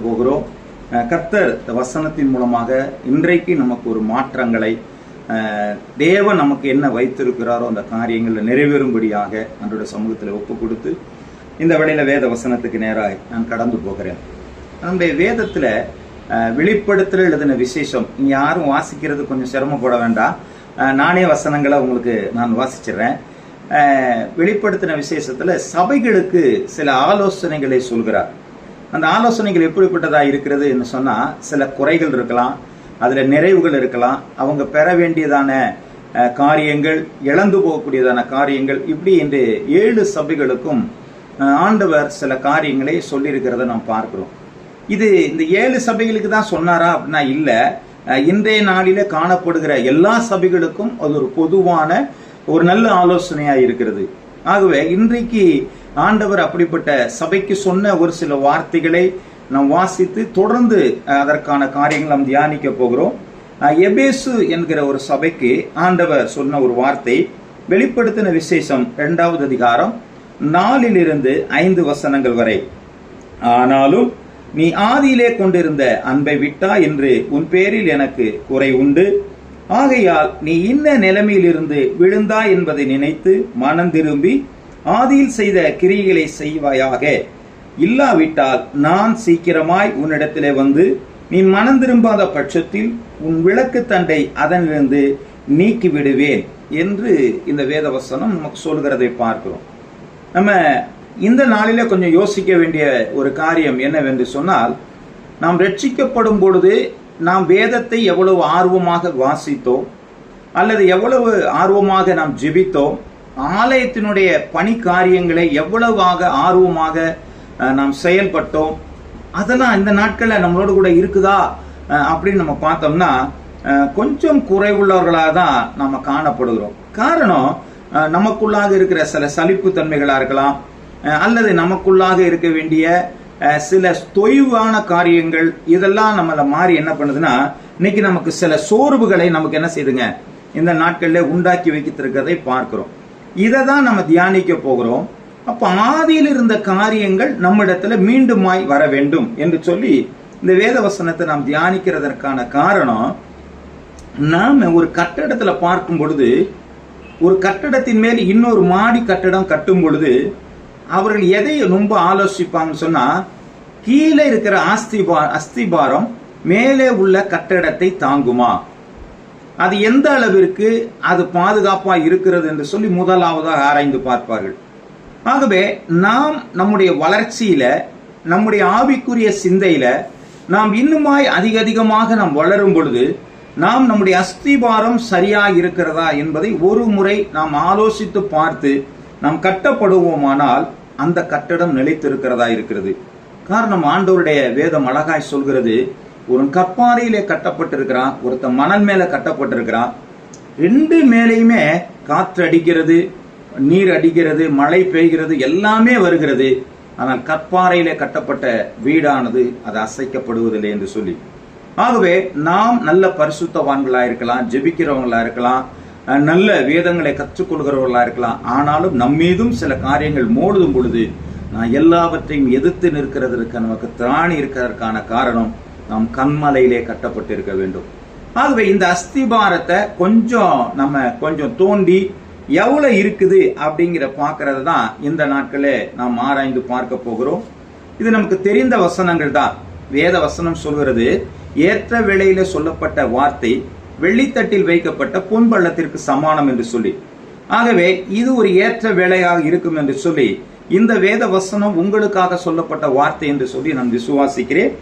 போகிறோம். கர்த்தர் வசனத்தின் மூலமாக இன்றைக்கு நமக்கு ஒரு மாற்றங்களை தேவன் நமக்கு என்ன வைத்திருக்கிறாரோ அந்த காரியங்களில் நிறைவேறும்படியாக நம்முடைய சமூகத்தில் ஒப்பு கொடுத்து இந்த வேளையில வேத வசனத்துக்கு நேராக நான் கடந்து போகிறேன். நம்முடைய வேதத்தில் வெளிப்படுத்தல் எழுதின விசேஷம் யாரும் வாசிக்கிறது கொஞ்சம் சிரமப்பட வேண்டாம். நானே வசனங்களை உங்களுக்கு நான் வாசிச்சிடுறேன். வெளிப்படுத்தின விசேஷத்தில் சபைகளுக்கு சில ஆலோசனைகளை சொல்கிறார். அந்த ஆலோசனைகள் எப்படிப்பட்டதா இருக்கிறது என்று சொன்னால், சில குறைகள் இருக்கலாம், அதில் நிறைவுகள் இருக்கலாம், அவங்க பெற வேண்டியதான காரியங்கள், இழந்து போகக்கூடியதான காரியங்கள், இப்படி என்று 7 சபைகளுக்கும் ஆண்டவர் சில காரியங்களை சொல்லியிருக்கிறத நாம் பார்க்கிறோம். இது இந்த 7 சபைகளுக்கு தான் சொன்னாரா அப்படின்னா இல்லை, இன்றைய நாளில காணப்படுகிற எல்லா சபைகளுக்கும் அது ஒரு பொதுவான ஒரு நல்ல ஆலோசனையாக இருக்கிறது. ஆகவே இன்றைக்கு ஆண்டவர் அப்படிப்பட்ட சபைக்கு சொன்ன ஒரு சில வார்த்தைகளை நாம் வாசித்து தொடர்ந்து அதற்கான காரியங்கள் நாம் தியானிக்க போகிறோம். எபேசு என்கிற ஒரு சபைக்கு ஆண்டவர் சொன்ன ஒரு வார்த்தை, வெளிப்படுத்தின விசேஷம் 2வது அதிகாரம் 4 - 5 வசனங்கள் வரை. ஆனாலும் நீ ஆதியிலே கொண்டிருந்த அன்பை விட்டா என்று உன் பேரில் எனக்கு குறை உண்டு. ஆகையால் நீ இன்ன நிலைமையிலிருந்து விழுந்தா என்பதை நினைத்து மனம் திரும்பி ஆதியில் செய்த கிரியைகளை செய்வாயாக. இல்லாவிட்டால் நான் சீக்கிரமாய் உன்னிடத்திலே வந்து நீ மனம் திரும்பாத பட்சத்தில் உன் விளக்கு தண்டை அதனிலிருந்து நீக்கி விடுவேன் என்று இந்த வேதவசனம் நமக்கு சொல்கிறதை பார்க்கிறோம். நம்ம இந்த நாளில கொஞ்சம் யோசிக்க வேண்டிய ஒரு காரியம் என்னவென்று சொன்னால், நாம் ரட்சிக்கப்படும் பொழுது நாம் வேதத்தை எவ்வளவு ஆர்வமாக வாசித்தோம், அல்லது எவ்வளவு ஆர்வமாக நாம் ஜெபித்தோம், ஆலயத்தினுடைய பணி காரியங்களை எவ்வளவாக ஆர்வமாக நாம் செயல்பட்டோம், அதெல்லாம் இந்த நாட்களில் நம்மளோட கூட இருக்குதா அப்படின்னு நம்ம பார்த்தோம்னா கொஞ்சம் குறைவுள்ளவர்களாக தான் நம்ம காணப்படுகிறோம். காரணம், நமக்குள்ளாக இருக்கிற சில சலிப்பு தன்மைகளாக இருக்கலாம், அல்லது நமக்குள்ளாக இருக்க வேண்டிய சில தொய்வான காரியங்கள், இதெல்லாம் நம்மள மாறி என்ன பண்ணுதுன்னா, இன்னைக்கு நமக்கு சில சோர்வுகளை நமக்கு என்ன செய்யுதுங்க, இந்த நாட்களில் உண்டாக்கி வைத்திருக்கிறதை பார்க்கிறோம். இதை தான் நம்ம தியானிக்க போகிறோம். அப்ப ஆதியில் இருந்த காரியங்கள் நம்மிடத்துல மீண்டுமாய் வர வேண்டும் என்று சொல்லி இந்த வேத வசனத்தை நாம் தியானிக்கிறதற்கான காரணம், நாம ஒரு கட்டடத்துல பார்க்கும் பொழுது, ஒரு கட்டடத்தின் மேல் இன்னொரு மாடி கட்டடம் கட்டும் பொழுது அவர்கள் எதை ரொம்ப ஆலோசிப்பாங்கன்னு சொன்னா, கீழே இருக்கிற அஸ்திபாரம் மேலே உள்ள கட்டடத்தை தாங்குமா, அது எந்த அளவிற்கு அது பாதுகாப்பா இருக்கிறது என்று சொல்லி முதலாவதாக ஆராய்ந்து பார்ப்பார்கள். ஆகவே நாம் நம்முடைய வளர்ச்சியில, நம்முடைய ஆவிக்குரிய சிந்தையில நாம் இன்னுமாய் அதிகமாக நாம் வளரும் பொழுது நாம் நம்முடைய அஸ்திபாரம் சரியாக இருக்கிறதா என்பதை ஒரு முறை நாம் ஆலோசித்து பார்த்து நாம் கட்டப்படுவோமானால் அந்த கட்டடம் நிலைத்திருக்கிறதா இருக்கிறது. காரணம், ஆண்டவருடைய வேதம் அழகாய் சொல்கிறது, ஒரு கற்பாறையிலே கட்டப்பட்டிருக்கிறான், ஒருத்த மணல் மேல கட்டப்பட்டிருக்கிறான். 2 மேலையுமே காற்று அடிக்கிறது, நீர் அடிக்கிறது, மழை பெய்கிறது, எல்லாமே வருகிறது. ஆனால் கற்பாறையிலே கட்டப்பட்ட வீடானது அது அசைக்கப்படுவதில்லை என்று சொல்லி. ஆகவே நாம் நல்ல பரிசுத்தவான்களா இருக்கலாம், ஜெபிக்கிறவங்களா இருக்கலாம், நல்ல வேதங்களை கற்றுக்கொள்கிறவர்களா இருக்கலாம். ஆனாலும் நம்மீதும் சில காரியங்கள் மோதும் பொழுது நான் எல்லாவற்றையும் எதிர்த்து நிற்கிறதற்கு நமக்கு திராணி இருக்கிறதற்கான காரணம், நாம் கண்மலையிலே கட்டப்பட்டிருக்க வேண்டும். ஆகவே இந்த அஸ்திபாரத்தை கொஞ்சம் தோண்டி எவ்வளவு இருக்குது அப்படிங்கிற பார்க்கறது தான் இந்த நாட்களே நாம் ஆராய்ந்து பார்க்க போகிறோம். இது நமக்கு தெரிந்த வசனங்கள் தான். வேத வசனம் சொல்கிறது, ஏற்ற வேளையில சொல்லப்பட்ட வார்த்தை வெள்ளித்தட்டில் வைக்கப்பட்ட பொன்பள்ளத்திற்கு சமானம் என்று சொல்லி. ஆகவே இது ஒரு ஏற்ற வேளையாக இருக்கும் என்று சொல்லி இந்த வேத வசனம் உங்களுக்காக சொல்லப்பட்ட வார்த்தை என்று சொல்லி நான் விசுவாசிக்கிறேன்.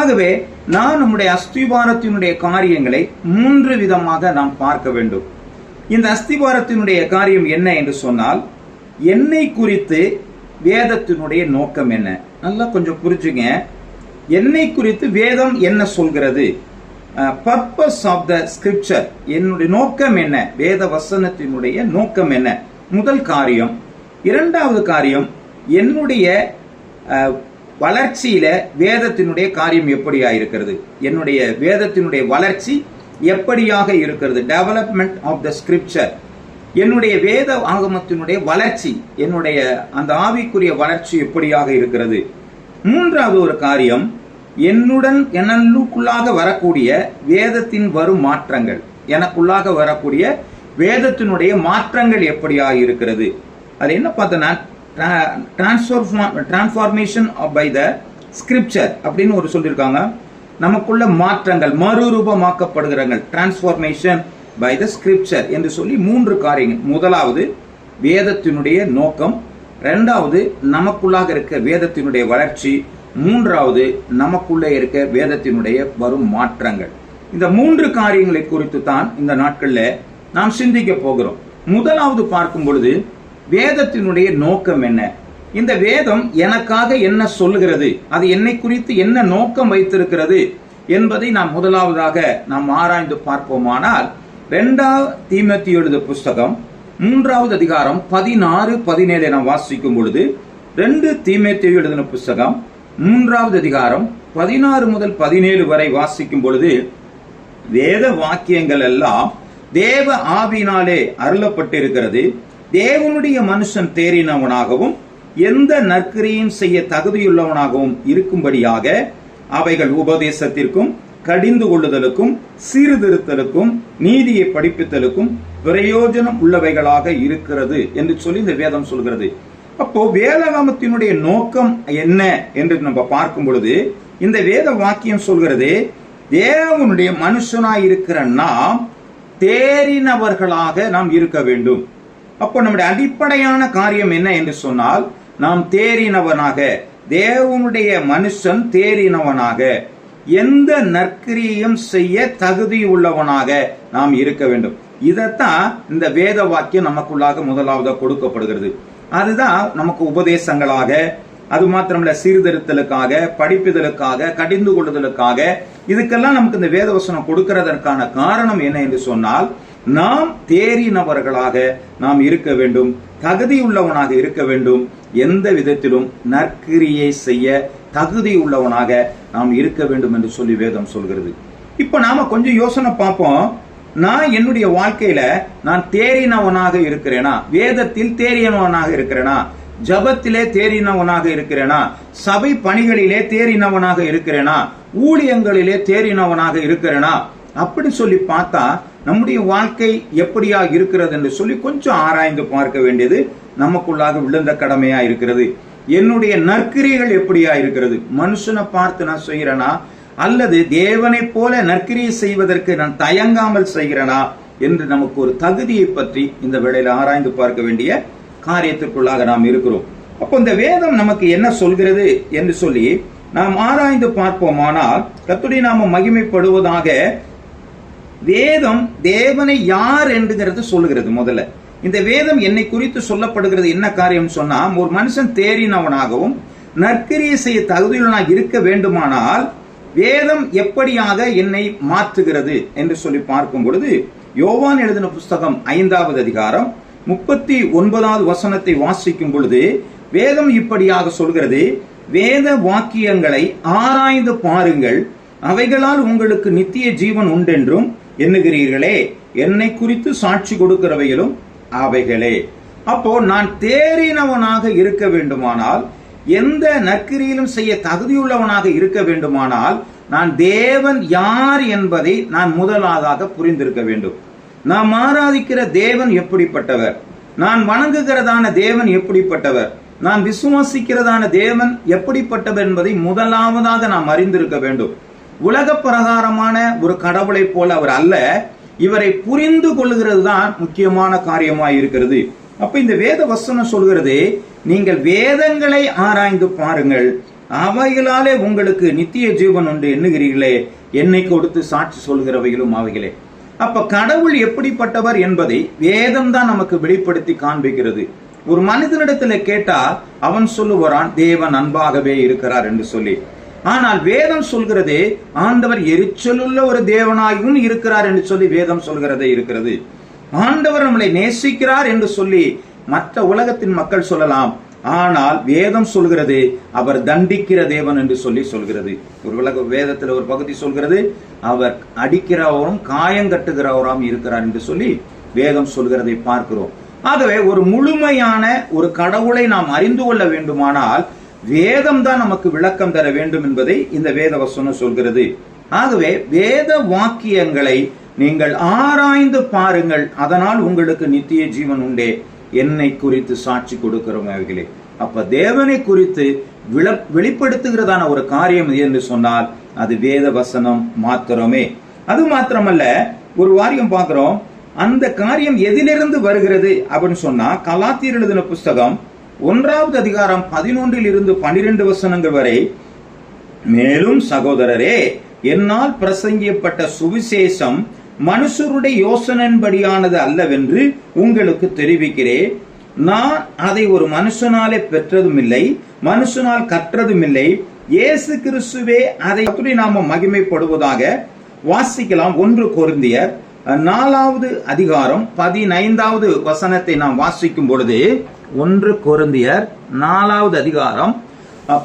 ஆகவே நான் நம்முடைய அஸ்திபாரத்தினுடைய காரியங்களை 3 விதமாக நாம் பார்க்க வேண்டும். இந்த அஸ்திபாரத்தினுடைய காரியம் என்ன என்று சொன்னால், என்னை குறித்து வேதத்தினுடைய நோக்கம் என்ன, நல்லா கொஞ்சம் புரிஞ்சுங்க. என்னை குறித்து வேதம் என்ன சொல்கிறது, பர்பஸ் ஆஃப் த ஸ்கிரிப்சர், என்னுடைய நோக்கம் என்ன, வேத வசனத்தினுடைய நோக்கம் என்ன, முதல் காரியம். 2வது காரியம், என்னுடைய வளர்ச்சியில வேதத்தினுடைய காரியம் எப்படியா இருக்கிறது, என்னுடைய வேதத்தினுடைய வளர்ச்சி எப்படியாக இருக்கிறது, டெவலப்மெண்ட் ஆஃப் த ஸ்கிரிப்சர், என்னுடைய வேத ஆகமத்தினுடைய வளர்ச்சி, என்னுடைய அந்த ஆவிக்குரிய வளர்ச்சி எப்படியாக இருக்கிறது. 3வது ஒரு காரியம், எனக்குள்ளாக வரக்கூடிய வேதத்தின் வரும் மாற்றங்கள், எனக்குள்ளாக வரக்கூடிய வேதத்தினுடைய மாற்றங்கள் எப்படியாக இருக்கிறது. அது என்ன பார்த்தோன்னா டிரான்ஸ்ஃபார்மேஷன் பை த ஸ்கிரிப்சர் அப்படின்னு ஒரு சொல்லியிருக்காங்க. நமக்குள்ள மாற்றங்கள், மறுரூபமாக்கப்படுகிறார்கள், டிரான்ஸ்ஃபார்மேஷன் பை த ஸ்கிரிப்சர் என்று சொல்லி 3 காரியங்கள். முதலாவது வேதத்தினுடைய நோக்கம், இரண்டாவது நமக்குள்ளாக இருக்க வேதத்தினுடைய வளர்ச்சி, மூன்றாவது நமக்குள்ளே இருக்க வேதத்தினுடைய வரும் மாற்றங்கள். இந்த 3 காரியங்களை குறித்து தான் இந்த நாட்களில் நாம் சிந்திக்க போகிறோம். முதலாவது பார்க்கும் பொழுது வேதத்தினுடைய நோக்கம் என்ன, இந்த வேதம் எனக்காக என்ன சொல்லுகிறது, அது என்னை குறித்து என்ன நோக்கம் வைத்திருக்கிறது என்பதை நாம் முதலாவதாக நாம் ஆராய்ந்து பார்ப்போமானால் 2 தீமோத்தேயு எழுதின புஸ்தகம் 3வது அதிகாரம் 16-17 நாம் வாசிக்கும் பொழுது 2 தீமோத்தேயு எழுதின புஸ்தகம் 3வது அதிகாரம் 16 முதல் 17 வரை வாசிக்கும் பொழுது வேத வாக்கியங்கள் எல்லாம் தேவ ஆவியினாலே அருளப்பட்டிருக்கிறது. தேவனுடைய மனுஷன் தேறினவனாகவும் எந்த நற்கிரியும் செய்ய தகுதியுள்ளவனாகவும் இருக்கும்படியாக அவைகள் உபதேசத்திற்கும் கடிந்து கொள்ளுதலுக்கும் சீர்திருத்தலுக்கும் நீதியை படிப்பித்தலுக்கும் பிரயோஜனம் உள்ளவைகளாக இருக்கிறது என்று சொல்லி இந்த வேதம் சொல்கிறது. அப்போ வேதாகமத்தினுடைய நோக்கம் என்ன என்று நம்ம பார்க்கும் பொழுது இந்த வேத வாக்கியம் சொல்கிறது, தேவனுடைய மனுஷனாய் இருக்கிற நாம் தேறினவர்களாக நாம் இருக்க வேண்டும். அப்போ நம்முடைய அடிப்படையான காரியம் என்ன என்று சொன்னால், நாம் தேறினவனாக, தேவனுடைய மனுஷன் தேறினவனாக, எந்த நற்கிரியும் செய்ய தகுதி உள்ளவனாக நாம் இருக்க வேண்டும். இதைத்தான் இந்த வேத வாக்கியம் நமக்குள்ளாக முதலாவது கொடுக்கப்படுகிறது. அதுதான் நமக்கு உபதேசங்களாக, அது மாத்திரமல்ல சீர்திருத்தலுக்காக, படிப்புதலுக்காக, கடிந்து கொள்ளுதலுக்காக, இதுக்கெல்லாம் நமக்கு இந்த வேதவசனம் கொடுக்கிறதற்கான காரணம் என்ன என்று சொன்னால், நாம் தேறினவர்களாக நாம் இருக்க வேண்டும், தகுதியுள்ளவனாக இருக்க வேண்டும், எந்த விதத்திலும் நற்கிரியை செய்ய தகுதி உள்ளவனாக நாம் இருக்க வேண்டும் என்று சொல்லி வேதம் சொல்கிறது. இப்ப நாம கொஞ்சம் யோசனை பார்ப்போம். நான் என்னுடைய வாழ்க்கையில நான் தேறினவனாக இருக்கிறேனா, வேதத்தில் தேறினவனாக இருக்கிறேனா, ஜபத்திலே தேறினவனாக இருக்கிறேனா, சபை பணிகளிலே தேறினவனாக இருக்கிறேனா, ஊழியங்களிலே தேறினவனாக இருக்கிறேனா, அப்படி சொல்லி பார்த்தா நம்முடைய வாழ்க்கை எப்படியா இருக்கிறது என்று சொல்லி கொஞ்சம் ஆராய்ந்து பார்க்க வேண்டியது நமக்குள்ளாக விழுந்த கடமையா இருக்கிறது. என்னுடைய நற்கிரிகள் எப்படியா இருக்கிறது, மனுஷனை பார்த்து நான் செய்கிறேனா, அல்லது தேவனை போல நற்கிரியை செய்வதற்கு நான் தயங்காமல் செய்கிறேனா என்று நமக்கு ஒரு தகுதியை பற்றி இந்த வேளையில ஆராய்ந்து பார்க்க வேண்டிய காரியத்திற்குள்ளாக நாம் இருக்கிறோம். அப்போ இந்த வேதம் நமக்கு என்ன சொல்கிறது என்று சொல்லி நாம் ஆராய்ந்து பார்ப்போமானால், கர்த்தருடைய நாமம் மகிமைப்படுவதாக, வேதம் தேவனை யார் என்கிறது சொல்லுகிறது. முதல்ல இந்த வேதம் என்னை குறித்து சொல்லப்படுகிறது என்ன காரியம் சொன்னா, ஒரு மனுஷன் தேறினவனாகவும் நற்கிரியை செய்ய தகுதியுள்ளவனாக இருக்க வேண்டுமானால் வேதம் எப்படியாக என்னை மாற்றுகிறது என்று சொல்லி பார்க்கும் பொழுது, யோவான் எழுதின புஸ்தகம் 5வது அதிகாரம் 39வது வசனத்தை வாசிக்கும் பொழுது வேதம் இப்படியாக சொல்கிறது, வேத வாக்கியங்களை ஆராய்ந்து பாருங்கள், அவைகளால் உங்களுக்கு நித்திய ஜீவன் உண்டென்றும் எண்ணுகிறீர்களே, என்னை குறித்து சாட்சி கொடுக்கிறவைகளும் அவைகளே. அப்போ நான் தேறினவனாக இருக்க வேண்டுமானால், எந்த நற்கிரியிலும் செய்ய தகுதியுள்ளவனாக இருக்க வேண்டுமானால், நான் தேவன் யார் என்பதை நான் முதலாவதாக புரிந்திருக்க வேண்டும். நாம் ஆராதிக்கிற தேவன் எப்படிப்பட்டவர், நான் வணங்குகிறதான தேவன் எப்படிப்பட்டவர், நான் விசுவாசிக்கிறதான தேவன் எப்படிப்பட்டவர் என்பதை முதலாவதாக நாம் அறிந்திருக்க வேண்டும். உலக பிரகாரமான ஒரு கடவுளை போல அவர் அல்ல, இவரை புரிந்து கொள்ளுகிறது தான் முக்கியமான காரியமாய் இருக்கிறது. அப்ப இந்த வேத வசனம் சொல்கிறது, நீங்கள் வேதங்களை ஆராய்ந்து பாருங்கள், அவைகளாலே உங்களுக்கு நித்திய ஜீவன் உண்டு எண்ணுகிறீர்களே, என்னை கொடுத்து சாட்சி சொல்கிறவைகளும் அவைகளே. அப்ப கடவுள் எப்படிப்பட்டவர் என்பதை வேதம் தான் நமக்கு வெளிப்படுத்தி காண்பிக்கிறது. ஒரு மனிதனிடத்துல கேட்டா அவன் சொல்லுவான் தேவன் அன்பாகவே இருக்கிறார் என்று சொல்லி. ஆனால் வேதம் சொல்கிறது ஆண்டவர் எரிச்சலுள்ள ஒரு தேவனாகவும் இருக்கிறார் என்று சொல்லி வேதம் சொல்கிறதே இருக்கிறது. ஆண்டவர் நம்மளை நேசிக்கிறார் என்று சொல்லி மற்ற உலகத்தின் மக்கள் சொல்லலாம், ஆனால் வேதம் சொல்கிறது அவர் தண்டிக்கிற தேவன் என்று சொல்லி சொல்கிறது. ஒரு உலக வேதத்தில் ஒரு பகுதி சொல்கிறது அவர் அடிக்கிறவரும் காயங்கட்டுகிறவராம் இருக்கிறார் என்று சொல்லி வேதம் சொல்கிறதை பார்க்கிறோம். ஆகவே ஒரு முழுமையான ஒரு கடவுளை நாம் அறிந்து கொள்ள வேண்டுமானால் வேதம் தான் நமக்கு விளக்கம் தர வேண்டும் என்பதை இந்த வேத வசனம் சொல்கிறது. ஆகவே வேத வாக்கியங்களை நீங்கள் ஆராய்ந்து பாருங்கள், அதனால் உங்களுக்கு நித்திய ஜீவன் உண்டே, என்னை குறித்து சாட்சி கொடுக்கிறோம் அவைகளே. அப்ப தேவனை குறித்து வெளிப்படுத்துகிறதான ஒரு காரியம் என்று சொன்னால் அது வேத வசனம் மாத்திரமே. அது மாத்திரமல்ல, ஒரு வாரியம் பார்க்கிறோம், அந்த காரியம் எதிலிருந்து வருகிறது அப்படின்னு சொன்னா, கலாத்தியர் எழுதின புஸ்தகம் 1வது அதிகாரம் 11 12 வசனங்கள் வரை, மேலும் சகோதரரே, என்னால் பிரசங்கிக்கப்பட்ட சுவிசேஷம் மனுஷருடைய யோசனையின்படியானது அல்லவென்று உங்களுக்கு தெரிவிக்கிறேன். நான் அதை ஒரு மனுஷனாலே பெற்றதும் இல்லை, மனுஷனால் கற்றதும் இல்லை. இயேசு கிறிஸ்துவே அதை நாம மகிமைப்படுவதாக. வாசிக்கலாம். 1 கொரிந்தியர் 4வது அதிகாரம் 15வது வசனத்தை நாம் வாசிக்கும் பொழுது, 1 கொரிந்தியர் 4வது அதிகாரம்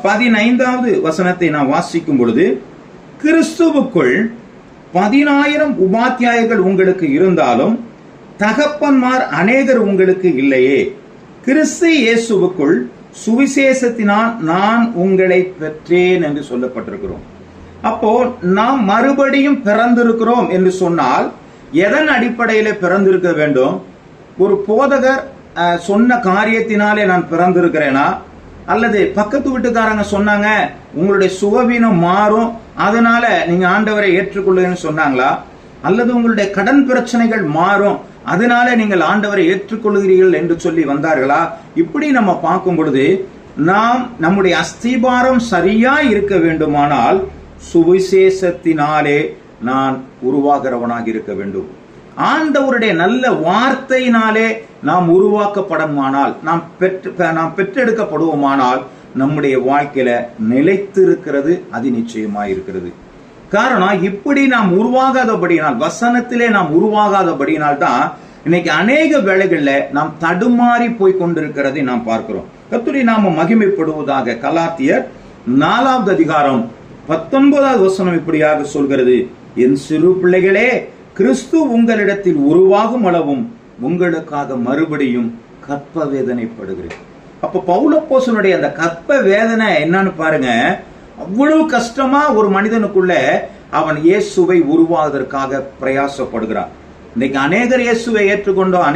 15வது வசனத்தை நாம் வாசிக்கும் பொழுது, கிறிஸ்துவுக்குள் 10,000 உபாத்தியாயர்கள் உங்களுக்கு இருந்தாலும் தகப்பன்மார் அநேகர் உங்களுக்கு இல்லையே. கிறிஸ்து இயேசுவுக்குள் சுவிசேஷத்தினால் நான் உங்களை பெற்றேன் என்று சொல்லப்பட்டிருக்கிறோம். அப்போ நாம் மறுபடியும் பிறந்திருக்கிறோம் என்று சொன்னால் எதன் அடிப்படையில பிறந்திருக்க வேண்டும்? ஒரு போதகர் சொன்ன காரியத்தினாலே நான் பிறந்திருக்கிறேனா, அல்லது பக்கத்து வீட்டுக்காரங்க சொன்னாங்க உங்களுடைய சுகவீனம் மாறும் அதனால நீங்க ஆண்டவரை ஏற்றுக்கொள்ளுன்னு சொன்னாங்களா, அல்லது உங்களுடைய கடன் பிரச்சனைகள் மாறும் அதனால நீங்கள் ஆண்டவரை ஏற்றுக்கொள்கிறீர்கள் என்று சொல்லி வந்தார்களா? இப்படி நம்ம பார்க்கும் பொழுது நாம் நம்முடைய அஸ்திபாரம் சரியா இருக்க வேண்டுமானால் சுவிசேஷத்தினாலே நான் உருவாகிறவனாக இருக்க வேண்டும். ஆண்டவருடைய நல்ல வார்த்தையினாலே நாம் உருவாக்கப்படுமானால், நாம் பெற்றெடுக்கப்படுவோமானால் நம்முடைய வாழ்க்கையில நிலைத்திருக்கிறது அது நிச்சயமாயிருக்கிறது. காரணம், இப்படி நாம் உருவாகாதபடியினால், வசனத்திலே நாம் உருவாகாதபடியினால் தான் இன்னைக்கு அநேக வேளைகள்ல நாம் தடுமாறி போய் கொண்டிருக்கிறதை நாம் பார்க்கிறோம். கர்த்தருடைய நாமம் மகிமைப்படுவதாக. கலாத்தியர் 4வது அதிகாரம் 19வது வசனம் இப்படியாக சொல்கிறது, என் சிறு பிள்ளைகளே, கிறிஸ்து உங்களிடத்தில் உருவாகும் அளவும் உங்களுக்காக மறுபடியும் கற்ப வேதனைப்படுகிறேன். அப்ப பவுலப்போஸ்தலனுடைய அந்த கற்ப வேதனை என்னன்னு பாருங்க. அவ்வளவு கஷ்டமா ஒரு மனிதனுக்குள்ள அவன் இயேசுவை உருவாவதற்காக பிரயாசப்படுகிறான். இன்னைக்கு அநேகர் இயேசுவை ஏற்றுக்கொண்டோம்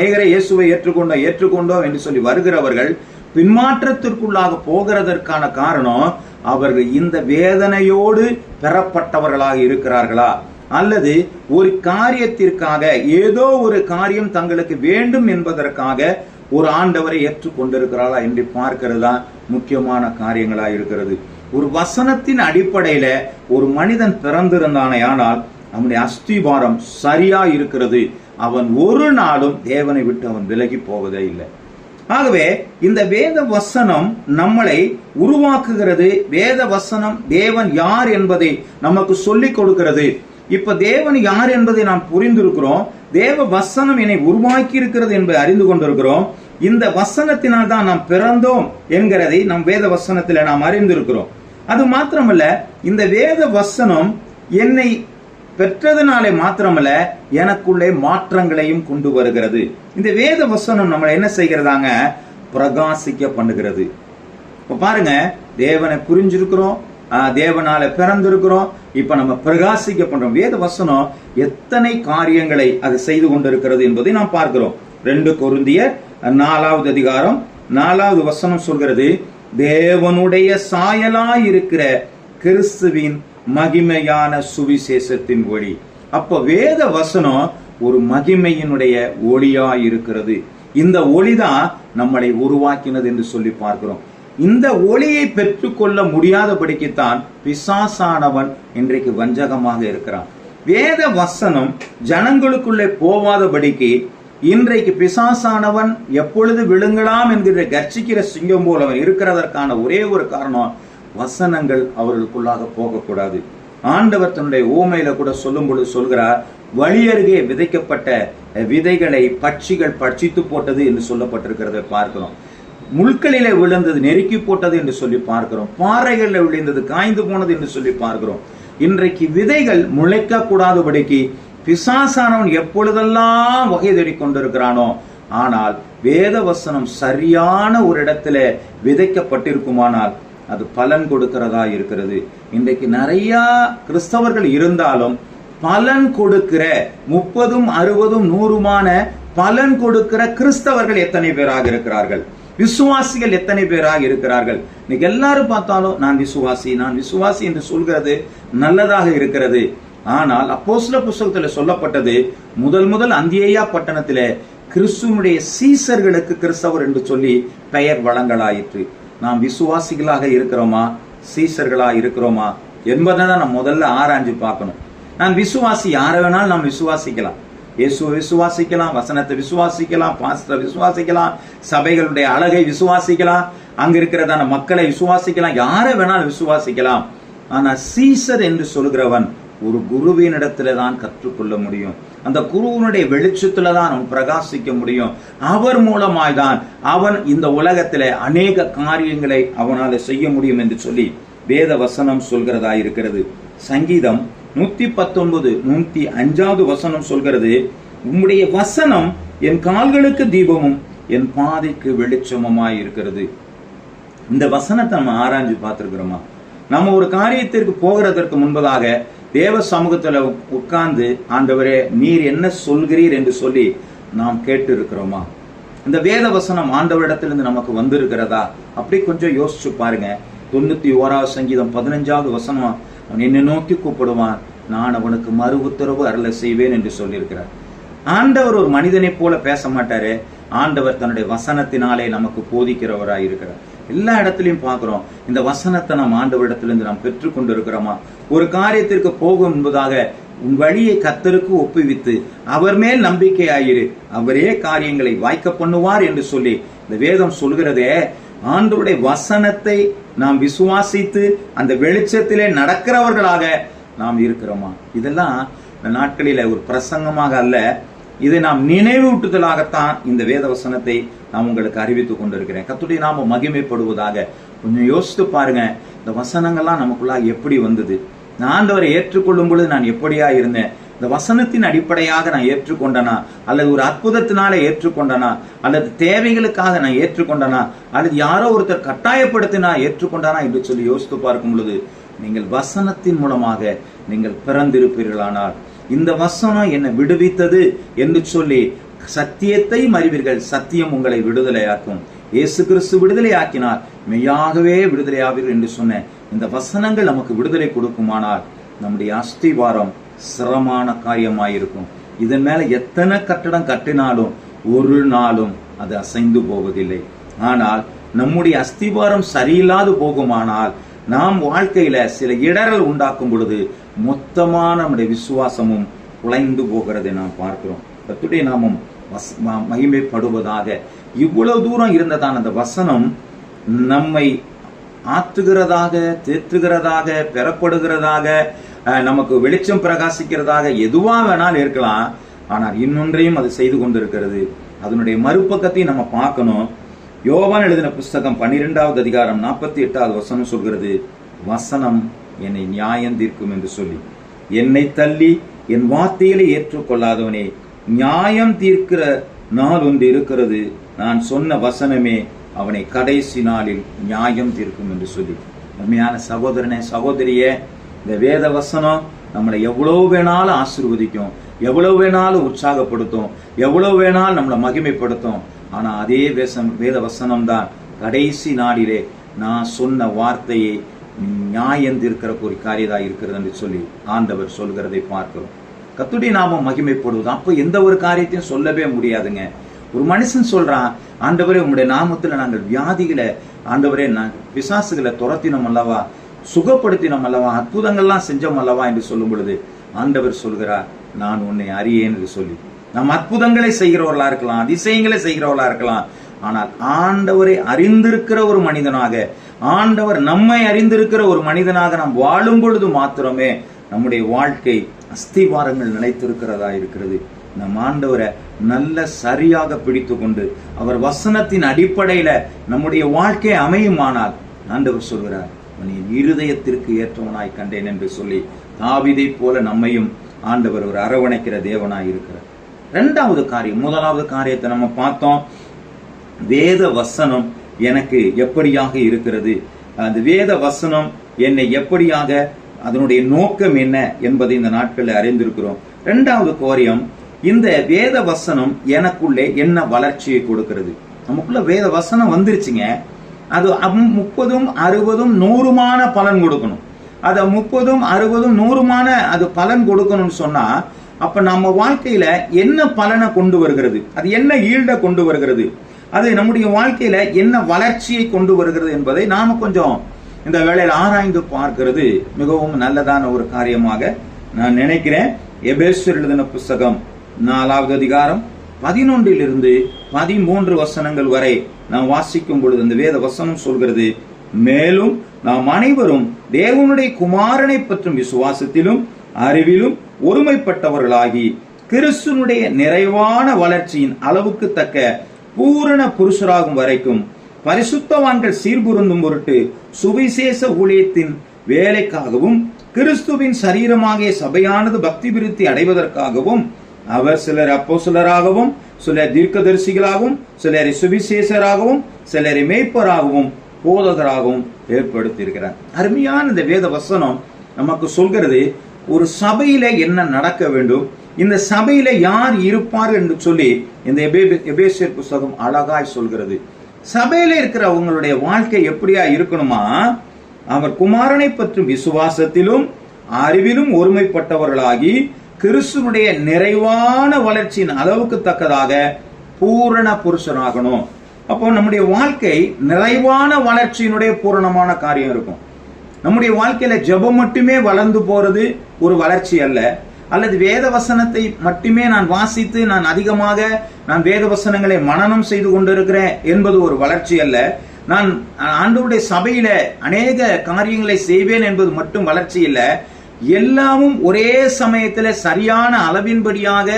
என்று சொல்லி வருகிறவர்கள் பின்மாற்றத்திற்குள்ளாக போகிறதற்கான காரணம், அவர்கள் இந்த வேதனையோடு பெறப்பட்டவர்களாக இருக்கிறார்களா, அல்லது ஒரு காரியத்திற்காக, ஏதோ ஒரு காரியம் தங்களுக்கு வேண்டும் என்பதற்காக ஒரு ஆண்டவரை ஏற்றுக்கொண்டிருக்கிறாளா என்று பார்க்கிறது தான் முக்கியமான காரியங்களா இருக்கிறது. ஒரு வசனத்தின் அடிப்படையில ஒரு மனிதன் பிறந்திருந்தானே ஆனால் அவனுடைய அஸ்திபாரம் சரியா இருக்கிறது, அவன் ஒரு நாளும் தேவனை விட்டு அவன் விலகி போவதே இல்லை. ஆகவே இந்த வேத வசனம் நம்மளை உருவாக்குகிறது. வேத வசனம் தேவன் யார் என்பதை நமக்கு சொல்லிக் கொடுக்கிறது. இப்ப தேவன் யார் என்பதை நாம் புரிந்திருக்கிறோம். தேவ வசனம் என்னை உருவாக்கி இருக்கிறது என்பதை அறிந்து கொண்டிருக்கிறோம். இந்த வசனத்தினால் தான் நாம் பிறந்தோம் என்கிறதை நம் வேத வசனத்தில் நாம் அறிந்திருக்கிறோம். அது மாத்திரமல்ல, இந்த வேத வசனம் என்னை பெற்றதுனாலே மாத்திரமல்ல எனக்குள்ளே மாற்றங்களையும் கொண்டு வருகிறது. இந்த வேத வசனம் நம்மளை என்ன செய்கிறதாங்க? பிரகாசிக்க பண்ணுகிறது. இப்ப பாருங்க, தேவனை புரிஞ்சிருக்கிறோம், தேவனால பிறந்திருக்கிறோம், இப்ப நம்ம பிரகாசிக்க பண்றோம். வேத வசனம் எத்தனை காரியங்களை அது செய்து கொண்டிருக்கிறது என்பதை நாம் பார்க்கிறோம். 2 கொரிந்தியர் 4வது அதிகாரம் 4வது வசனம் சொல்கிறது, தேவனுடைய சாயலாய் இருக்கிற கிறிஸ்துவின் மகிமையான சுவிசேஷத்தின் ஒளி. அப்ப வேத வசனம் ஒரு மகிமையினுடைய ஒளியாய் இருக்கிறது. இந்த ஒளிதான் நம்மளை உருவாக்கினது என்று சொல்லி பார்க்கிறோம். இந்த ஒளியை பெற்றுக்கொள்ள முடியாதபடிக்குத்தான் பிசாசானவன் இன்றைக்கு வஞ்சகமாக இருக்கிறான். வேத வசனம் ஜனங்களுக்குள்ளே போவாதபடிக்கு இன்றைக்கு பிசாசானவன் எப்பொழுது விழுங்கலாம் என்கிற கர்ச்சிக்கிற சிங்கம் போல அவன் இருக்கிறதற்கான ஒரே ஒரு காரணம், வசனங்கள் அவர்களுக்குள்ளாக போகக்கூடாது. ஆண்டவர் தன்னுடைய ஓமையில கூட சொல்லும் பொழுது சொல்கிறார், வழி அருகே விதைக்கப்பட்ட விதைகளை பட்சிகள் பட்சித்து போட்டது என்று சொல்லப்பட்டிருக்கிறத பார்க்கிறோம். முள்களிலே விழுந்தது நெருக்கி போட்டது என்று சொல்லி பார்க்கிறோம். பாறைகளில் விழுந்தது காய்ந்து போனது என்று சொல்லி பார்க்கிறோம். இன்றைக்கு விதைகள் முளைக்க கூடாதபடிக்கு பிசாசானவன் எப்பொழுதெல்லாம் வகை தேடிக் கொண்டிருக்கிறானோ, ஆனால் வேத வசனம் சரியான ஒரு இடத்துல விதைக்கப்பட்டிருக்குமானால் அது பலன் கொடுக்கிறதா இருக்கிறது. இன்றைக்கு நிறைய கிறிஸ்தவர்கள் இருந்தாலும் பலன் கொடுக்கிற 30, 60, 100 பலன் கொடுக்கிற கிறிஸ்தவர்கள் எத்தனை பேராக இருக்கிறார்கள்? விசுவாசிகள் எத்தனை பேராக இருக்கிறார்கள்? இன்னைக்கு எல்லாரும் பார்த்தாலும் நான் விசுவாசி என்று சொல்கிறது நல்லதாக இருக்கிறது. ஆனால் அப்போஸ்தலர் புத்தகத்தில் சொல்லப்பட்டது, முதல் அந்தியோயா பட்டணத்திலே கிறிஸ்துவனுடைய சீசர்களுக்கு கிறிஸ்தவர் என்று சொல்லி பெயர் வழங்கலாயிற்று. நாம் விசுவாசிகளாக இருக்கிறோமா, சீசர்களா இருக்கிறோமா என்பதை தான் நம்ம முதல்ல ஆராய்ஞ்சு பார்க்கணும். நான் விசுவாசி, யாரை வேணாலும் நாம் விசுவாசிக்கலாம். இயேசுவை விசுவாசிக்கலாம், வசனத்தை விசுவாசிக்கலாம், பாஸ்டரை விசுவாசிக்கலாம், சபைகளுடைய அழகை விசுவாசிக்கலாம், அங்க இருக்கிறதான மக்களை விசுவாசிக்கலாம், யாரை வேணாலும் விசுவாசிக்கலாம். ஆனா சீசர் என்று சொல்கிறவன் ஒரு குருவினிடத்துல தான் கற்றுக்கொள்ள முடியும். அந்த குருவனுடைய வெளிச்சத்துல தான் அவன் பிரகாசிக்க முடியும். அவர் மூலமாய் தான் அவன் இந்த உலகத்திலே அநேக காரியங்களை அவனால செய்ய முடியும் என்று சொல்லி வேத வசனம் சொல்கிறதா இருக்கிறது. சங்கீதம் 119, 105 வசனம் சொல்கிறது, உம்முடைய வசனம் என் கால்களுக்கு தீபமும் என் பாதைக்கு வெளிச்சமுமாய் இருக்கிறது. இந்த வசனத்தை நம்ம ஆராய்ஞ்சு பார்த்திருக்கிறோமா? நம்ம ஒரு காரியத்திற்கு போகிறதற்கு முன்பதாக தேவ சமூகத்துல உட்கார்ந்து, ஆண்டவரே நீர் என்ன சொல்கிறீர் என்று சொல்லி நாம் கேட்டு இருக்கிறோமா? இந்த வேத வசனம் ஆண்டவரிடத்திலிருந்து நமக்கு வந்திருக்கிறதா? அப்படி கொஞ்சம் யோசிச்சு பாருங்க. 91 சங்கீதம் 15 வசனம், அவன் என்னை நோக்கி கூப்பிடுவான், நான் அவனுக்கு மறு உத்தரவு அருள செய்வேன் என்று சொல்லியிருக்கிறார். ஆண்டவர் ஒரு மனிதனை போல பேச மாட்டாரு. ஆண்டவர் தன்னுடைய வசனத்தினாலே நமக்கு போதிக்கிறவராய் இருக்கிறார். எல்லா இடத்திலையும் பார்க்கிறோம். இந்த வசனத்தை நாம் ஆண்டவரிடத்திலிருந்து நாம் பெற்றுக்கொண்டு இருக்கிறோமா? ஒரு காரியத்திற்கு போகும் என்பதாக உன் வழியை கர்த்தருக்கு ஒப்புவித்து அவர் மேல் நம்பிக்கையாயிரு, அவரே காரியங்களை வாய்க்க பண்ணுவார் என்று சொல்லி இந்த வேதம் சொல்கிறதே. ஆண்டவருடைய வசனத்தை நாம் விசுவாசித்து அந்த வெளிச்சத்திலே நடக்கிறவர்களாக நாம் இருக்கிறோமா? இதெல்லாம் இந்த நாட்களில ஒரு பிரசங்கமாக அல்ல, இதை நாம் நினைவூட்டுதலாகத்தான் இந்த வேத வசனத்தை நான் உங்களுக்கு அறிவித்துக் கொண்டிருக்கிறேன். கர்த்தருடைய நாமம் மகிமைப்படுவதாக. கொஞ்சம் யோசித்து பாருங்க, இந்த வசனங்கள்லாம் நமக்குள்ள எப்படி வந்தது? நான் ஆண்டவரை ஏற்றுக்கொள்ளும் பொழுது நான் எப்படியா இருந்தேன்? இந்த வசனத்தின் அடிப்படையாக நான் ஏற்றுக்கொண்டனா, அல்லது ஒரு அற்புதத்தினால ஏற்றுக்கொண்டனா, அல்லது தேவைகளுக்காக நான் ஏற்றுக்கொண்டனா, அல்லது யாரோ ஒருத்தர் கட்டாயப்படுத்தினா ஏற்றுக்கொண்டானா என்று சொல்லி யோசித்து பார்க்கும் பொழுது, நீங்கள் வசனத்தின் மூலமாக நீங்கள் பிறந்திருப்பீர்களானால், இந்த வசனம் என்னை விடுவித்தது என்று சொல்லி சத்தியத்தையும் அறிவீர்கள், சத்தியம் உங்களை விடுதலையாக்கும். இயேசு கிறிஸ்து விடுதலை ஆக்கினார், மெய்யாகவே விடுதலை ஆவீர்கள் என்று சொன்ன இந்த வசனங்கள் நமக்கு விடுதலை கொடுக்குமானால் நம்முடைய அஸ்திவாரம் சிரமமான காரியமாயிருக்கும். இதன் மேல எத்தனை கட்டடம் கட்டினாலும் ஒரு நாளும் அது அசைந்து போவதில்லை. ஆனால் நம்முடைய அஸ்திவாரம் சரியில்லாது போகுமானால் நாம் வாழ்க்கையில சில இடரல் உண்டாக்கும் பொழுது மொத்தமான நம்முடைய விசுவாசமும் குலைந்து போகிறதை நாம் பார்க்கிறோம். கர்த்தருடைய நாமம் மகிமைப்படுவதாக. இவ்வளவு தூரம் இருந்ததான் அந்த வசனம் நம்மை ஆற்றுகிறதாக, தேற்றுகிறதாக, பெறப்படுகிறதாக, நமக்கு வெளிச்சம் பிரகாசிக்கிறதாக எதுவா வேணாலும் இருக்கலாம். ஆனால் இன்னொன்றையும் அது செய்து கொண்டிருக்கிறது. அதனுடைய மறுபக்கத்தையும் நம்ம பார்க்கணும். யோவான் எழுதின புஸ்தகம் 12வது அதிகாரம் 48வது வசனம் சொல்கிறது, வசனம் என்னை நியாயம் தீர்க்கும் என்று சொல்லி, என்னை தள்ளி என் வார்த்தைகளை ஏற்றுக்கொள்ளாதவனே நியாயம் தீர்க்கிற நாள் ஒன்று இருக்கிறது, நான் சொன்ன வசனமே அவனை கடைசி நாளில் நியாயம் தீர்க்கும் என்று சொல்லி. உண்மையான சகோதரனே, சகோதரியே, இந்த வேத வசனம் நம்மளை எவ்வளவு வேணாலும் ஆசீர்வதிக்கும், எவ்வளவு வேணாலும் உற்சாகப்படுத்தும், எவ்வளவு வேணாலும் நம்மளை மகிமைப்படுத்தும். ஆனா அதே வேத வசனம் தான் கடைசி நாளிலே நான் சொன்ன வார்த்தையை நியாயம் தீர்க்கிற ஒரு காரியதா இருக்கிறது என்று சொல்லி ஆண்டவர் சொல்கிறதை பார்க்கிறோம். கர்த்தருடைய நாமம் மகிமைப்படுவது. அப்ப எந்த ஒரு காரியத்தையும் சொல்லவே முடியாதுங்க. ஒரு மனுஷன் சொல்றான், ஆண்டவரே உங்களுடைய நாமத்துல நாங்கள் வியாதிகளை, ஆண்டவரே நாங்கள் பிசாசுகளை துரத்தினோம் அல்லவா, சுகப்படுத்தினோம் அல்லவா, அற்புதங்கள்லாம் செஞ்சோம் அல்லவா என்று சொல்லும் பொழுது ஆண்டவர் சொல்கிறார், நான் உன்னை அறியேன் என்று சொல்லி. நாம் அற்புதங்களை செய்கிறவர்களா இருக்கலாம், அதிசயங்களை செய்கிறவர்களா இருக்கலாம். ஆனால் ஆண்டவரை அறிந்திருக்கிற ஒரு மனிதனாக, ஆண்டவர் நம்மை அறிந்திருக்கிற ஒரு மனிதனாக நாம் வாழும் பொழுது மாத்திரமே நம்முடைய வாழ்க்கை அஸ்திவாரங்கள் நிலைத்திருக்கிறதா இருக்கிறது. நம் ஆண்டவரை நல்ல சரியாக பிடித்து கொண்டு அவர் வசனத்தின் அடிப்படையில நம்முடைய வாழ்க்கை அமையுமானால் ஆண்டவர் சொல்கிறார், நீ இருதயத்திற்கு ஏற்றவனாய் கண்டேன் என்று சொல்லி தாவீதை போல நம்மையும் ஆண்டவர் ஒரு அரவணைக்கிற தேவனாய் இருக்கிறார். இரண்டாவது காரியம், முதலாவது காரியத்தை நம்ம பார்த்தோம், வேத வசனம் எனக்கு எப்படியாக இருக்கிறது, அந்த வேத வசனம் என்னை எப்படியாக, அதனுடைய நோக்கம் என்ன என்பதை இந்த நாட்களில் அறிந்திருக்கிறோம். 2வது காரியம், இந்த வேத வசனம் எனக்குள்ளே என்ன வளர்ச்சியை கொடுக்கிறது. நமக்குள்ள வேத வசனம் வந்துருச்சுங்க, அது 30, 60, 100 பலன் கொடுக்கணும். அத 30, 60, 100 அது பலன் கொடுக்கணும்னு சொன்னா, அப்ப நம்ம வாழ்க்கையில என்ன பலனை கொண்டு வருகிறது, அது என்ன ஈல்ட கொண்டு வருகிறது, அது நம்முடைய வாழ்க்கையில என்ன வளர்ச்சியை கொண்டு வருகிறது என்பதை நாம கொஞ்சம் இந்த வேளையில் ஆராய்ந்து பார்க்கிறது மிகவும் நல்லதான ஒரு காரியமாக நான் நினைக்கிறேன். எபேசியர் எழுதின புஸ்தகம் 4வது அதிகாரம் 11 13 வசனங்கள் வரை நாம் வாசிக்கும் பொழுது அந்த வேத வசனம் சொல்கிறது, மேலும் நாம் அனைவரும் தேவனுடைய குமாரனை பற்றும் விசுவாசத்திலும் அறிவிலும் ஒருமைப்பட்டவர்களாகி கிறிஸ்துனுடைய நிறைவான வளர்ச்சியின் அளவுக்கு தக்க பூரண புருஷராகும் வரைக்கும் பரிசுத்தவான்கள் சீர்பொருந்தும் பொருட்டு சுவிசேஷ ஊழியத்தின் வேலைக்காகவும் கிறிஸ்துவின் சரீரமாகிய சபையானது பக்தி விருத்தி அடைவதற்காகவும் அவர் சிலர் அப்போஸ்தலராகவும், சிலர் தீர்க்கதரிசிகளாகவும், சிலரை சுவிசேஷராகவும், சிலரை மேய்ப்பராகவும், போதகராகவும் ஏற்படுத்தியிருக்கிறார். அருமையான இந்த வேத வசனம் நமக்கு சொல்கிறது, ஒரு சபையில என்ன நடக்க வேண்டும், இந்த சபையில யார் இருப்பார் என்று சொல்லி இந்த எபேசியர் புஸ்தகம் அழகாய் சொல்கிறது. சபையில இருக்கிற அவங்களுடைய வாழ்க்கை எப்படியா இருக்கணுமா, அவர் குமாரனை பற்றும் விசுவாசத்திலும் அறிவிலும் ஒருமைப்பட்டவர்களாகி கிறிஸ்துனுடைய நிறைவான வளர்ச்சியின் அளவுக்கு தக்கதாக பூரண புருஷனாகணும். அப்போ நம்முடைய வாழ்க்கை நிறைவான வளர்ச்சியினுடைய பூரணமான காரியம் இருக்கும். நம்முடைய வாழ்க்கையில ஜெபம் மட்டுமே வளர்ந்து போறது ஒரு வளர்ச்சி அல்ல, அல்லது வேத வசனத்தை மட்டுமே நான் வாசித்து நான் வேத வசனங்களை மனனம் செய்து கொண்டிருக்கிறேன் என்பது ஒரு வளர்ச்சி அல்ல. நான் ஆண்டவருடைய சபையில அநேக காரியங்களை செய்வேன் என்பது மட்டும் வளர்ச்சி இல்ல. எல்லாமும் ஒரே சமயத்துல சரியான அளவின்படியாக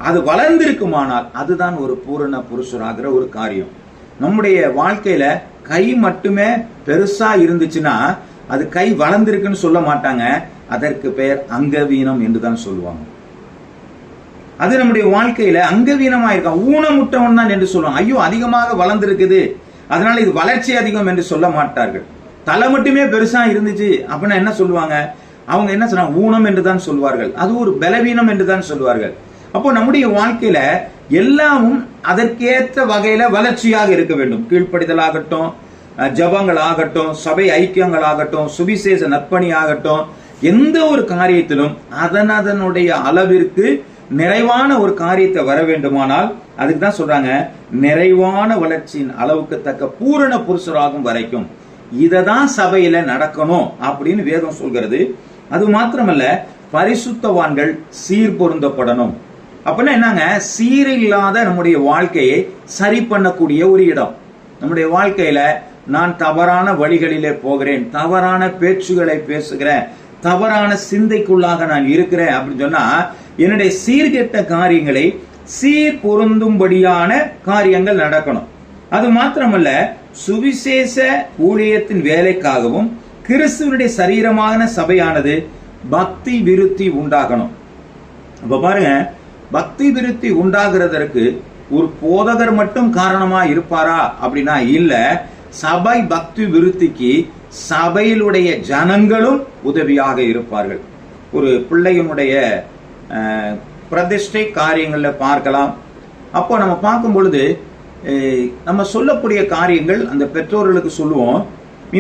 அது வளர்ந்திருக்குமானால் அதுதான் ஒரு பூரண புருஷராகிற ஒரு காரியம். நம்முடைய வாழ்க்கையில கை மட்டுமே பெருசா இருந்துச்சுன்னா அது கை வளர்ந்திருக்குன்னு சொல்ல மாட்டாங்க, அதற்கு பெயர் அங்கவீனம் என்றுதான் சொல்லுவாங்க. அது நம்முடைய வாழ்க்கையில அங்கவீனமா இருக்கா, ஊனமுட்டவன் தான் என்று சொல்லுவாங்க. ஐயோ அதிகமாக வளர்ந்திருக்குது அதனால இது வளர்ச்சி அதிகம் என்று சொல்ல மாட்டார்கள். தலை மட்டுமே பெருசா இருந்துச்சு அப்படின்னா என்ன சொல்லுவாங்க, அவங்க என்ன சொன்னாங்க, ஊனம் என்றுதான் சொல்வார்கள். அது ஒரு பலவீனம் என்றுதான் சொல்வார்கள். அப்போ நம்முடைய வாழ்க்கையில எல்லாமும் அதற்கேற்ற வகையில வளர்ச்சியாக இருக்க வேண்டும். கீழ்ப்படிதலாகட்டும், ஜபங்கள் ஆகட்டும், சபை ஐக்கியங்கள் ஆகட்டும், சுவிசேஷ நற்பணி ஆகட்டும், எந்த ஒரு காரியத்திலும் அதனுடைய அளவிற்கு நிறைவான ஒரு காரியத்தை வர வேண்டுமானால் அதுக்கு தான் சொல்றாங்க, நிறைவான வளர்ச்சியின் அளவுக்கு தக்க பூரண புருஷராகும் வரைக்கும் இததான் சபையில நடக்கணும் அப்படின்னு வேதம் சொல்கிறது. அது மாத்திரமல்ல, பரிசுத்தவான்கள் சீர்பொருந்தப்படணும். அப்படின்னா என்னங்க, சீரில்லாத நம்முடைய வாழ்க்கையை சரி பண்ணக்கூடிய ஒரு இடம். நம்முடைய வாழ்க்கையில நான் தவறான வழிகளிலே போகிறேன், தவறான பேச்சுகளை பேசுகிறேன், தவறான சிந்தைக்குள்ளாக நான் இருக்கிறேன் அப்படின்னு சொன்னா என்னுடைய சீர்கெட்ட காரியங்களை சீர் பொருந்தும்படியான காரியங்கள் நடக்கணும். அது மாத்திரமல்ல, சுவிசேஷ ஊழியத்தின் வேலைக்காகவும் கிறிஸ்துவனுடைய சரீரமான சபையானது பக்தி விருத்தி உண்டாகணும். அப்ப பாருங்க, பக்தி விருத்தி உண்டாகிறதற்கு ஒரு போதகர் மட்டும் காரணமா இருப்பாரா அப்படின்னா இல்ல, சபை பக்தி விருத்திக்கு சபையிலுடைய ஜனங்களும் உதவியாக இருப்பார்கள். ஒரு பிள்ளையினுடைய பிரதிஷ்டை காரியங்கள்ல பார்க்கலாம். அப்போ நம்ம பார்க்கும் பொழுது நம்ம சொல்லக்கூடிய காரியங்கள் அந்த பெற்றோர்களுக்கு சொல்லுவோம்,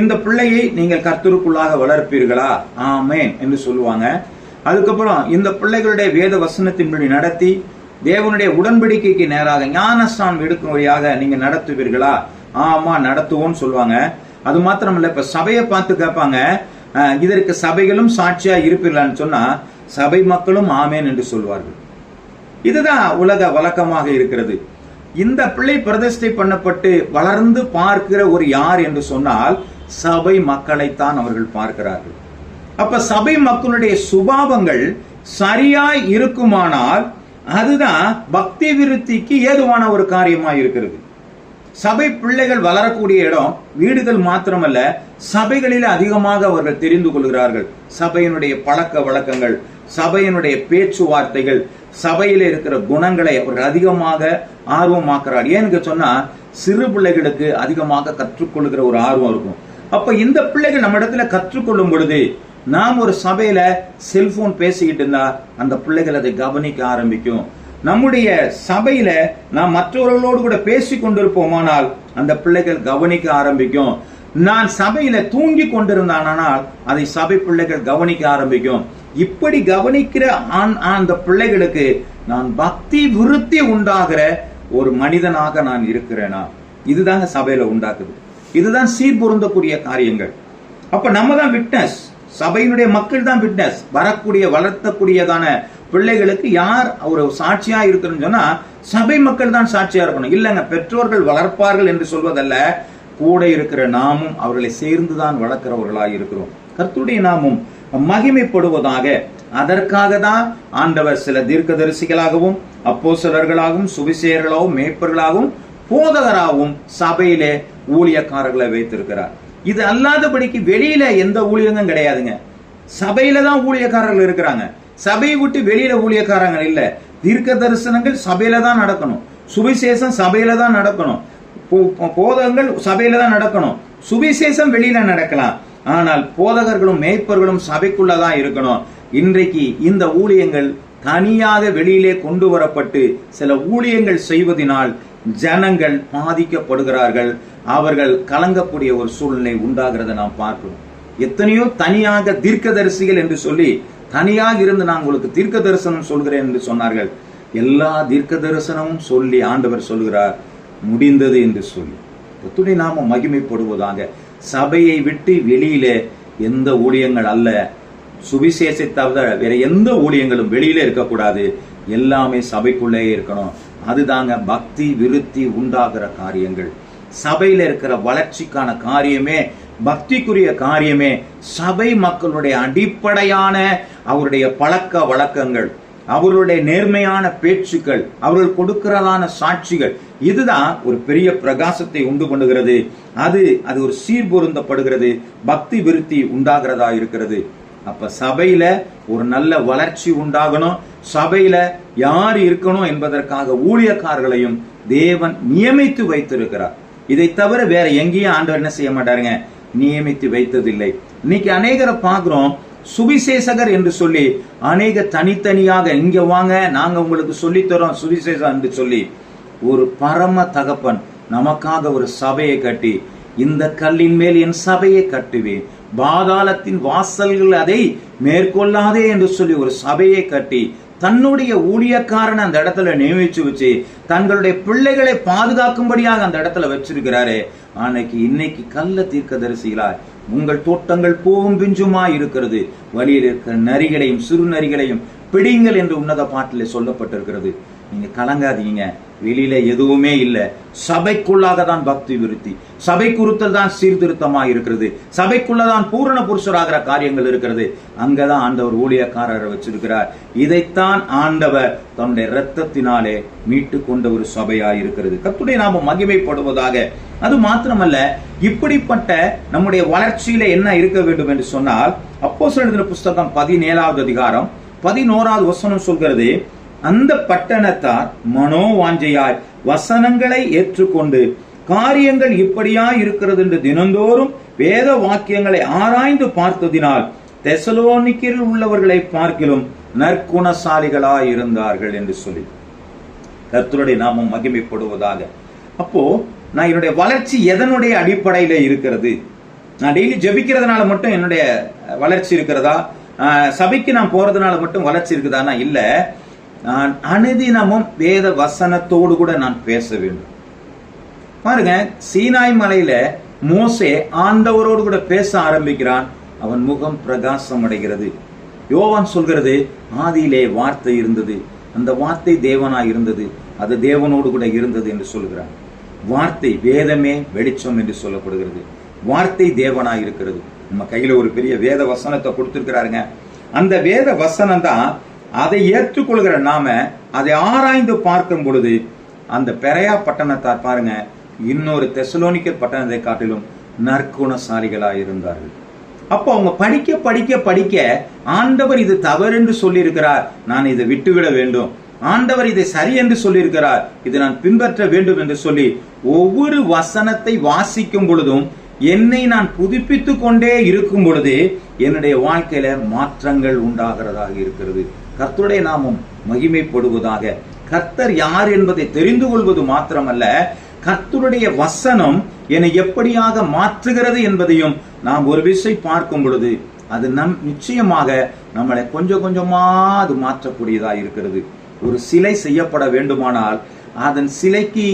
இந்த பிள்ளையை நீங்கள் கர்த்தருக்குள்ளாக வளர்ப்பீர்களா, ஆமேன் என்று சொல்லுவாங்க. அதுக்கப்புறம் இந்த பிள்ளைகளுடைய வேத வசனத்தின்படி நடத்தி தேவனுடைய உடன்படிக்கைக்கு நேராக ஞானஸ்நானம் எடுக்கும் வழியாக நீங்க நடத்துவீர்களா, ஆமா நடத்துவோம்னு சொல்லுவாங்க. அது மாத்திரமல்ல, இப்ப சபையை பார்த்து கேட்பாங்க, இதற்கு சபைகளும் சாட்சியா இருப்பீர்களான்னு சொன்னா சபை மக்களும் ஆமேன் என்று சொல்வார்கள். இதுதான் உலக வழக்கமாக இருக்கிறது. இந்த பிள்ளை பிரதிஷ்டை பண்ணப்பட்டு வளர்ந்து பார்க்கிற ஒரு யார் என்று சொன்னால் சபை மக்களைத்தான் அவர்கள் பார்க்கிறார்கள். அப்ப சபை மக்களுடைய சுபாவங்கள் சரியாய் இருக்குமானால் அதுதான் பக்தி விருத்திக்கு ஏதுவான ஒரு காரியமா இருக்கிறது. சபை பிள்ளைகள் வளரக்கூடிய இடம் வீடுகள் மாத்திரமல்ல, சபைகளில் அதிகமாக அவர்கள் தெரிந்து கொள்கிறார்கள். சபையினுடைய பழக்க வழக்கங்கள், சபையினுடைய பேச்சுவார்த்தைகள், சபையில இருக்கிற குணங்களை அவர்கள் அதிகமாக ஆர்வமாக்குறார். ஏன்னு சொன்னா சிறு பிள்ளைகளுக்கு அதிகமாக கற்றுக்கொள்கிற ஒரு ஆர்வம் இருக்கும். அப்ப இந்த பிள்ளைகள் நம்ம இடத்துல கற்றுக்கொள்ளும் பொழுது, நாம் ஒரு சபையில செல்போன் பேசிக்கிட்டு இருந்தா அந்த பிள்ளைகள் அதை கவனிக்க ஆரம்பிக்கும். நம்முடைய சபையில நாம் மற்றவர்களோடு கூட பேசி கொண்டிருப்போமானால் அந்த பிள்ளைகள் கவனிக்க ஆரம்பிக்கும். நான் சபையில தூங்கி கொண்டிருந்தானால் அதை சபை பிள்ளைகள் கவனிக்க ஆரம்பிக்கும். இப்படி கவனிக்கிற அந்த பிள்ளைகளுக்கு நான் பக்தி விருத்தி உண்டாகிற ஒரு மனிதனாக நான் இருக்கிறேனா? இதுதாங்க சபையில உண்டாக்குது. இதுதான் சீர்பொருந்தக்கூடிய காரியங்கள். அப்ப நம்ம தான் விட்னஸ், சபையினுடைய மக்கள் தான் விட்னஸ். வரக்கூடிய வளர்த்தக்கூடியதான பிள்ளைகளுக்கு யார் ஒரு சாட்சியா இருக்கணும்னு சொன்னா சபை மக்கள் தான் சாட்சியா இருக்கணும். இல்லங்க பெற்றோர்கள் வளர்ப்பார்கள் என்று சொல்வதல்ல, கூட இருக்கிற நாமும் அவர்களை சேர்ந்துதான் வளர்க்கிறவர்களாக இருக்கிறோம். கர்த்தருடைய நாமும் மகிமைப்படுவதாக. அதற்காக தான் ஆண்டவர் சில தீர்க்கதரிசிகளாகவும் அப்போஸ்தலர்களாகவும் சுவிசேஷர்களாகவும் மேய்ப்பர்களாகவும் போதகராகவும் சபையிலே ஊழியக்காரர்களை வைத்திருக்கிறார். இது அல்லாதபடிக்கு வெளியில எந்த ஊழியங்களும் கிடையாதுங்க. சபையில தான் ஊழியக்காரர்கள் இருக்கிறாங்க. சபையை விட்டு வெளியில ஊழியக்காரங்கள் இல்ல. தீர்க்க தரிசனங்கள் சபையில தான் நடக்கணும், சுவிசேஷம் சபையில தான் நடக்கணும், போதகங்கள் சபையில தான் நடக்கணும். சுவிசேஷம் வெளியில நடக்கலாம், ஆனால் போதகர்களும் மேய்ப்பர்களும் சபைக்குள்ளதான் இருக்கணும். இன்றைக்கு இந்த ஊழியங்கள் தனியாக வெளியிலே கொண்டு வரப்பட்டு சில ஊழியங்கள் செய்வதனால் ஜனங்கள் பாதிக்கப்படுகிறார்கள். அவர்கள் கலங்கக்கூடிய ஒரு சூழ்நிலை உண்டாகிறத நாம் பார்க்கிறோம். எத்தனையோ தனியாக தீர்க்கதரிசிகள் என்று சொல்லி தனியாக இருந்து நான் உங்களுக்கு தீர்க்க தரிசனம் சொல்கிறேன் என்று சொன்னார்கள். எல்லா தீர்க்க தரிசனமும் சொல்லி ஆண்டவர் சொல்கிறார் முடிந்தது என்று சொல்லி. கர்த்தருடைய நாமம் மகிமைப்படுவதாக. சபையை விட்டு வெளியிலே எந்த ஊழியங்கள் அல்ல, சுவிசேஷத்தை தவிர வேற எந்த ஊழியங்களும் வெளியில இருக்கக்கூடாது. எல்லாமே சபைக்குள்ளே இருக்கணும். அதுதாங்க பக்தி விருத்தி உண்டாகிற காரியங்கள். சபையில இருக்கிற வளர்ச்சிக்கான காரியமே, பக்திக்குரிய காரியமே சபை மக்களுடைய அடிப்படையான அவருடைய பழக்க வழக்கங்கள், அவர்களுடைய நேர்மையான பேச்சுக்கள், அவர்கள் கொடுக்கிறதான சாட்சிகள், இதுதான் ஒரு பெரிய பிரகாசத்தை உண்டு பண்ணுகிறது. அது ஒரு சீர்பொருந்தப்படுகிறது, பக்தி விருத்தி உண்டாகிறதா இருக்கிறது. அப்ப சபையில ஒரு நல்ல வளர்ச்சி உண்டாகணும். சபையில யார் இருக்கணும் என்பதற்காக ஊழியக்காரர்களையும் தேவன் நியமித்து வைத்திருக்கிறார். இதை தவிர வேற எங்கேயும் ஆண்டவர் என்ன செய்ய மாட்டாருங்க, நியமித்து வைத்ததில்லை. இன்னைக்கு அநேகரை பார்க்கிறோம், சுவிசேஷகர் என்று சொல்லி அநேக தனித்தனியாக இங்க வாங்க நாங்க உங்களுக்கு சொல்லித்தரோம் சுவிசேஷம் என்று சொல்லி ஒரு பரம தகப்பன் நமக்காக ஒரு சபையை கட்டி, இந்த கல்லின் மேல் என் சபையை கட்டுவேன், பாதாளத்தின் வாசல்கள் அதை மேற்கொள்ளாதே என்று சொல்லி ஒரு சபையை கட்டி தன்னுடைய ஊழியக்காரன் அந்த இடத்துல நியமிச்சு வச்சு தங்களுடைய பிள்ளைகளை பாதுகாக்கும்படியாக அந்த இடத்துல வச்சிருக்கிறாரே. இன்னைக்கு கள்ள தீர்க்கதரிசிகளாய் உங்கள் தோட்டங்கள் பூவும் பிஞ்சுமா இருக்கிறது, வழியில் இருக்கிற நரிகளையும் சிறு நரிகளையும் பிடிங்கள் என்று உன்னத பாட்டிலே சொல்லப்பட்டிருக்கிறது. நீங்க கலங்காதீங்க, வெளியில எதுவுமே இல்லை. சபைக்குள்ளாக தான் பக்தி விருத்தி, சபை குறித்தல் தான் சீர்திருத்தமா இருக்கிறது, சபைக்குள்ளதான் பூரண புருஷராகிற காரியங்கள் இருக்கிறது. அங்கதான் ஆண்டவர் ஊழியக்காரரை வச்சிருக்கிறார். இதைத்தான் ஆண்டவர் தன்னுடைய இரத்தத்தினாலே மீட்டு கொண்ட ஒரு சபையா இருக்கிறது. கர்த்தருடைய நாமம் மகிமைப்படுவதாக. அது மாத்திரமல்ல, இப்படிப்பட்ட நம்முடைய வளர்ச்சியில என்ன இருக்க வேண்டும் என்று சொன்னால், அப்போஸ்தலர் புஸ்தகம் 17வது அதிகாரம் 11வது வசனம் சொல்கிறது, அந்த பட்டணத்தார் மனோவாஞ்சையாய் வசனங்களை ஏற்றுக்கொண்டு காரியங்கள் இப்படியா இருக்கிறது என்று தினந்தோறும் வேத வாக்கியங்களை ஆராய்ந்து பார்த்ததினால் தெசலோனிக்கரில் உள்ளவர்களை பார்க்கிலும் நற்குணசாலிகளாய் இருந்தார்கள் என்று சொல்லி. கர்த்தருடைய நாமம் மகிமைப்படுவதாக. அப்போ நான் என்னுடைய வளர்ச்சி எதனுடைய அடிப்படையில இருக்கிறது? நான் டெய்லி ஜெபிக்கிறதுனால மட்டும் என்னுடைய வளர்ச்சி இருக்கிறதா? சபைக்கு நான் போறதுனால மட்டும் வளர்ச்சி இருக்குதானா? இல்ல, நான் அனுதினமும் வேத வசனத்தோடு கூட நான் பேச வேண்டும். பாருங்க, சீனாய் மலையில மோசே ஆண்டவரோடு கூட பேச ஆரம்பிக்கிறான். அவன் முகம் பிரகாசம் அடைகிறது. யோவான் சொல்கிறது, ஆதியிலே வார்த்தை இருந்தது, அந்த வார்த்தை தேவனாய் இருந்தது, அது தேவனோடு கூட இருந்தது என்று சொல்கிறான். வார்த்தை வேதமே வெளிச்சம் என்று சொல்லப்படுகிறது. வார்த்தை தேவனாய் இருக்கிறது. நம்ம கையில ஒரு பெரிய வேத வசனத்தை கொடுத்திருக்கிறாருங்க. அந்த வேத வசனம் தான், அதை ஏற்றுக்கொள்கிற நாம அதை ஆராய்ந்து பார்க்கும் பொழுது அந்த பெரையா பட்டணத்தார் பாருங்க, இன்னொரு தெசலோனிக்கர் பட்டணத்தை காட்டிலும் நற்குணசாலிகளாய் இருந்தார்கள். அப்போ அவங்க படிக்க படிக்க படிக்க ஆண்டவர் இது தவறு என்று சொல்லி இருக்கிறார், நான் இதை விட்டுவிட வேண்டும், ஆண்டவர் இதை சரி என்று சொல்லி இருக்கிறார், இதை நான் பின்பற்ற வேண்டும் என்று சொல்லி ஒவ்வொரு வசனத்தை வாசிக்கும் பொழுதும் என்னை நான் புதுப்பித்துக் கொண்டே இருக்கும் பொழுது என்னுடைய வாழ்க்கையில மாற்றங்கள் உண்டாகிறதாக இருக்கிறது. கர்த்தருடைய நாமம் மகிமைப்படுவதாக. கர்த்தர் யார் என்பதை தெரிந்து கொள்வது மாத்திரமல்ல, கர்த்தருடைய வசனம் என்னை எப்படியாக மாற்றுகிறது என்பதையும் நாம் ஒரு விஷயம் பார்க்கும் பொழுது அது நிச்சயமாக நம்மளை கொஞ்சம் கொஞ்சமா அது மாற்றக்கூடியதா இருக்கிறது. ஒரு சிலை செய்யப்பட வேண்டுமானால் அதன் சிலைக்கு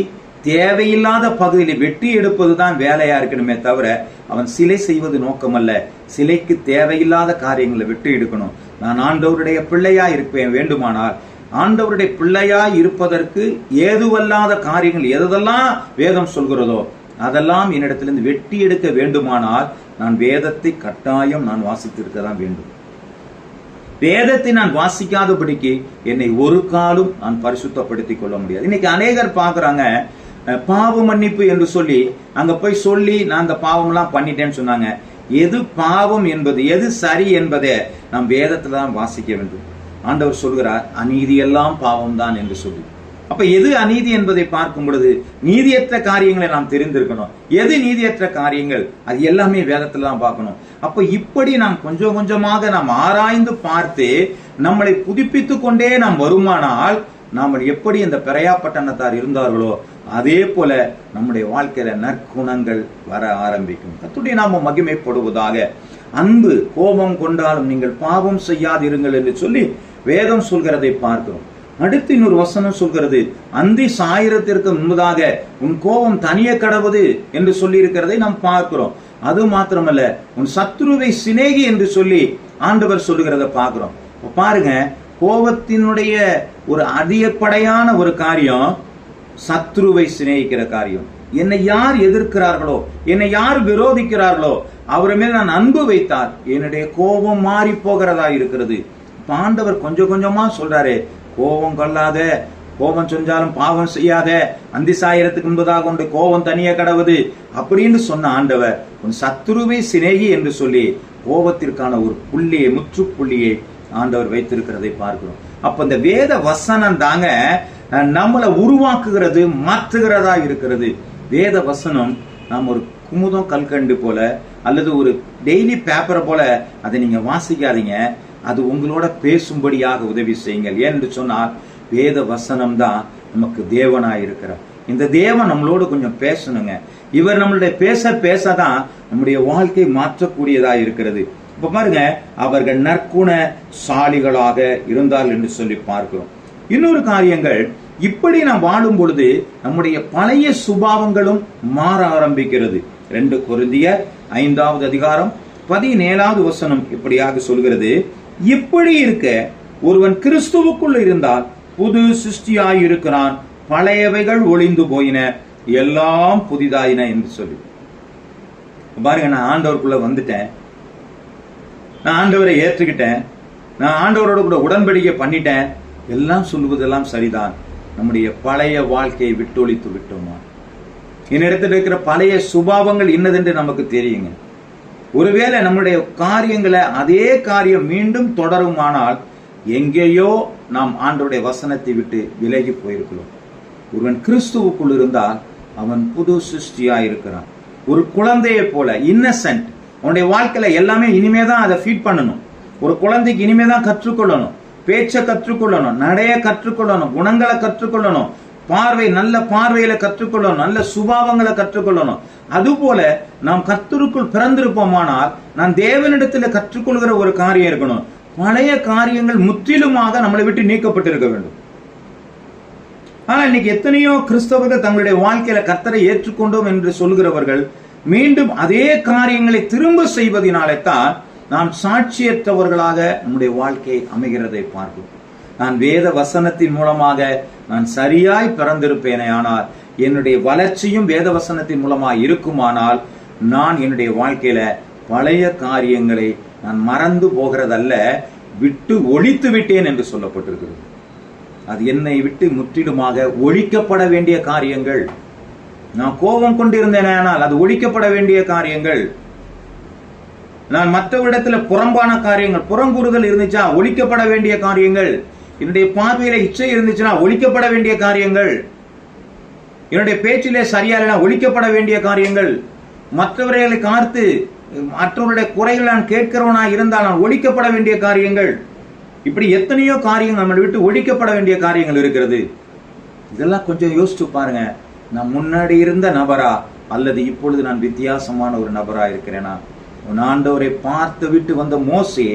தேவையில்லாத பகுதியில் வெட்டி எடுப்பதுதான் வேலையா இருக்கணுமே தவிர அவன் சிலை செய்வது நோக்கமல்ல. சிலைக்கு தேவையில்லாத காரியங்களை வெட்டி எடுக்கணும். நான் ஆண்டவருடைய பிள்ளையா இருப்பேன் வேண்டுமானால் ஆண்டவருடைய பிள்ளையாய் இருப்பதற்கு ஏதுவல்லாத காரியங்கள் எதெல்லாம் வேதம் சொல்கிறதோ அதெல்லாம் என்னிடத்திலிருந்து வெட்டி எடுக்க வேண்டுமானால் நான் வேதத்தை கட்டாயம் நான் வாசித்திருக்க தான் வேண்டும். வேதத்தை நான் வாசிக்காதபடிக்கு என்னை ஒரு காலும் நான் பரிசுத்தப்படுத்திக் கொள்ள முடியாது. இன்னைக்கு அநேகர் பாக்குறாங்க, பாவ மன்னிப்பு என்று சொல்லி அங்க போய் சொல்லி நான் அந்த பாவம் எல்லாம் பண்ணிட்டேன்னு சொன்னாங்க. எது பாவம் என்பது எது சரி என்பதை நாம் வேதத்துல தான் வாசிக்க வேண்டும். ஆண்டவர் சொல்கிறார், அநீதி எல்லாம் பாவம் தான் என்று சொல்லி. அப்ப எது அநீதி என்பதை பார்க்கும் பொழுது நீதியற்ற காரியங்களை நாம் தெரிந்திருக்கணும். எது நீதியற்ற காரியங்கள் அது எல்லாமே வேதத்துல தான் பார்க்கணும். அப்ப இப்படி நாம் கொஞ்சம் கொஞ்சமாக நாம் ஆராய்ந்து பார்த்து நம்மளை புதுப்பித்துக் கொண்டே நாம் வருமானால் நாம் எப்படி இந்த பெரையா பட்டணத்தார் இருந்தார்களோ அதே போல நம்முடைய வாழ்க்கையில நற்குணங்கள் வர ஆரம்பிக்கும். கர்த்தருடைய நாமம் மகிமைப்படுவதாக. அன்பு, கோபம் கொண்டாலும் நீங்கள் பாவம் செய்யாதிருங்கள் என்று சொல்லி வேதம் சொல்கிறதை பார்க்கிறோம். அடுத்து இன்னொரு வசனம் சொல்கிறது, அந்தி சாயிரத்திற்கு முன்பதாக உன் கோபம் தனிய கடவுது என்று சொல்லி இருக்கிறதை நாம் பார்க்கிறோம். அது மாத்திரமல்ல, உன் சத்ருவை சிநேகி என்று சொல்லி ஆண்டவர் சொல்லுகிறத பார்க்கிறோம். பாருங்க, கோபத்தினுடைய ஒரு அதிகப்படையான ஒரு காரியம் சத்ருவை சிநேகிக்கிற காரியம். என்னை யார் எதிர்க்கிறார்களோ, என்னை யார் விரோதிக்கிறார்களோ அவர் மேல் நான் அன்பு வைத்தால் என்னுடைய கோபம் மாறி போகிறதா இருக்கிறது. ஆண்டவர் கொஞ்சம் கொஞ்சமா சொல்றாரு, கோபம் கொள்ளாத, கோபம் செஞ்சாலும் பாவம் செய்யாத, அந்தி சாயிரத்துக்கு முன்பதாக உண்டு கோபம் தனிய கடவுது அப்படின்னு சொன்ன ஆண்டவர் உன் சத்ருவை சிநேகி என்று சொல்லி கோபத்திற்கான ஒரு புள்ளியை, முற்றுப்புள்ளியை ஆண்டவர் வைத்திருக்கிறதை பார்க்கிறோம். அப்ப இந்த வேத வசனம் தாங்க நம்மளை உருவாக்குகிறது, மாற்றுகிறதா இருக்கிறது. வேத வசனம் நாம் ஒரு குமுதம் கல்கண்டு போல அல்லது ஒரு டெய்லி பேப்பரை போல அதை நீங்க வாசிக்காதீங்க. அது உங்களோட பேசும்படியாக உதவி செய்யுங்கள். ஏன்னு சொன்னால் வேத வசனம் தான் நமக்கு தேவனாய் இருக்கிறார். இந்த தேவன் நம்மளோட கொஞ்சம் பேசணுங்க. இவர் நம்மளுடைய பேசதான் நம்முடைய வாழ்க்கை மாற்றக்கூடியதா இருக்கிறது. இப்ப பாருங்க, அவர்கள் நற்குண சாலிகளாக இருந்தார்கள் என்று சொல்லி பார்க்கிறோம். இன்னொரு காரியங்கள், இப்படி நாம் வாழும் பொழுது நம்முடைய பழைய சுபாவங்களும் மாற ஆரம்பிக்கிறது. 2 கொரிந்தியர் 5வது அதிகாரம் 17வது வசனம் இப்படியாக சொல்கிறது, இப்படி இருக்க ஒருவன் கிறிஸ்துவுக்குள் இருந்தால் புது சிருஷ்டியாய் இருக்கிறான், பழையவைகள் ஒளிந்து போயின, எல்லாம் புதிதாயின என்று சொல்லி. பாருங்க, நான் ஆண்டவருக்குள்ள வந்துட்டேன், நான் ஆண்டவரை ஏற்றுக்கிட்டேன், நான் ஆண்டவரோட கூட உடன்படிக்கை பண்ணிட்டேன், எல்லாம் சொல்லுவதெல்லாம் சரிதான். நம்முடைய பழைய வாழ்க்கையை விட்டொழித்து விட்டோமா? என்னிடத்தில் இருக்கிற பழைய சுபாவங்கள் என்னதென்று நமக்கு தெரியுங்க. ஒருவேளை நம்முடைய காரியங்களை அதே காரியம் மீண்டும் தொடருமானால் எங்கேயோ நாம் ஆண்டவருடைய வசனத்தை விட்டு விலகி போயிருக்கிறோம். ஒருவன் கிறிஸ்துவுக்குள் இருந்தால் அவன் புது சிருஷ்டியா இருக்கிறான். ஒரு குழந்தையை போல இன்னசென்ட். அவனுடைய வாழ்க்கையில எல்லாமே இனிமேதான் அதை ஃபீட் பண்ணணும். ஒரு குழந்தைக்கு இனிமேதான் கற்றுக்கொள்ளணும், பேச்சை கற்றுக்கொள்ளணும், நடைய கற்றுக்கொள்ளணும், குணங்களை கற்றுக்கொள்ளணும், நல்ல பார்வையில கற்றுக்கொள்ளணும், நல்ல சுபாவங்களை கற்றுக்கொள்ளணும். அதுபோல நாம் கர்த்தருக்குள் பிறந்திருப்போமானால் நான் தேவனிடத்தில் கற்றுக்கொள்கிற ஒரு காரியம் இருக்கணும். பழைய காரியங்கள் முற்றிலுமாக நம்மளை விட்டு நீக்கப்பட்டிருக்க வேண்டும். ஆனா இன்னைக்கு எத்தனையோ கிறிஸ்தவர்கள் தங்களுடைய வாழ்க்கையில கர்த்தரை ஏற்றுக்கொண்டோம் என்று சொல்கிறவர்கள் மீண்டும் அதே காரியங்களை திரும்ப செய்வதனாலே தான் நாம் சாட்சியற்றவர்களாக நம்முடைய வாழ்க்கை அமைகிறதை பார்க்கிறோம். நான் வேத வசனத்தின் மூலமாக நான் சரியாய் பிறந்திருப்பேனே, ஆனால் என்னுடைய வளர்ச்சியும் வேத வசனத்தின் மூலமாக இருக்குமானால் நான் என்னுடைய வாழ்க்கையில பழைய காரியங்களை நான் மறந்து போகிறதல்ல, விட்டு ஒழித்து விட்டேன் என்று சொல்லப்பட்டிருக்கிறது. அது என்னை விட்டு முற்றிலுமாக ஒழிக்கப்பட வேண்டிய காரியங்கள். நான் கோபம் கொண்டிருந்தேனே, ஆனால் அது ஒழிக்கப்பட வேண்டிய காரியங்கள். நான் மற்றவரிடத்துல புறம்பான காரியங்கள், புறங்கூறுதல் இருந்துச்சா ஒழிக்கப்பட வேண்டிய காரியங்கள். என்னுடைய பார்வையில இச்சை இருந்துச்சுன்னா ஒழிக்கப்பட வேண்டிய காரியங்கள். என்னுடைய பேச்சிலே சரியா ஒழிக்கப்பட வேண்டிய காரியங்கள். மற்றவர்களை பார்த்து மற்றவருடைய குறைகள் நான் கேட்கிறவனாக இருந்தால் நான் ஒழிக்கப்பட வேண்டிய காரியங்கள், இப்படி எத்தனையோ காரியங்கள் நம்மளை விட்டு ஒழிக்கப்பட வேண்டிய காரியங்கள் இருக்கிறது. இதெல்லாம் கொஞ்சம் யோசிச்சு பாருங்க. நான் முன்னாடி இருந்த நபரா அல்லது இப்பொழுது நான் வித்தியாசமான ஒரு நபரா இருக்கிறேனா? உன் ஆண்டவரை பார்த்து விட்டு வந்த மோசே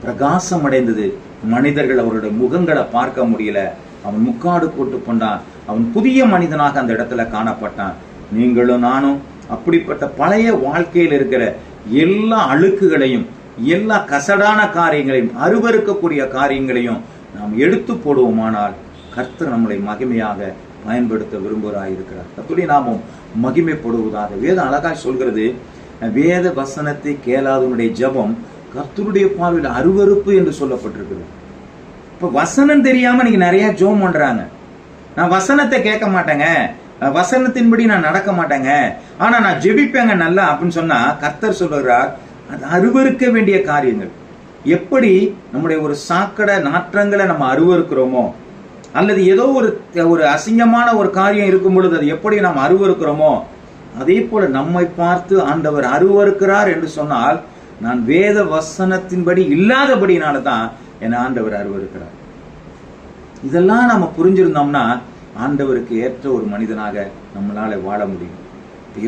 பிரகாசம் அடைந்தது. மனிதர்கள் அவருடைய முகங்களை பார்க்க முடியல. அவன் முக்காடு போட்டு கொண்டான். அவன் புதிய மனிதனாக அந்த இடத்துல காணப்பட்டான். நீங்களும் நானும் அப்படிப்பட்ட பழைய வாழ்க்கையில் இருக்கிற எல்லா அழுக்குகளையும், எல்லா கசடான காரியங்களையும், அருவருக்கக்கூடிய காரியங்களையும் நாம் எடுத்து போடுவோமானால் கர்த்தர் நம்மளை மகிமையாக பயன்படுத்த விரும்புகிறார். கர்த்தருடைய நாமம் மகிமைப்படுவதாக. வேதம் அழகாய் சொல்கிறது, வேத வசனத்தை கேளாதவனுடைய ஜெபம் கர்த்தருடைய பார்வையில் அருவருப்பு என்று சொல்லப்பட்டிருக்கிறது. இப்ப வசனம் தெரியாம நீங்க நிறைய ஜெபம் பண்றாங்க. நான் வசனத்தை கேட்க மாட்டேங்க, வசனத்தின்படி நான் நடக்க மாட்டேங்க, ஆனா நான் ஜெபிப்பேங்க நல்லா அப்படின்னு சொன்னா கர்த்தர் சொல்லுகிறார், அது அருவருக்க வேண்டிய காரியங்கள். எப்படி நம்முடைய ஒரு சாக்கடை நாற்றங்களை நம்ம அருவருக்கிறோமோ, அல்லது ஏதோ ஒரு அசிங்கமான ஒரு காரியம் இருக்கும் பொழுது அது எப்படி நாம் அருவருக்கிறோமோ, அதே போல நம்மை பார்த்து ஆண்டவர் அருவருக்கிறார் என்று சொன்னால், நான் வேத வசனத்தின்படி இல்லாதபடினால தான் என் ஆண்டவர் அருவருக்கிறார். இதெல்லாம் நம்ம புரிஞ்சிருந்தோம்னா ஆண்டவருக்கு ஏற்ற ஒரு மனிதனாக நம்மளால வாழ முடியும்.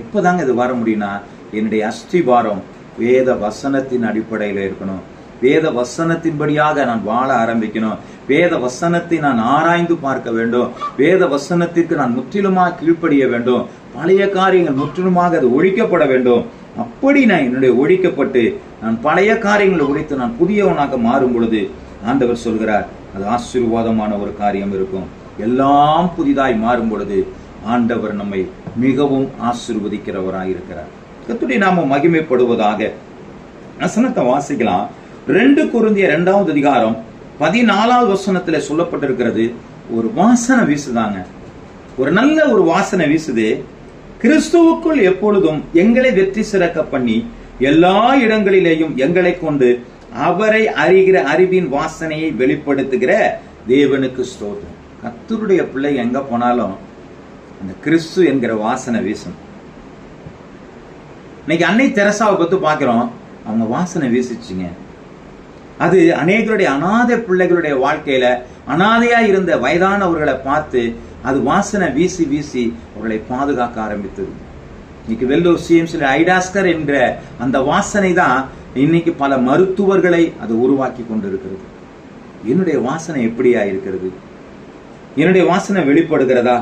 எப்பதாங்க இது வர முடியும்னா, என்னுடைய அஸ்திபாரம் வேத வசனத்தின் அடிப்படையில் இருக்கணும். வேத வசனத்தின்படியாக நான் வாழ ஆரம்பிக்கணும். வேத வசனத்தை நான் ஆராய்ந்து பார்க்க வேண்டும். வேத வசனத்திற்கு நான் முற்றிலுமாக கீழ்ப்படிய வேண்டும். பழைய காரியங்கள் முற்றிலுமாக அது ஒழிக்கப்பட வேண்டும். அப்படி நான் என்னுடைய ஒழிக்கப்பட்டு நான் பழைய காரியங்களை ஒழித்து நான் புதியவனாக மாறும் பொழுது ஆண்டவர் சொல்கிறார், அது ஆசீர்வாதமான ஒரு காரியம் இருக்கும். எல்லாம் புதிதாய் மாறும் பொழுது ஆண்டவர் நம்மை மிகவும் ஆசீர்வதிக்கிறவராய் இருக்கிறார். கர்த்தருடைய நாமம் மகிமைப்படுவதாக. வசனத்தை வாசிக்கலாம். 2 கொரிந்தியர் 2வது அதிகாரம் 14வது வசனத்துல சொல்லப்பட்டிருக்கிறது, ஒரு வாசனை வீசுதாங்க. ஒரு நல்ல ஒரு வாசனை வீசுது. கிறிஸ்துவுக்குள் எப்பொழுதும் எங்களை வெற்றி சிறக்க பண்ணி எல்லா இடங்களிலேயும் எங்களை கொண்டு அவரை அறிகிற அறிவின் வாசனையை வெளிப்படுத்துகிற தேவனுக்கு ஸ்தோத்திரம். கர்த்தருடைய பிள்ளை எங்க போனாலும் அந்த கிறிஸ்து என்கிற வாசனை வீசும். இன்னைக்கு அன்னை தெரசாவை பத்தி பாக்கிறோம், அவங்க வாசனை வீசிச்சுங்க. அது அநேகருடைய அநாதை பிள்ளைகளுடைய வாழ்க்கையில அநாதையா இருந்த வயதானவர்களை பார்த்து அது வாசனை வீசி வீசி அவர்களை பாதுகாக்க ஆரம்பித்தது. இன்னைக்கு வெள்ளூர் சிஎம்சில ஐடாஸ்கர் என்ற அந்த வாசனை தான் இன்னைக்கு பல மருத்துவர்களை அது உருவாக்கி கொண்டிருக்கிறது. என்னுடைய வாசனை எப்படியா இருக்கிறது? என்னுடைய வாசனை வெளிப்படுகிறதா?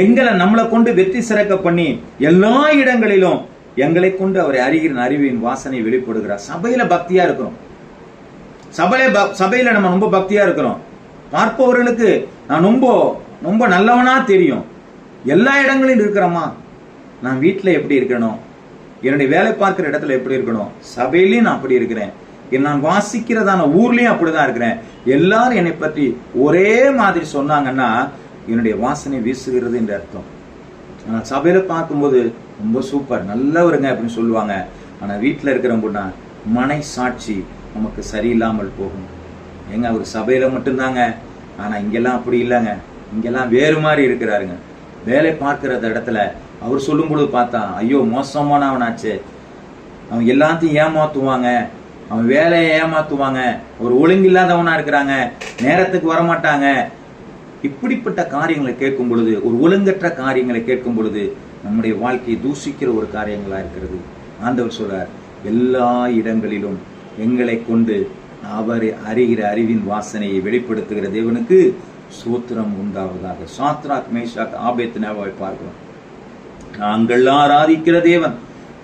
எங்களை நம்மளை கொண்டு வெற்றி சிறக்க பண்ணி எல்லா இடங்களிலும் எங்களை கொண்டு அவரை அறிகிற அறிவின் வாசனை வெளிப்படுகிறார். சபையில பக்தியா இருக்கிறோம். சபையில நம்ம ரொம்ப பக்தியா இருக்கிறோம். பார்ப்பவர்களுக்கு நான் ரொம்ப நல்லவனா தெரியும். எல்லா இடங்களிலும் இருக்கிறோமா? நான் வீட்டுல எப்படி இருக்கணும், என்னுடைய வேலை பார்க்கிற இடத்துல எப்படி இருக்கணும், சபையிலையும் நான் அப்படி இருக்கிறேன், நான் வாசிக்கிறதான ஊர்லயும் அப்படிதான் இருக்கிறேன். எல்லாரும் என்னை பற்றி ஒரே மாதிரி சொன்னாங்கன்னா என்னுடைய வாசனை வீசுகிறது என்று அர்த்தம். நான் சபையில பார்க்கும்போது ரொம்ப சூப்பர் நல்லவருங்க அப்படின்னு சொல்லுவாங்க. ஆனா வீட்டுல இருக்கிறவங்கன்னா மனை சாட்சி நமக்கு சரியில்லாமல் போகும். ஏங்க அவர் சபையில மட்டும்தாங்க, ஆனா இங்கெல்லாம் அப்படி இல்லைங்க, இங்கெல்லாம் வேறு மாதிரி இருக்கிறாருங்க. வேலை பார்க்கிற இடத்துல அவர் சொல்லும் பொழுது பார்த்தா ஐயோ மோசமானவனாச்சு, அவன் எல்லாத்தையும் ஏமாத்துவாங்க, அவன் வேலையை ஏமாத்துவாங்க, ஒரு ஒழுங்கில்லாதவனா இருக்கிறாங்க, நேரத்துக்கு வரமாட்டாங்க. இப்படிப்பட்ட காரியங்களை கேட்கும் பொழுது, ஒரு ஒழுங்கற்ற காரியங்களை கேட்கும் பொழுது நம்முடைய வாழ்க்கையை தூஷிக்கிற ஒரு காரியங்களா இருக்கிறது. ஆண்டவர் சொல்றார், எல்லா இடங்களிலும் எங்களை கொண்டு அவரை அறிகிற அறிவின் வாசனையை வெளிப்படுத்துகிற தேவனுக்கு சூத்திரம் உண்டாவதாக. சாத்ராக் மேஷாக் ஆபேத்நேகோவை பார்க்கிறோம். நாங்கள் ஆராதிக்கிற தேவன்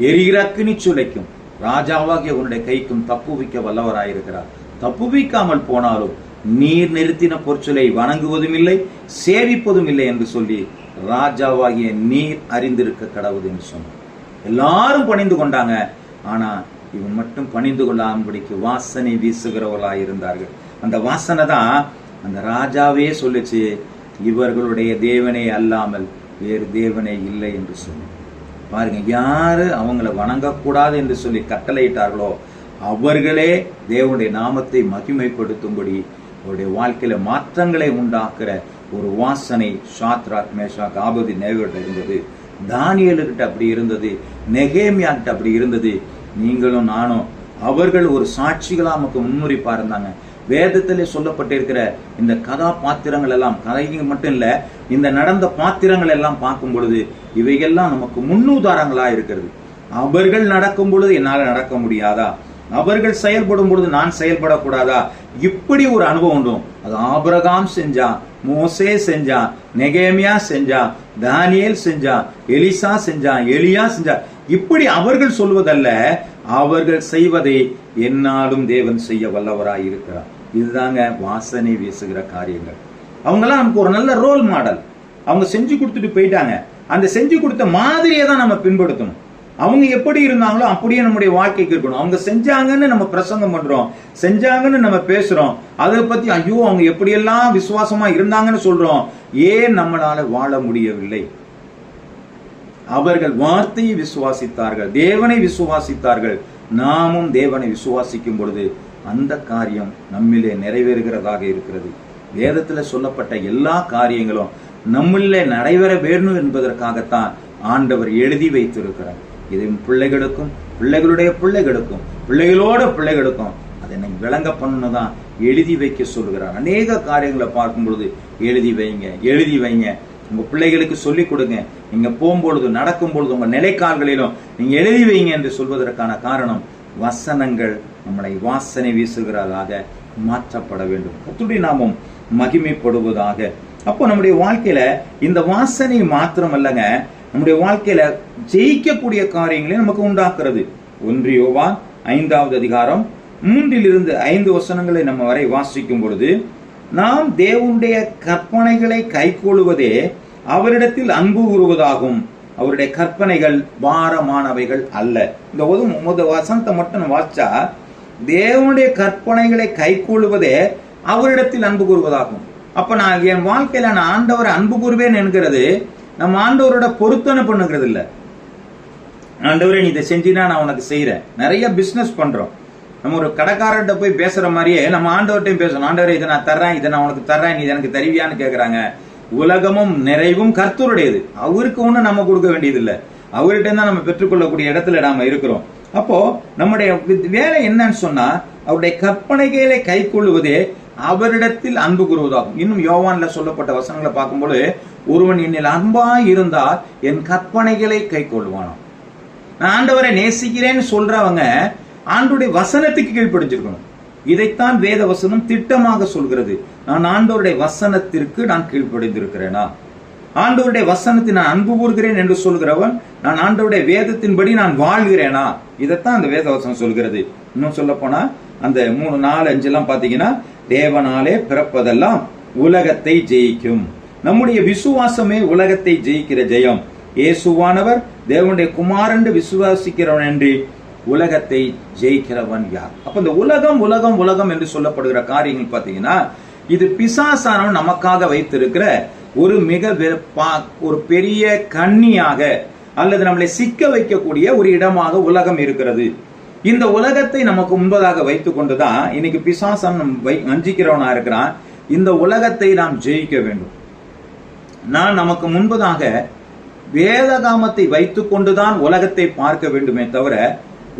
எரிகிற அக்கினி சூளைக்கும் ராஜாவாகிய உன்னுடைய கைக்கும் தப்புவிக்க வல்லவராயிருக்கிறார். தப்புவிக்காமல் போனாலும் நீர் நிறுத்தின பொற்சொலை வணங்குவதும் இல்லை சேவிப்பதும் இல்லை என்று சொல்லி ராஜாவாகிய நீர் அறிந்திருக்க கடவுது என்று சொன்னார். எல்லாரும் பணிந்து கொண்டாங்க, ஆனா இவன் மட்டும் பணிந்து கொள்ளாமபடிக்கு வாசனை வீசுகிறவர்களாய் இருந்தார்கள். அந்த வாசனை தான் அந்த ராஜாவே சொல்லுச்சு, இவர்களுடைய தேவனே அல்லாமல் வேறு தேவனே இல்லை என்று சொல்லி. பாருங்க, யாரு அவங்களை வணங்கக்கூடாது என்று சொல்லி கட்டளையிட்டார்களோ அவர்களே தேவனுடைய நாமத்தை மகிமைப்படுத்தும்படி அவருடைய வாழ்க்கையில மாற்றங்களை உண்டாக்குற ஒரு வாசனை சாத்ராக் மேஷாக் ஆபேத்நேகோவிடம் இருந்தது. தானியேலுகிட்ட அப்படி இருந்தது, நெகேமியா கிட்ட அப்படி இருந்தது. நீங்களும் நானும் அவர்கள் ஒரு சாட்சிகளா நமக்கு முன்னுரிப்பா இருந்தாங்க. வேதத்திலே சொல்லப்பட்டிருக்கிற இந்த கதாபாத்திரங்கள் எல்லாம், கதைகள் மட்டும் இல்ல, இந்த நடந்த பாத்திரங்கள் எல்லாம் பார்க்கும் பொழுது இவைகள்லாம் நமக்கு முன்னுதாரணங்களா இருக்கிறது. அவர்கள் நடக்கும் பொழுது என்னால் நடக்க முடியாதா? அவர்கள் செயல்படும் பொழுது நான் செயல்படக்கூடாதா? இப்படி ஒரு அனுபவம் உண்டு. அது ஆபிரகாம் செஞ்சான், மோசே செஞ்சான், நெகேமியா செஞ்சான், தானியேல் செஞ்சான், எலிசா செஞ்சான், எலியா செஞ்சான். இப்படி அவர்கள் சொல்வதல்ல, அவர்கள் செய்வதை என்னாலும் தேவன் செய்ய வல்லவராய் இருக்கிறார். இதுதாங்க வாசனை வீசுகிற காரியங்கள். அவங்கெல்லாம் நமக்கு ஒரு நல்ல ரோல் மாடல். அவங்க செஞ்சு கொடுத்துட்டு போயிட்டாங்க. அந்த செஞ்சு கொடுத்த மாதிரியை தான் நம்ம பின்படுத்தணும். அவங்க எப்படி இருந்தாங்களோ அப்படியே நம்முடைய வாழ்க்கைக்கு இருக்கணும். அவங்க செஞ்சாங்கன்னு நம்ம பிரசங்கம் பண்றோம், செஞ்சாங்கன்னு நம்ம பேசுறோம், அதை பத்தி ஐயோ அவங்க எப்படியெல்லாம் விசுவாசமா இருந்தாங்கன்னு சொல்றோம். ஏன் நம்மளால வாழ முடியவில்லை? அவர்கள் வார்த்தையை விசுவாசித்தார்கள், தேவனை விசுவாசித்தார்கள். நாமும் தேவனை விசுவாசிக்கும் பொழுது அந்த காரியம் நம்மிலே நிறைவேறுகிறதாக இருக்கிறது. வேதத்தில் சொல்லப்பட்ட எல்லா காரியங்களும் நம்மிலே நடைபெற வேண்டும் என்பதற்காகத்தான் ஆண்டவர் எழுதி வைத்திருக்கிறார். இது பிள்ளைகளுக்கும், பிள்ளைகளுடைய பிள்ளைகளுக்கும், பிள்ளைகளோட பிள்ளைகளுக்கும் அதை விளங்க பண்ணதான் எழுதி வைக்க சொல்லுகிறார். அநேக காரியங்களை பார்க்கும் பொழுது எழுதி வைங்க, எழுதி வைங்க, உங்க பிள்ளைகளுக்கு சொல்லிக் கொடுங்க. நீங்க போகும்பொழுது, நடக்கும் பொழுது, உங்க நிலைக்கால்களிலும் நீங்க எழுதி வைங்க என்று சொல்வதற்கான காரணம், வசனங்கள் நம்மளை வாசனை வீசுகிறதாக மாற்றப்பட வேண்டும். கர்த்தருடைய நாமம் மகிமைப்படுவதாக. அப்போ நம்முடைய வாழ்க்கையில இந்த வாசனை மாத்திரம் அல்லங்க, நம்முடைய வாழ்க்கையில ஜெயிக்கக்கூடிய காரியங்களை நமக்கு உண்டாக்குறது. 1 யோவான் 5வது அதிகாரம் 3-5 வசனங்களை நம்ம வரை வாசிக்கும் பொழுது, நாம் தேவனுடைய கற்பனைகளை கைக்கொள்வதே அவரிடத்தில் அன்பு கூறுவதாகும். அவருடைய கற்பனைகள் பாரமானவைகள் அல்ல. இந்த வசனத்தை மட்டும் வாசிச்சா, தேவனுடைய கற்பனைகளை கைக்கொள்வதே அவரிடத்தில் அன்பு கூறுவதாகும். அப்ப நான் என் வாழ்க்கையில நான் ஆண்டவரை அன்பு கூறுவேன் என்கிறது நம்ம ஆண்டவரோட பொருத்தனை பண்ணுகிறது இல்ல. ஆண்டவரே நீ இதை செஞ்சினா நான் உனக்கு செய்யறேன். நிறைய பிசினஸ் பண்றோம். நம்ம ஒரு கடைக்காரர்கிட்ட போய் பேசுற மாதிரியே நம்ம ஆண்டவர்கிட்டையும் பேசணும். ஆண்டவரே இதை நான் தர்றேன், இதை நான் உனக்கு தர்றேன், நீ எனக்கு தருவியான்னு கேட்கறாங்க. உலகமும் நிறைவும் கர்த்தருடையது. அவருக்கு ஒண்ணு நம்ம கொடுக்க வேண்டியது இல்லை. அவர்கிட்ட தான் நம்ம பெற்றுக்கொள்ளக்கூடிய இடத்துல நாம இருக்கிறோம். அப்போ நம்முடைய வேலை என்னன்னு சொன்னா, அவருடைய கற்பனைகளை கை கொள்ளுவதே அவரிடத்தில் அன்பு கூறுவதாகும். இன்னும் யோவான்ல சொல்லப்பட்ட வசனங்களை பார்க்கும்போது, ஒருவன் என்னில் அன்பா இருந்தால் என் கற்பனைகளை கை கொள்வானாம். நான் ஆண்டவரை நேசிக்கிறேன்னு சொல்றவங்க ஆண்டவருடைய வசனத்துக்கு கீழ்ப்படிஞ்சிருக்கணும். இதைத்தான் வேத வசனம் திட்டமாக சொல்கிறது. நான் ஆண்டவருடைய வசனத்திற்கு நான் கீழ்ப்படிந்திருக்கிறேனா? ஆண்டவருடைய வசனத்தை நான் அன்பு கூறுகிறேன் என்று சொல்கிறவன் நான் ஆண்டவருடைய வேதத்தின்படி நான் வாழ்கிறேனா? இதைத்தான் அந்த வேத வசனம் சொல்கிறது. இன்னும் சொல்ல போனா அந்த 3, 4, 5 எல்லாம் பாத்தீங்கன்னா, தேவனாலே பிறப்பதெல்லாம் உலகத்தை ஜெயிக்கும். நம்முடைய விசுவாசமே உலகத்தை ஜெயிக்கிற ஜெயம். இயேசுவானவர் தேவனுடைய குமாரன் விசுவாசிக்கிறவன் என்று உலகத்தை ஜெயிக்கிறவன் யார்? அப்ப இந்த உலகம் உலகம் உலகம் என்று சொல்லப்படுகிற காரியங்கள் பாத்தீங்கன்னா, இது பிசாசானவன் நமக்காக வைத்திருக்கிற ஒரு ஒரு பெரிய கண்ணியாக அல்லது நம்மளை சிக்க வைக்கக்கூடிய ஒரு இடமாக உலகம் இருக்கிறது. இந்த உலகத்தை நமக்கு முன்பதாக வைத்துக் கொண்டுதான் இன்னைக்கு பிசாசன் வஞ்சிக்கிறவனா இருக்கிறான். இந்த உலகத்தை நாம் ஜெயிக்க வேண்டும். நான் நமக்கு முன்பதாக வேதகாமத்தை வைத்துக் கொண்டுதான் உலகத்தை பார்க்க வேண்டுமே தவிர,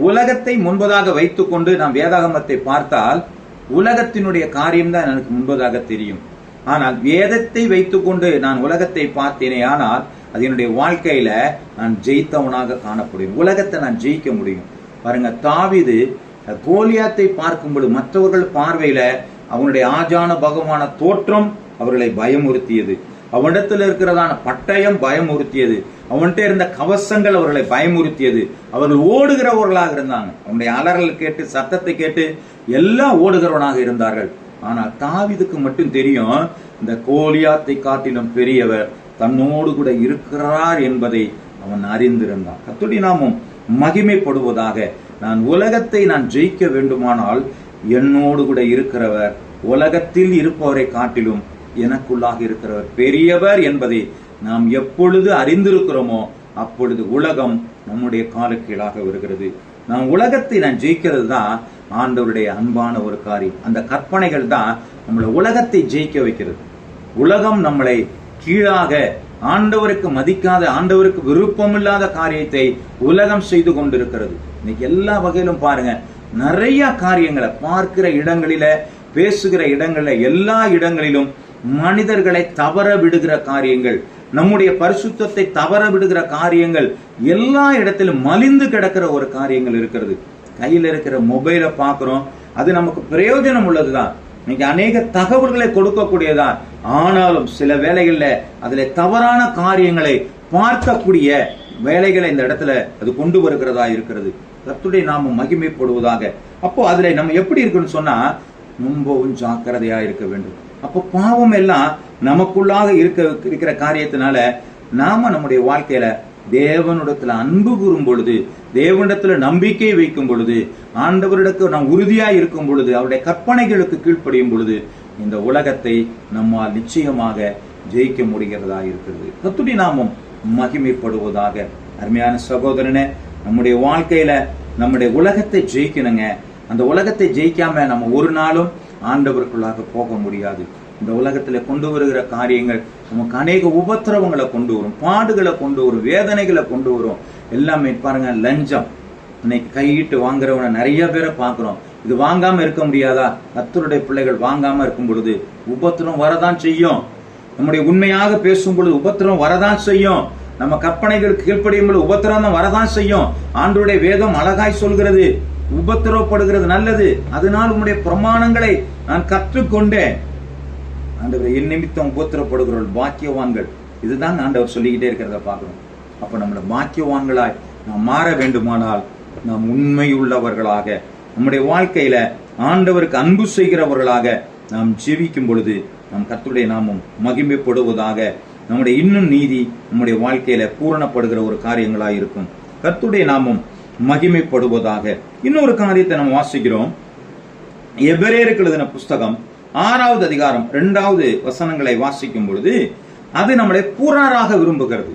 உலகத்தை முன்பதாக வைத்துக் கொண்டு நாம் வேதாகமத்தை பார்த்தால் உலகத்தினுடைய காரியம்தான் எனக்கு முன்பதாக தெரியும். ஆனால் வேதத்தை வைத்துக் கொண்டு நான் உலகத்தை பார்த்தேனே ஆனால் அது என்னுடைய வாழ்க்கையில நான் ஜெயித்தவனாக காணப்படுவேன். உலகத்தை நான் ஜெயிக்க முடியும். பாருங்க, தாவீது கோலியாத்தை பார்க்கும்போது மற்றவர்கள் பார்வையில அவனுடைய ஆஜான பகவான தோற்றம் அவர்களை பயமுறுத்தியது. அவனிடத்தில் இருக்கிறதான பட்டயம் பயமுறுத்தியது. அவன்கிட்ட இருந்த கவசங்கள் அவர்களை பயமுறுத்தியது. அவர்கள் ஓடுகிறவர்களாக இருந்தாங்க. அவனுடைய அலறல் கேட்டு, சத்தத்தை கேட்டு எல்லாம் ஓடுகிறவனாக இருந்தார்கள். ஆனால் தாவீதுக்கு மட்டும் தெரியும், இந்த கோலியாத்தை காட்டிலும் பெரியவர் தன்னோடு கூட இருக்கிறார் என்பதை அவன் அறிந்திருந்தான். கர்த்தருடைய நாமம் மகிமைப்படுவதாக. நான் உலகத்தை நான் ஜெயிக்க வேண்டுமானால் என்னோடு கூட இருக்கிறவர், உலகத்தில் இருப்பவரை காட்டிலும் எனக்குள்ளாக இருக்கிறவர் பெரியவர் என்பதை நாம் எப்பொழுது அறிந்திருக்கிறோமோ அப்பொழுது உலகம் நம்முடைய காலுக்கீழாக வருகிறது. நாம் உலகத்தை நான் ஜெயிக்கிறது தான் ஆண்டவருடைய அன்பான ஒரு காரியம். அந்த கற்பனைகள் தான் நம்மளை உலகத்தை ஜெயிக்க வைக்கிறது. உலகம் நம்மளை கீழாக ஆண்டவருக்கு மதிக்காத, ஆண்டவருக்கு விருப்பமில்லாத காரியத்தை உலகம் செய்து கொண்டிருக்கிறது. இன்னைக்கு எல்லா வகையிலும் பாருங்க, நிறைய காரியங்களை பார்க்கிற இடங்களில, பேசுகிற இடங்களில, எல்லா இடங்களிலும் மனிதர்களை தவற விடுகிற காரியங்கள், நம்முடைய பரிசுத்தத்தை தவற விடுகிற காரியங்கள், எல்லா இடத்திலும் மலிந்து கிடக்கிற ஒரு காரியங்கள் இருக்கிறது. கையில் இருக்கிற மொபைலை பார்க்கிறோம், அது நமக்கு பிரயோஜனம் உள்ளதுதான், இன்னைக்கு அநேக தகவல்களை கொடுக்கக்கூடியதான். ஆனாலும் சில வேளைகள்ல அதுல தவறான காரியங்களை பார்க்கக்கூடிய வேலைகளை இந்த இடத்துல அது கொண்டு வருகிறதா இருக்கிறது. கர்த்தருடைய நாமம் மகிமைப்படுவதாக. அப்போ அதுல நம்ம எப்படி இருக்குன்னு சொன்னா, ரொம்பவும் ஜாக்கிரதையா இருக்க வேண்டும். அப்போ பாவம் எல்லாம் நமக்குள்ளாக இருக்கிற காரியத்தினால நாம நம்முடைய வாழ்க்கையில தேவனிடத்துல அன்பு கூறும் பொழுது, தேவனிடத்துல நம்பிக்கை வைக்கும் பொழுது, ஆண்டவரிடத்தில் நாம் உறுதியா இருக்கும் பொழுது, அவருடைய கற்பனைகளுக்கு கீழ்ப்படியும் பொழுது, இந்த உலகத்தை நம்மால் நிச்சயமாக ஜெயிக்க முடிகிறதா இருக்கிறது. கர்த்தருடைய நாமம் மகிமைப்படுவதாக. அருமையான சகோதரனே, நம்முடைய வாழ்க்கையில நம்முடைய உலகத்தை ஜெயிக்கணுங்க. அந்த உலகத்தை ஜெயிக்காம நம்ம ஒரு நாளும் ஆண்டவருக்குள்ளாக போக முடியாது. இந்த உலகத்துல கொண்டு வருகிற காரியங்கள் நமக்கு அநேக உபத்திரவங்களை கொண்டு வரும், பாடுகளை கொண்டு வரும், வேதனைகளை கொண்டு வரும். எல்லாமே பாருங்க, லஞ்சம். இன்னைக்கு கையிட்டு வாங்குறவனை நிறைய பேரை பார்க்கிறோம். இது வாங்காம இருக்க முடியாதா? கர்த்தருடைய பிள்ளைகள் வாங்காம இருக்கும் பொழுது உபத்திரம் வரதான் செய்யும். நம்முடைய உண்மையாக பேசும் பொழுது உபத்திரம் வரதான் செய்யும். நம்ம கற்பனைகளுக்கு கீழ்ப்படியும் பொழுது உபத்திரம் தான் வரதான் செய்யும். ஆண்டவருடைய வேதம் அழகாய் சொல்கிறது, உபத்திரவப்படுகிறது நல்லது, அதனால் உங்களுடைய பிரமாணங்களை நான் கற்றுக்கொண்டேன். ஆண்டவரை என் நிமித்தம் உபத்திரப்படுகிறவர்கள் பாக்கியவான்கள். இதுதான் ஆண்டவர் சொல்லிக்கிட்டே இருக்கிறத பார்க்கிறோம். அப்ப நம்மளோட பாக்கியவான்களாய் நாம் மாற வேண்டுமானால் நாம் உண்மையுள்ளவர்களாக, நம்முடைய வாழ்க்கையில ஆண்டவருக்கு அன்பு செய்கிறவர்களாக நாம் ஜீவிக்கும் பொழுது நம் கர்த்தருடைய நாமம் மகிமைப்படுவதாக. நம்முடைய இன்னும் நீதி நம்முடைய வாழ்க்கையில பூரணப்படுகிற ஒரு காரியங்களாய் இருக்கும். கர்த்தருடைய நாமம் மகிமைப்படுவதாக. இன்னொரு காரியத்தை நம்ம வாசிக்கிறோம். எபிரேயருக்கு எழுதின புஸ்தகம் 6வது அதிகாரம் 2வது வசனங்களை வாசிக்கும் பொழுது அது நம்மளை பூரணராக விரும்புகிறது,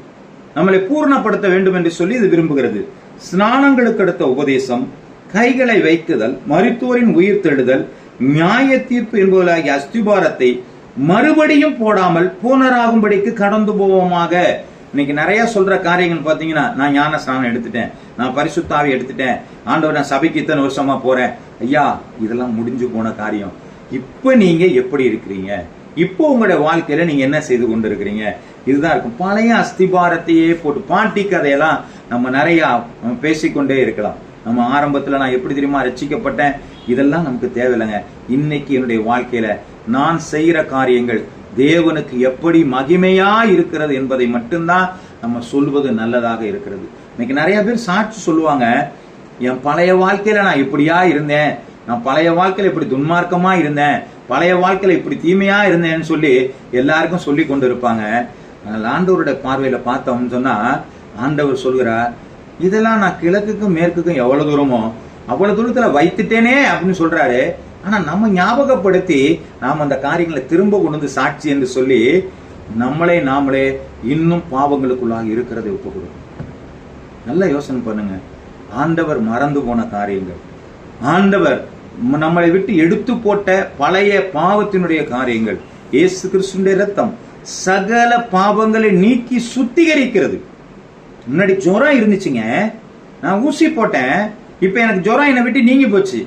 நம்மளை பூர்ணப்படுத்த வேண்டும் என்று சொல்லி இது விரும்புகிறது. ஸ்நானங்களுக்கு அடுத்த உபதேசம், கைகளை வைக்குதல், மரித்தோரின் உயிர் தெழுதல், நியாய தீர்ப்பு என்பவர்களாகிய அஸ்திபாரத்தை மறுபடியும் போடாமல் பூர்ணராகும்படிக்கு கடந்து போவோமாக. இன்னைக்கு நிறைய சொல்ற காரியங்கள் பாத்தீங்கன்னா, நான் ஞான ஸ்நானம் எடுத்துட்டேன், நான் பரிசுத்தாவி எடுத்துட்டேன், ஆண்டவர் நான் சபைக்கு இத்தனை வருஷமா போறேன். ஐயா, இதெல்லாம் முடிஞ்சு போன காரியம். இப்ப நீங்க எப்படி இருக்கிறீங்க? இப்போ உங்களுடைய வாழ்க்கையில நீங்க என்ன செய்து கொண்டு இருக்கிறீங்க? இதுதான் இருக்கும். பழைய அஸ்திபாரத்தையே போட்டு பாட்டி கதையெல்லாம் நம்ம நிறைய பேசிக்கொண்டே இருக்கலாம். நம்ம ஆரம்பத்துல நான் எப்படி தெரியுமா ரட்சிக்கப்பட்டேன், இதெல்லாம் நமக்கு தேவையில்லைங்க. இன்னைக்கு என்னுடைய வாழ்க்கையில நான் செய்யற காரியங்கள் தேவனுக்கு எப்படி மகிமையா இருக்கிறது என்பதை மட்டும்தான் நம்ம சொல்வது நல்லதாக இருக்கிறது. இன்னைக்கு நிறைய பேர் சாட்சி சொல்லுவாங்க, என் பழைய வாழ்க்கையில நான் இப்படியா இருந்தேன், நான் பழைய வாழ்க்கையில இப்படி துன்மார்க்கமா இருந்தேன், பழைய வாழ்க்கையில இப்படி தீமையா இருந்தேன்னு சொல்லி எல்லாருக்கும் சொல்லி கொண்டு இருப்பாங்க. ஆண்டவருடைய பார்வையில பார்த்தோம்னு சொன்னா, ஆண்டவர் சொல்கிறார், இதெல்லாம் நான் கிழக்குக்கும் மேற்குக்கும் எவ்வளவு தூரமோ அவ்வளவு தூரத்துல வைத்துட்டேனே அப்படின்னு சொல்றாரு. ஆனா நம்ம ஞாபகப்படுத்தி நாம் அந்த காரியங்களை திரும்ப கொண்டு வந்து சாட்சி என்று சொல்லி நாமளே இன்னும் பாவங்களுக்குள்ளாக இருக்கிறதை ஒப்புக்கொடுக்கும். நல்ல யோசனை பண்ணுங்க. ஆண்டவர் மறந்து போன காரியங்கள், ஆண்டவர் நம்மளை விட்டு எடுத்து போட்ட பழைய பாவத்தினுடைய காரியங்கள், இயேசு கிறிஸ்துவினுடைய ரத்தம் சகல பாவங்களை நீக்கி சுத்திகரிக்கிறது. முன்னாடி ஜுரம் இருந்துச்சுங்க, நான் ஊசி போட்டேன், இப்ப எனக்கு ஜுரம் என்னை விட்டு நீங்கி போச்சு.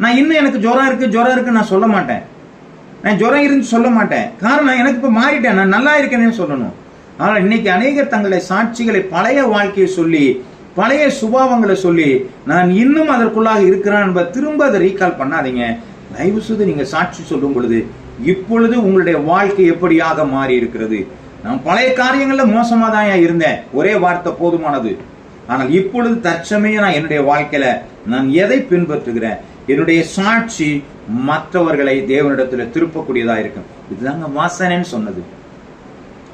நான் இன்னும் எனக்கு ஜுரம் இருக்கு நான் சொல்ல மாட்டேன், நான் ஜுரம் இருந்து சொல்ல மாட்டேன். காரணம், எனக்கு இப்ப மாறிட்டேன், நான் நல்லா இருக்கேன்னு சொல்லணும். ஆனால் இன்னைக்கு அநேகர் தங்களை சாட்சிகளை பழைய வாழ்க்கையை சொல்லி, பழைய சுபாவங்களை சொல்லி, நான் இன்னும் அதற்குள்ளாக இருக்கிறேன் என்பதை திரும்ப அதை ரீகால் பண்ணாதீங்க. தயவு செய்து நீங்க சாட்சி சொல்லும் பொழுது, இப்பொழுது உங்களுடைய வாழ்க்கை எப்படியாக மாறி இருக்கிறது. நான் பழைய காரியங்கள்ல மோசமா தான் இருந்தேன், ஒரே வார்த்தை போதுமானது. ஆனால் இப்பொழுது தற்சமயம் நான் என்னுடைய வாழ்க்கையில நான் எதை பின்பற்றுகிறேன், என்னுடைய சாட்சி மற்றவர்களை தேவனிடத்துல திருப்பக்கூடியதா இருக்கும். இதுதாங்க வாசனைன்னு சொன்னது,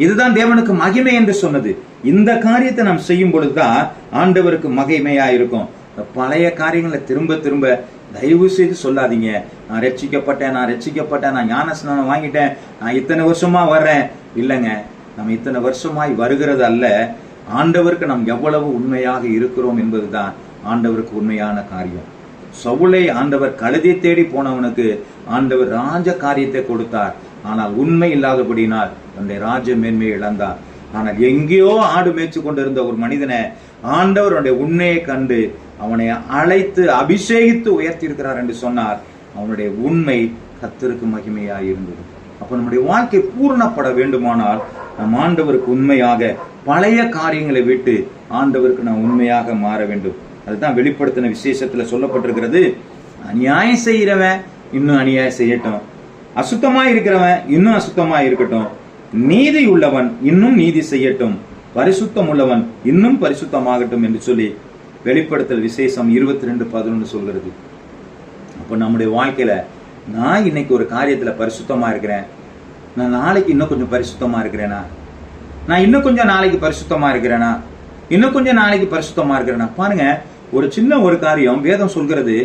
இதுதான் தேவனுக்கு மகிமை என்று சொன்னது. இந்த காரியத்தை நாம் செய்யும் பொழுதுதான் ஆண்டவருக்கு மகிமையா இருக்கும். பழைய காரியங்களை திரும்ப திரும்ப தயவு செய்து சொல்லாதீங்க, நான் ரட்சிக்கப்பட்டேன், நான் ஞான ஸ்நானம் வாங்கிட்டேன், நான் இத்தனை வருஷமா வர்றேன். இல்லைங்க, நம்ம இத்தனை வருஷமாய் வருகிறது அல்ல, ஆண்டவருக்கு நாம் எவ்வளவு உண்மையாக இருக்கிறோம் என்பதுதான் ஆண்டவருக்கு உண்மையான காரியம். சவுலை ஆண்டவர் கழுதை தேடி போனவனுக்கு ஆண்டவர் ராஜ காரியத்தை கொடுத்தார். ஆனால் உண்மை இல்லாதபடினால் தன்னுடைய ராஜ மேன்மையை இழந்தார். ஆனால் எங்கேயோ ஆடு மேய்ச்சி கொண்டிருந்த ஒரு மனிதனை ஆண்டவருடைய உண்மையை கண்டு அவனை அழைத்து அபிஷேகித்து உயர்த்தி இருக்கிறார் என்று சொன்னார். அவனுடைய உண்மை கர்த்தருக்கு மகிமையாக இருந்தது. அப்ப நம்முடைய வாழ்க்கை பூரணப்பட வேண்டுமானால் நம் ஆண்டவருக்கு உண்மையாக பழைய காரியங்களை விட்டு ஆண்டவருக்கு நாம் உண்மையாக மாற வேண்டும். அதுதான் வெளிப்படுத்தின விசேஷத்துல சொல்லப்பட்டிருக்கிறது. அநியாயம் செய்கிறவன் இன்னும் அநியாயம் செய்யட்டும், அசுத்தமா இருக்கிறவன் இன்னும் அசுத்தமா இருக்கட்டும், நீதி உள்ளவன் இன்னும் நீதி செய்யட்டும், பரிசுத்தம் உள்ளவன் இன்னும் பரிசுத்தமாகட்டும் என்று சொல்லி வெளிப்படுத்தல் விசேஷம் 22:11 சொல்கிறது. அப்ப நம்முடைய வாழ்க்கையில நான் இன்னைக்கு ஒரு காரியத்துல பரிசுத்தமா இருக்கிறேன், நான் நாளைக்கு இன்னும் கொஞ்சம் பரிசுத்தமா இருக்கிறேனா, நான் இன்னும் கொஞ்சம் நாளைக்கு பரிசுத்தமா இருக்கிறேனா, இன்னும் கொஞ்சம் நாளைக்கு பரிசுத்தமா இருக்கிறேனா. பாருங்க, ஒரு சின்ன ஒரு காரியம் வேதம் சொல்கிறது,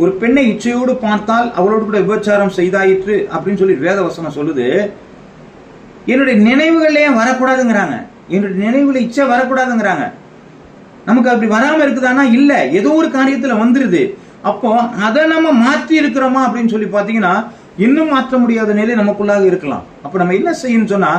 ஒரு பெண்ணை இச்சையோடு பார்த்தால் அவளோடு கூட விபச்சாரம் செய்தாயிற்று அப்படின்னு சொல்லி வேத வசனம் சொல்லுது. என்னுடைய நினைவுகளே வரக்கூடாதுங்கிறாங்க, என்னுடைய நினைவுல இச்சை வரக்கூடாதுங்கிறாங்க. நமக்கு அப்படி வராம இருக்குதானா? இல்ல, ஏதோ ஒரு காரியத்துல வந்துருது. அப்போ அதை நம்ம மாற்றி இருக்கிறோமா அப்படின்னு சொல்லி பாத்தீங்கன்னா இன்னும் மாற்ற முடியாத நிலை நமக்குள்ளாக இருக்கலாம். அப்ப நம்ம என்ன செய்யணும் சொன்னா,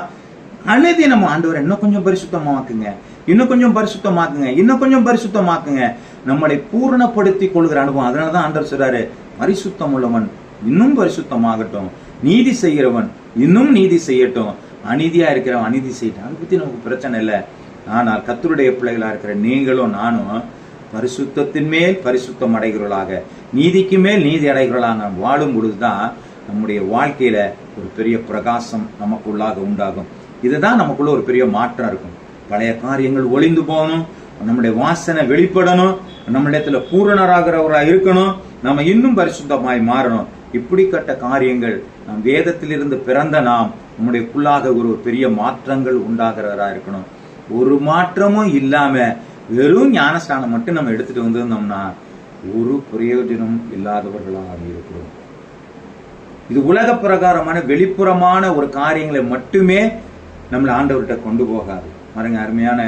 அழுதி நம்ம ஆண்டவரை இன்னும் கொஞ்சம் பரிசுத்தமாக்குங்க, இன்னும் கொஞ்சம் பரிசுத்தமாக்குங்க, இன்னும் கொஞ்சம் பரிசுத்தமாக்குங்க, நம்மளை பூரணப்படுத்தி கொள்கிற அனுபவம். அதனாலதான் ஆண்டவர் சொல்றாரு, பரிசுத்தம் உள்ளவன் இன்னும் பரிசுத்தமாகட்டும், நீதி செய்கிறவன் இன்னும் நீதி செய்யட்டும், அநீதியா இருக்கிறவன் அநீதி செய்யட்டும். அதை பத்தி நமக்கு பிரச்சனை இல்லை. ஆனால் கர்த்தருடைய பிள்ளைகளா இருக்கிற நீங்களும் நானும் பரிசுத்தத்தின் மேல் பரிசுத்தம் அடைகிறவர்களாக, நீதிக்கு மேல் நீதி அடைகிறவர்களாக நாம் வாழும் பொழுதுதான் நம்முடைய வாழ்க்கையில ஒரு பெரிய பிரகாசம் நமக்குள்ளாக உண்டாகும். இதுதான் நமக்குள்ள ஒரு பெரிய மாற்றம் இருக்கும். பழைய காரியங்கள் ஒளிந்து போகணும், நம்முடைய வாசனை வெளிப்படணும், நம்மிடத்துல பூரணராகிறவர்களாக இருக்கணும், நம்ம இன்னும் பரிசுத்தமாய் மாறணும். இப்படிப்பட்ட காரியங்கள் நம் வேதத்திலிருந்து பிறந்த நாம் நம்முடையக்குள்ளாக ஒரு பெரிய மாற்றங்கள் உண்டாகிறவராக இருக்கணும். ஒரு மாற்றமும் இல்லாம வெறும் ஞானஸ்தானம் மட்டும் நம்ம எடுத்துட்டு வந்திருந்தோம்னா ஒரு பிரயோஜனம் இல்லாதவர்களாக இருக்கிறோம். இது உலக பிரகாரமான வெளிப்புறமான ஒரு காரியங்களை மட்டுமே நம்மளை ஆண்டவர்கிட்ட கொண்டு போகாது. பாருங்க, அருமையான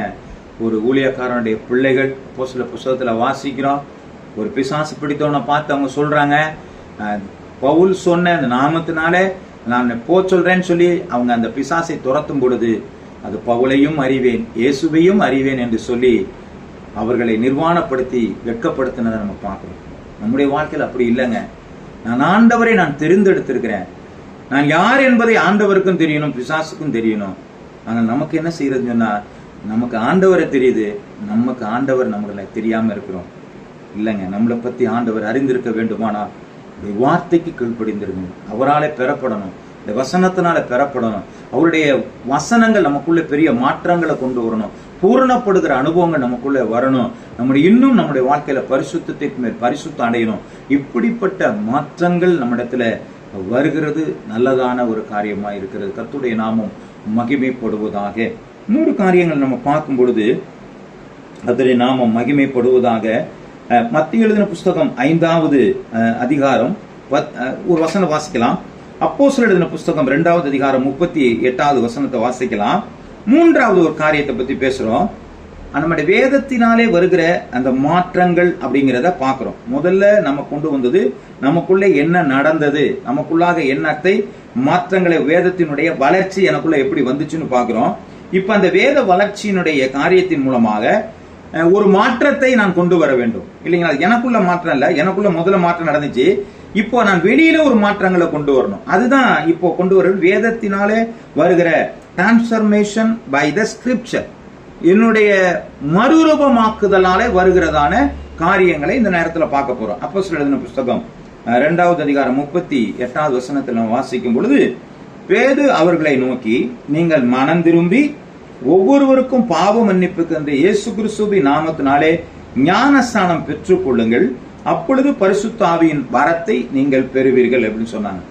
ஒரு ஊழியக்காரனுடைய பிள்ளைகள் சில புத்தகத்துல வாசிக்கிறோம். ஒரு பிசாசு பிடித்தவனை பார்த்து அவங்க சொல்றாங்க, பவுல் சொன்ன அந்த நாமத்தினாலே நான் சொல்றேன்னு சொல்லி அவங்க அந்த பிசாசை துரத்தும் பொழுது, அது பவுலையும் அறிவேன் இயேசுவையும் அறிவேன் என்று சொல்லி அவர்களை நிர்வாணப்படுத்தி வெட்கப்படுத்தினதை நம்ம பார்க்கிறோம். நம்முடைய வாழ்க்கையில் அப்படி இல்லைங்க. நான் ஆண்டவரை நான் தெரிந்தெடுத்திருக்கிறேன், நான் யார் என்பதை ஆண்டவருக்கும் தெரியணும், பிசாசுக்கும் தெரியணும். ஆனால் நமக்கு என்ன செய்யறதுன்னு சொன்னா, நமக்கு ஆண்டவரை தெரியுது, நமக்கு ஆண்டவர் நம்மளை தெரியாம இருக்கிறோம். இல்லைங்க, நம்மளை பத்தி ஆண்டவர் அறிந்திருக்க வேண்டுமானா வார்த்தைக்கு கீழ்ப்படிந்திருக்கணும், அவராலே பெறப்படணும், இந்த வசனத்தினால பெறப்படணும். அவருடைய வசனங்கள் நமக்குள்ள பெரிய மாற்றங்களை கொண்டு வரணும், பூரணப்படுகிற அனுபவங்கள் நமக்குள்ள வரணும். நம்முடைய வாழ்க்கையில பரிசுத்தத்திற்கு மேல் பரிசுத்தம் அடையணும். இப்படிப்பட்ட மாற்றங்கள் நம்மிடத்துல வருகிறது நல்லதான ஒரு காரியமா இருக்கிறது. கர்த்தருடைய நாமம் மகிமைப்படுவதாக. 3 காரியங்கள் நம்ம பார்க்கும் பொழுது கர்த்தருடைய நாமம் மகிமைப்படுவதாக. மத்திய எழுதின புஸ்தகம் 5வது அதிகாரம் ஒரு வசனம் வாசிக்கலாம். அப்போஸ்தலர் எழுதின புஸ்தகம் 2வது அதிகாரம் 38வது வசனத்தை வாசிக்கலாம். 3வது ஒரு காரியத்தை பத்தி பேசுறோம். நம்முடைய வேதத்தினாலே வருகிற அந்த மாற்றங்கள் அப்படிங்கிறத பாக்குறோம். முதல்ல நம்ம கொண்டு வந்தது, நமக்குள்ள என்ன நடந்தது, நமக்குள்ளாக என்னத்தை மாற்றங்களை, வேதத்தினுடைய வளர்ச்சி எனக்குள்ள எப்படி வந்துச்சுன்னு பாக்குறோம். இப்ப அந்த வேத வளர்ச்சியினுடைய காரியத்தின் மூலமாக ஒரு மாற்றத்தை நான் கொண்டு வர வேண்டும் இல்லைங்களா? எனக்குள்ள மாற்றம் இல்ல, எனக்குள்ள முதல்ல மாற்றம் நடந்துச்சு, இப்போ நான் வெளியில ஒரு மாற்றங்களை கொண்டு வரணும். அதுதான் இப்போ கொண்டு வர வேதத்தினாலே வருகிற டிரான்ஸ்ஃபர்மேஷன் பை த ஸ்கிரிப்சர், என்னுடைய மறுரூபமாக்குதலாலே வருகிறதான காரியங்களை இந்த நேரத்தில் பார்க்க போறோம். அப்போஸ்தலர் எழுதின புஸ்தகம் 2வது அதிகாரம் 38வது வசனத்தில் நம்ம வாசிக்கும் பொழுது, பேது அவர்களை நோக்கி, நீங்கள் மனம் திரும்பி ஒவ்வொருவருக்கும் பாவ மன்னிப்புக்கு அந்த இயேசு கிறிஸ்துவின் நாமத்தினாலே ஞானஸ்நானம் பெற்றுக் கொள்ளுங்கள், அப்பொழுது பரிசுத்த ஆவியின் வரத்தை நீங்கள் பெறுவீர்கள் அப்படின்னு சொன்னாங்க.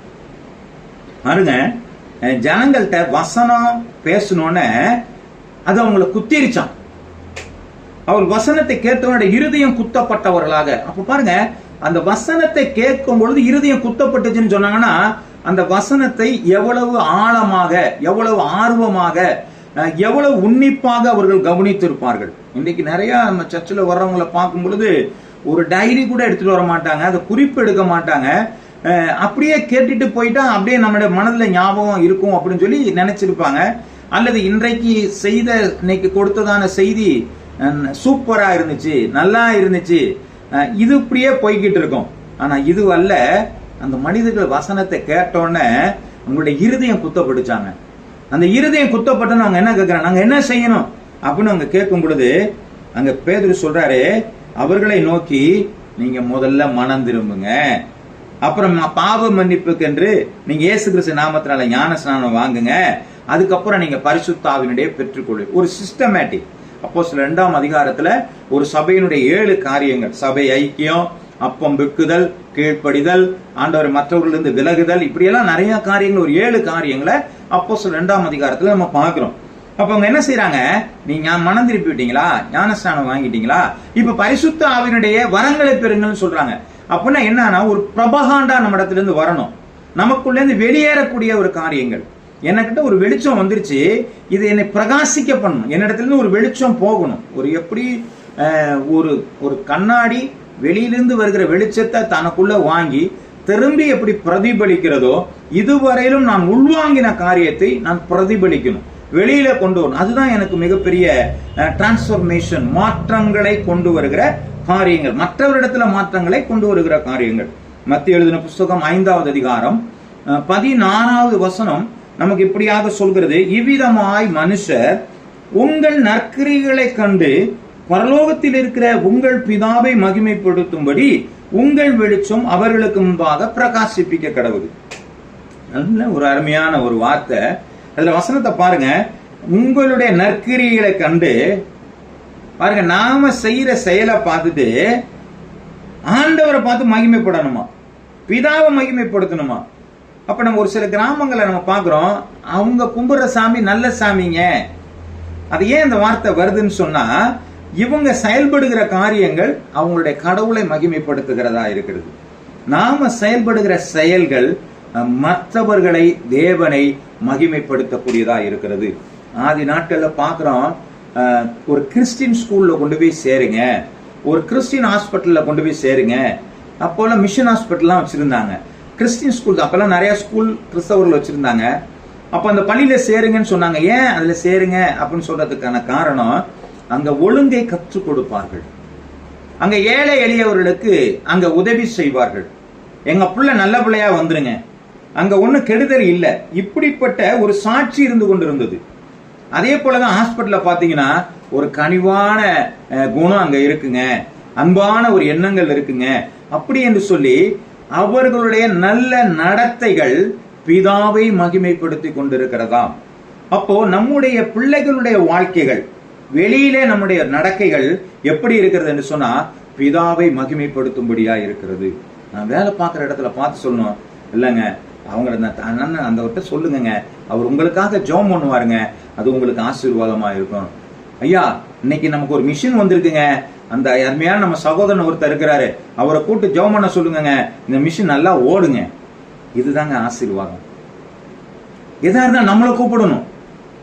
பாருங்க, ஜனங்கள்கிட்ட வசனம் பேசணும்னு அது அவங்களை குத்திருச்சான். அவர் வசனத்தை கேட்டவனுடைய இருதயம் குத்தப்பட்டவர்களாக. அப்ப பாருங்க, அந்த வசனத்தை கேட்கும் பொழுது இருதயம் குத்தப்பட்டுச்சுன்னு சொன்னாங்கன்னா, அந்த வசனத்தை எவ்வளவு ஆழமாக, எவ்வளவு ஆர்வமாக, எவ்வளவு உன்னிப்பாக அவர்கள் கவனித்திருப்பார்கள். இன்னைக்கு நிறைய நம்ம சர்ச்சில் வர்றவங்களை பார்க்கும் பொழுது ஒரு டைரி கூட எடுத்துட்டு வர மாட்டாங்க, அதை குறிப்பு எடுக்க மாட்டாங்க, அப்படியே கேட்டுட்டு போயிட்டா அப்படியே நம்மளுடைய மனதில் ஞாபகம் இருக்கும் அப்படின்னு சொல்லி நினைச்சிருப்பாங்க. அல்லது இன்றைக்கு இன்னைக்கு கொடுத்ததான செய்தி சூப்பரா இருந்துச்சு, நல்லா இருந்துச்சு, இது இப்படியே போய்கிட்டு இருக்கும். ஆனா இது அல்ல. அந்த மனிதர்கள் வசனத்தை கேட்டோன்னே அவங்களுடைய இருதயம் குத்தப்பட்டுச்சாங்க. அந்த இருதயம் குத்தப்பட்டோன்னு அவங்க என்ன கேட்கிறாங்க, நாங்க என்ன செய்யணும் அப்படின்னு அவங்க கேட்கும் பொழுது அங்க பேதுரு சொல்றாரு, அவர்களை நோக்கி நீங்க முதல்ல மனம் திரும்புங்க, அப்புறம் பாவ மன்னிப்புக்கு என்று நீங்க இயேசு கிறிஸ்து நாமத்தினால ஞான ஸ்நானம் வாங்குங்க, அதுக்கப்புறம் நீங்க பரிசுத்த ஆவியினுடைய பெற்றுக்கொள்ளுங்க. ஒரு சிஸ்டமேட்டிக். அப்போஸ்தலர் 2ஆம் அதிகாரத்துல ஒரு சபையினுடைய 7 காரியங்கள், சபை ஐக்கியம், அப்பம் விற்குதல், கீழ்ப்படிதல், ஆண்டவர் மற்றவர்களிருந்து விலகுதல், இப்படியெல்லாம் நிறைய காரியங்கள், ஒரு 7 காரியங்களை அப்போஸ்தலர் 2ஆம் அதிகாரத்துல நம்ம பார்க்கிறோம். அப்ப அவங்க என்ன செய்யறாங்க, நீங்க மனம் திருப்பி விட்டீங்களா, ஞானஸ்நானம் வாங்கிட்டீங்களா, இப்ப பரிசுத்த ஆவியினுடைய வரங்களை பெறுங்கன்னு சொல்றாங்க. அப்படின்னா என்னன்னா, ஒரு பிரபகாண்டா நம்ம இடத்துல இருந்து வரணும், நமக்குள்ள இருந்து வெளியேறக்கூடிய ஒரு காரியங்கள். என்கிட்ட ஒரு வெளிச்சம் வந்துருச்சு, இது என்னை பிரகாசிக்க பண்ணணும், என்னிடத்துல இருந்து ஒரு வெளிச்சம் போகணும். ஒரு எப்படி ஒரு கண்ணாடி வெளியிலிருந்து வருகிற வெளிச்சத்தை தனக்குள்ள வாங்கி திரும்பி எப்படி பிரதிபலிக்கிறதோ, இதுவரையிலும் நான் உள்வாங்கின காரியத்தை நான் பிரதிபலிக்கணும், வெளியில கொண்டு வரணும். அதுதான் எனக்கு மிகப்பெரிய டிரான்ஸ்பர்மேஷன், மாற்றங்களை கொண்டு வருகிற காரியங்கள், மற்றவரிடத்துல மாற்றங்களை கொண்டு வருகிற காரியங்கள். மத்திய எழுதின புஸ்தகம் 5ஆவது அதிகாரம் 16வது வசனம் நமக்கு இப்படியாக சொல்கிறது, இவ்விதமாய் மனுஷர் உங்கள் நற்கிரிகளை கண்டு பரலோகத்தில் இருக்கிற உங்கள் பிதாவை மகிமைப்படுத்தும்படி உங்கள் வெளிச்சம் அவர்களுக்கு முன்பாக பிரகாசிப்பிக்க கடவுது. நல்ல ஒரு அருமையான ஒரு வார்த்தை. அதுல வசனத்தை பாருங்க, உங்களுடைய நற்கிரிகளை கண்டு பாருங்க. நாம செய்யற செயலை பார்த்துட்டு ஆண்டவரை பார்த்து மகிமைப்படணுமா, பிதாவை மகிமைப்படுத்தணுமா. அப்ப நம்ம ஒரு சில கிராமங்களை நம்ம பாக்குறோம், அவங்க கும்பிடுற சாமி நல்ல சாமிங்க. அது ஏன் இந்த வார்த்தை வருதுன்னு சொன்னா, இவங்க செயல்படுகிற காரியங்கள் அவங்களுடைய கடவுளை மகிமைப்படுத்துகிறதா இருக்கிறது. நாம செயல்படுகிற செயல்கள் மற்றவர்களை, தேவனை மகிமைப்படுத்தக்கூடியதா இருக்கிறது. ஆதி நாட்கள்ல பாக்குறோம், ஒரு கிறிஸ்டின் ஸ்கூல்ல கொண்டு போய் சேருங்க, ஒரு கிறிஸ்டின் ஹாஸ்பிட்டல்ல கொண்டு போய் சேருங்க. அப்போல்லாம் மிஷன் ஹாஸ்பிட்டல்லாம் வச்சிருந்தாங்க, கிறிஸ்டின் ஸ்கூல். அப்பெல்லாம் நிறைய ஸ்கூல் கிறிஸ்தவர்கள் வச்சிருந்தாங்க. அப்ப அந்த பள்ளியில சேருங்கன்னு சொன்னாங்க. ஏன் அதுல சேருங்க அப்படின்னு சொல்றதுக்கான காரணம், அங்க ஒழுங்கை கற்றுக் கொடுப்பார்கள், அங்க ஏழை எளியவர்களுக்கு அங்க உதவி செய்வார்கள், எங்க பிள்ளை நல்ல பிள்ளையா வந்துருங்க, அங்க ஒண்ணு கெடுதல் இல்ல, இப்படிப்பட்ட ஒரு சாட்சி இருந்து கொண்டிருந்தது. அதே போலதான் ஹாஸ்பிட்டல்ல பாத்தீங்கன்னா ஒரு கனிவான குணம் அங்க இருக்குங்க, அன்பான ஒரு எண்ணங்கள் இருக்குங்க. அப்படி என்று சொல்லி அவர்களுடைய நல்ல நடத்தைகள் பிதாவை மகிமைப்படுத்தி கொண்டிருக்கிறதாம். அப்போ நம்முடைய பிள்ளைகளுடைய வாழ்க்கைகள், வெளியிலே நம்முடைய நடக்கைகள் எப்படி இருக்கிறது என்று சொன்னா பிதாவை மகிமைப்படுத்தும்படியா இருக்கிறது. நான் வேலை பார்க்குற இடத்துல பார்த்து சொல்லணும், இல்லைங்க அவங்க அந்த சொல்லுங்க, அவர் உங்களுக்காக ஜெபம் பண்ணுவாருங்க, அது உங்களுக்கு ஆசீர்வாதமா இருக்கும். ஐயா இன்னைக்கு நமக்கு ஒரு மிஷின் வந்திருக்குங்க, அந்த அருமையான நம்ம சகோதரன் ஒருத்தர் இருக்கிறாரு, அவரை கூப்பிட்டு ஜெபம் பண்ண சொல்லுங்க, இந்த மிஷின் நல்லா ஓடுங்க. இதுதாங்க ஆசீர்வாதம். எதா இருந்தா நம்மளை கூப்பிடணும்,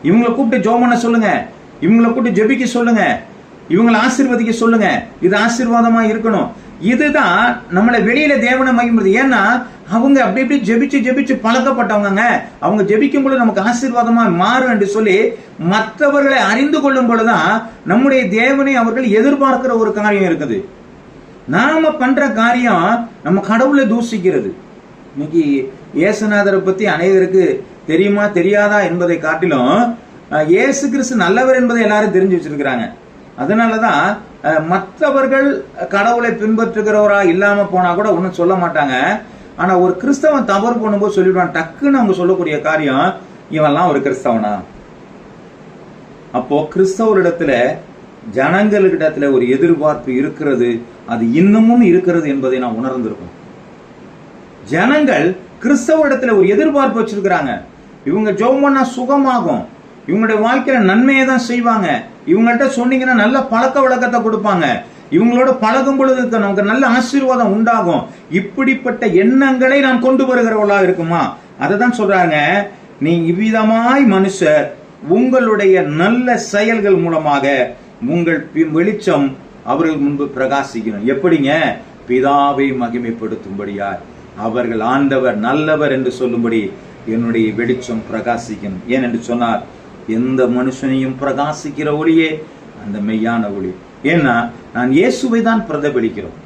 இவங்களை கூப்பிட்டு ஜெபம் பண்ண சொல்லுங்க, இவங்களை கூப்பிட்டு ஜெபிக்க சொல்லுங்க, இவங்களை ஆசீர்வதிக்க சொல்லுங்க, இது ஆசீர்வாதமா இருக்கணும். இதுதான் நம்மளை வெளியில தேவனை மகிமைப்படுது. ஏன்னா அவங்க அப்படி இப்படி ஜெபிச்சு ஜெபிச்சு பழக்கப்பட்டவங்க, அவங்க ஜெபிக்கும் பொழுது நமக்கு ஆசீர்வாதமா மாறும் என்று சொல்லி மற்றவர்களை அறிந்து கொள்ளும் பொழுதுதான் நம்முடைய தேவனை அவர்கள் எதிர்பார்க்கிற ஒரு காரியம் இருக்குது. நாம பண்ற காரியம் நம்ம கடவுளை தூஷிக்கிறது. இன்னைக்கு இயேசுநாதரை பத்தி அனைவருக்கு தெரியுமா தெரியாதா என்பதை காட்டிலும் இயேசு கிறிஸ்து நல்லவர் என்பதை எல்லாரும் தெரிஞ்சு வச்சிருக்கிறாங்க. அதனாலதான் மற்றவர்கள் கடவுளை பின்பற்றுகிறவரா இல்லாம போனா கூட ஒன்னும் சொல்ல மாட்டாங்க. ஆனா ஒரு கிறிஸ்தவன் தவறு பண்ணும்போது சொல்லிடுவான், டக்குன்னு அவங்க சொல்லக்கூடிய காரியம், இவெல்லாம் ஒரு கிறிஸ்தவனா. அப்போ கிறிஸ்தவரிடத்துல ஜனங்களிடத்துல ஒரு எதிர்பார்ப்பு இருக்கிறது, அது இன்னமும் இருக்கிறது என்பதை நான் உணர்ந்திருக்கோம். ஜனங்கள் கிறிஸ்தவரிடத்துல ஒரு எதிர்பார்ப்பு வச்சிருக்கிறாங்க, இவங்க ஜெபம் பண்ணா சுகமாகும், இவங்களுடைய வாழ்க்கையில நன்மையை தான் செய்வாங்க, இவங்கள்ட்ட சொன்னீங்கன்னா நல்ல பழக்க வழக்கத்தை கொடுப்பாங்க, இவங்களோட பழகும் பொழுது நமக்கு நல்ல ஆசீர்வாதம் உண்டாகும். இப்படிப்பட்ட எண்ணங்களை நாம் கொண்டு வருகிறவர்களா இருக்குமா? அததான் சொல்றாங்க, நீ இவ்விதமாய் மனுஷர் உங்களுடைய நல்ல செயல்கள் மூலமாக உங்கள் வெளிச்சம் அவர்கள் முன்பு பிரகாசிக்கணும். எப்படிங்க? பிதாவை மகிமைப்படுத்தும்படியா, அவர்கள் ஆண்டவர் நல்லவர் என்று சொல்லும்படி என்னுடைய வெளிச்சம் பிரகாசிக்கணும். ஏனென்று சொன்னார், எந்த மனுஷனையும் பிரகாசிக்கிற ஒளியே அந்த மெய்யான ஒளி. ஏன்னா நான் இயேசுவை தான் பிரதிபலிக்கிறோம்.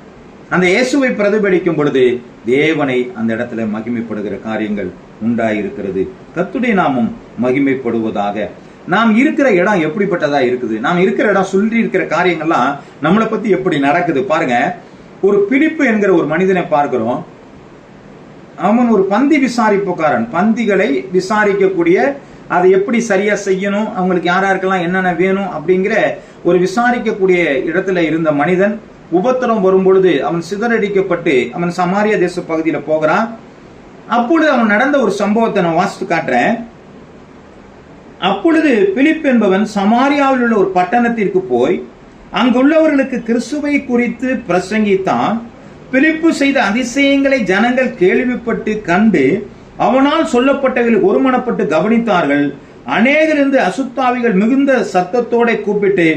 அந்த இயேசுவை பிரதிபலிக்கும் பொழுது தேவனை அந்த இடத்துல மகிமைப்படுகிற காரியங்கள் உண்டாயிருக்கிறது. கர்த்தருடைய நாமம் மகிமைப்படுவதாக. நாம் இருக்கிற இடம் எப்படிப்பட்டதா இருக்குது, நாம் இருக்கிற இடம் சொல்லி இருக்கிற காரியங்கள்லாம் நம்மளை பத்தி எப்படி நடக்குது பாருங்க. ஒரு பிலிப்பு என்கிற ஒரு மனிதனை பார்க்கிறோம். அவன் ஒரு பந்தி விசாரிப்புக்காரன். பந்திகளை விசாரிக்கக்கூடிய, அதை எப்படி சரியா செய்யணும், அவங்களுக்கு யாராருக்கெல்லாம் என்னென்ன வேணும் அப்படிங்கிற ஒரு விசாரிக்கக்கூடிய இடத்துல இருந்த மனிதன். உபத்திரம் வரும் பொழுது அவன் சிதறடிக்கப்பட்டு அவன் சமாரியா தேச பகுதியில போகிறான். அப்பொழுது அவன் நடந்த ஒரு சம்பவத்தை நான் வாசித்து காட்டுறேன். அப்பொழுது பிலிப் என்பவன் சமாரியாவில் உள்ள ஒரு பட்டணத்திற்கு போய் அங்குள்ளவர்களுக்கு கிறிஸ்துவை குறித்து பிரசங்கித்தான். பிலிப்பு செய்த அதிசயங்களை ஜனங்கள் கேள்விப்பட்டு கண்டு அவனால் சொல்லப்பட்டவர்கள் ஒருமனப்பட்டு கவனித்தார்கள். அநேகரிருந்து அசுத்தாவிகள் மிகுந்த சத்தத்தோட கூப்பிட்டு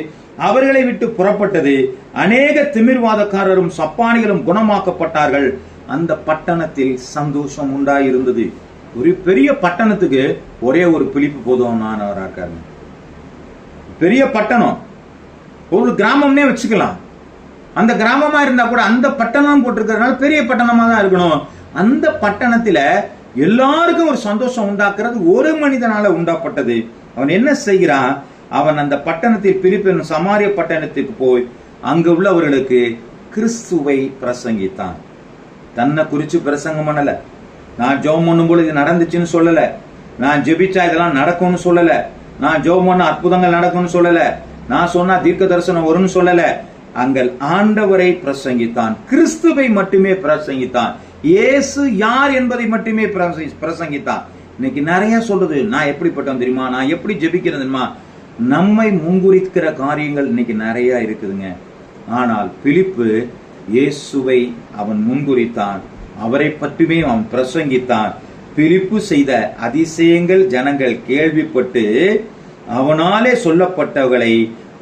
அவர்களை விட்டு புறப்பட்டது. அநேக திமிர்வாதக்காரரும் சப்பானிகளும் குணமாக்கப்பட்டார்கள். அந்த பட்டணத்தில் சந்தோஷம் உண்டாயிருந்தது. ஒரு பெரிய பட்டணத்துக்கு ஒரே ஒரு பிலிப்பு போதும். இருக்காரு. பெரிய பட்டணம், ஒரு கிராமம்னே வச்சுக்கலாம். அந்த கிராமமா இருந்தா கூட அந்த பட்டணம் போட்டிருக்கிறதுனால பெரிய பட்டணமா தான் இருக்கணும். அந்த பட்டணத்துல எல்லாருக்கும் ஒரு சந்தோஷம் உண்டாக்குறது ஒரு மனிதனால உண்டாப்பட்டது. அவன் என்ன செய்கிறான்? அவன் அந்த பட்டணத்தில் பிலிப்பு சமாரிய பட்டணத்துக்கு போய் அங்கு உள்ளவர்களுக்கு கிறிஸ்துவை பிரசங்கித்தான். தன்னை குறிச்சு பிரசங்கம் பண்ணல. நான் ஜெபம் பண்ணும் பொழுது இது நடந்துச்சுன்னு சொல்லல. நான் ஜெபிச்சா இதெல்லாம் நடக்கும்னு சொல்லல. நான் ஜெபம் பண்ண அற்புதங்கள் நடக்கும்னு சொல்லல. நான் சொன்னா தீர்க்க தரிசனம் வரும்னு சொல்லல. அங்கள் ஆண்டவரை பிரசங்கித்தான். கிறிஸ்துவை மட்டுமே பிரசங்கித்தான். இயேசு யார் என்பதை மட்டுமே பிரசங்கித்தான். இன்னைக்கு நிறைய சொல்றது, நான் எப்படிப்பட்டவன் தெரியுமா, நான் எப்படி ஜெபிக்கிறது தெரியுமா, நம்மை முன்குறிக்கிற காரியங்கள் இன்னைக்கு நிறைய இருக்குதுங்க. ஆனால் பிலிப்பு இயேசுவை அவன் முன்குறித்தான். அவரை பற்றியுமே அவன் பிரசங்கித்தான். பிலிப்பு செய்த அதிசயங்கள் ஜனங்கள் கேள்விப்பட்டு அவனாலே சொல்லப்பட்டவர்களை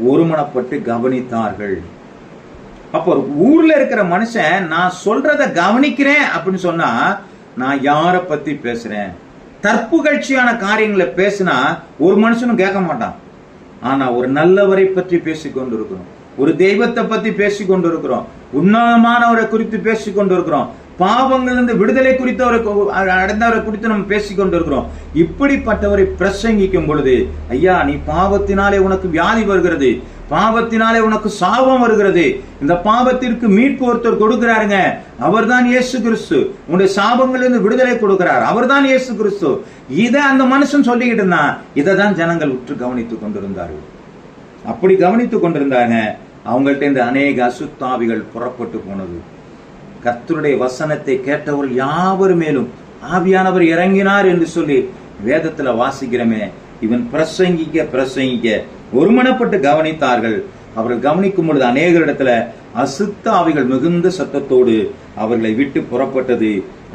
ஒருமனப்பட்டு கவனித்தார்கள். அப்போ ஊர்ல இருக்கிற மனுஷன் நான் சொல்றத கவனிக்கிறேன் அப்படின்னு சொன்னா, நான் யார பத்தி பேசுறேன்? தற்புகழ்ச்சியான காரியங்களை பேசினா ஒரு மனுஷனும் கேட்க மாட்டான். ஆனா ஒரு நல்லவரை பற்றி பேசிக் கொண்டிருக்கிறோம், ஒரு தெய்வத்தை பத்தி பேசிக் கொண்டிருக்கிறோம், உன்னதமானவரை குறித்து பேசிக் கொண்டிருக்கிறோம், பாவங்களிலிருந்து விடுதலை குறித்தவரை அடைந்தவரை குறித்து நம்ம பேசிக் கொண்டிருக்கிறோம். இப்படிப்பட்டவரை பிரசங்கிக்கும் பொழுது, ஐயா நீ பாவத்தினாலே உனக்கு வியாதி வருகிறது, பாவத்தினாலே உனக்கு சாபம் வருகிறது, இந்த பாவத்திற்கு மீட்பு ஒருத்தர் கொடுக்கிறாருங்க, அவர்தான் இயேசு கிறிஸ்து, உன்னுடைய சாபங்களிலிருந்து விடுதலை கொடுக்கிறார், அவர்தான் இயேசு கிறிஸ்து. இதை அந்த மனுஷன் சொல்லிக்கிட்டு இருந்தான். இதை தான் ஜனங்கள் உற்று கவனித்துக் கொண்டிருந்தார்கள். அப்படி கவனித்துக் கொண்டிருந்தாங்க. அவங்கள்ட்ட இந்த அநேக அசுத்தாவிகள் புறப்பட்டு போனது. கர்த்தருடைய வசனத்தை கேட்டவர்கள் யாவர் மேலும் ஆவியானவர் இறங்கினார் என்று சொல்லி வேதத்துல வாசிக்கிறமே. இவன் பிரசங்கிக்க ஒருமனப்பட்டு கவனித்தார்கள். அவர்கள் கவனிக்கும் பொழுது அநேகரிடத்துல அசுத்த ஆவிகள் மிகுந்த சத்தத்தோடு அவர்களை விட்டு புறப்பட்டது.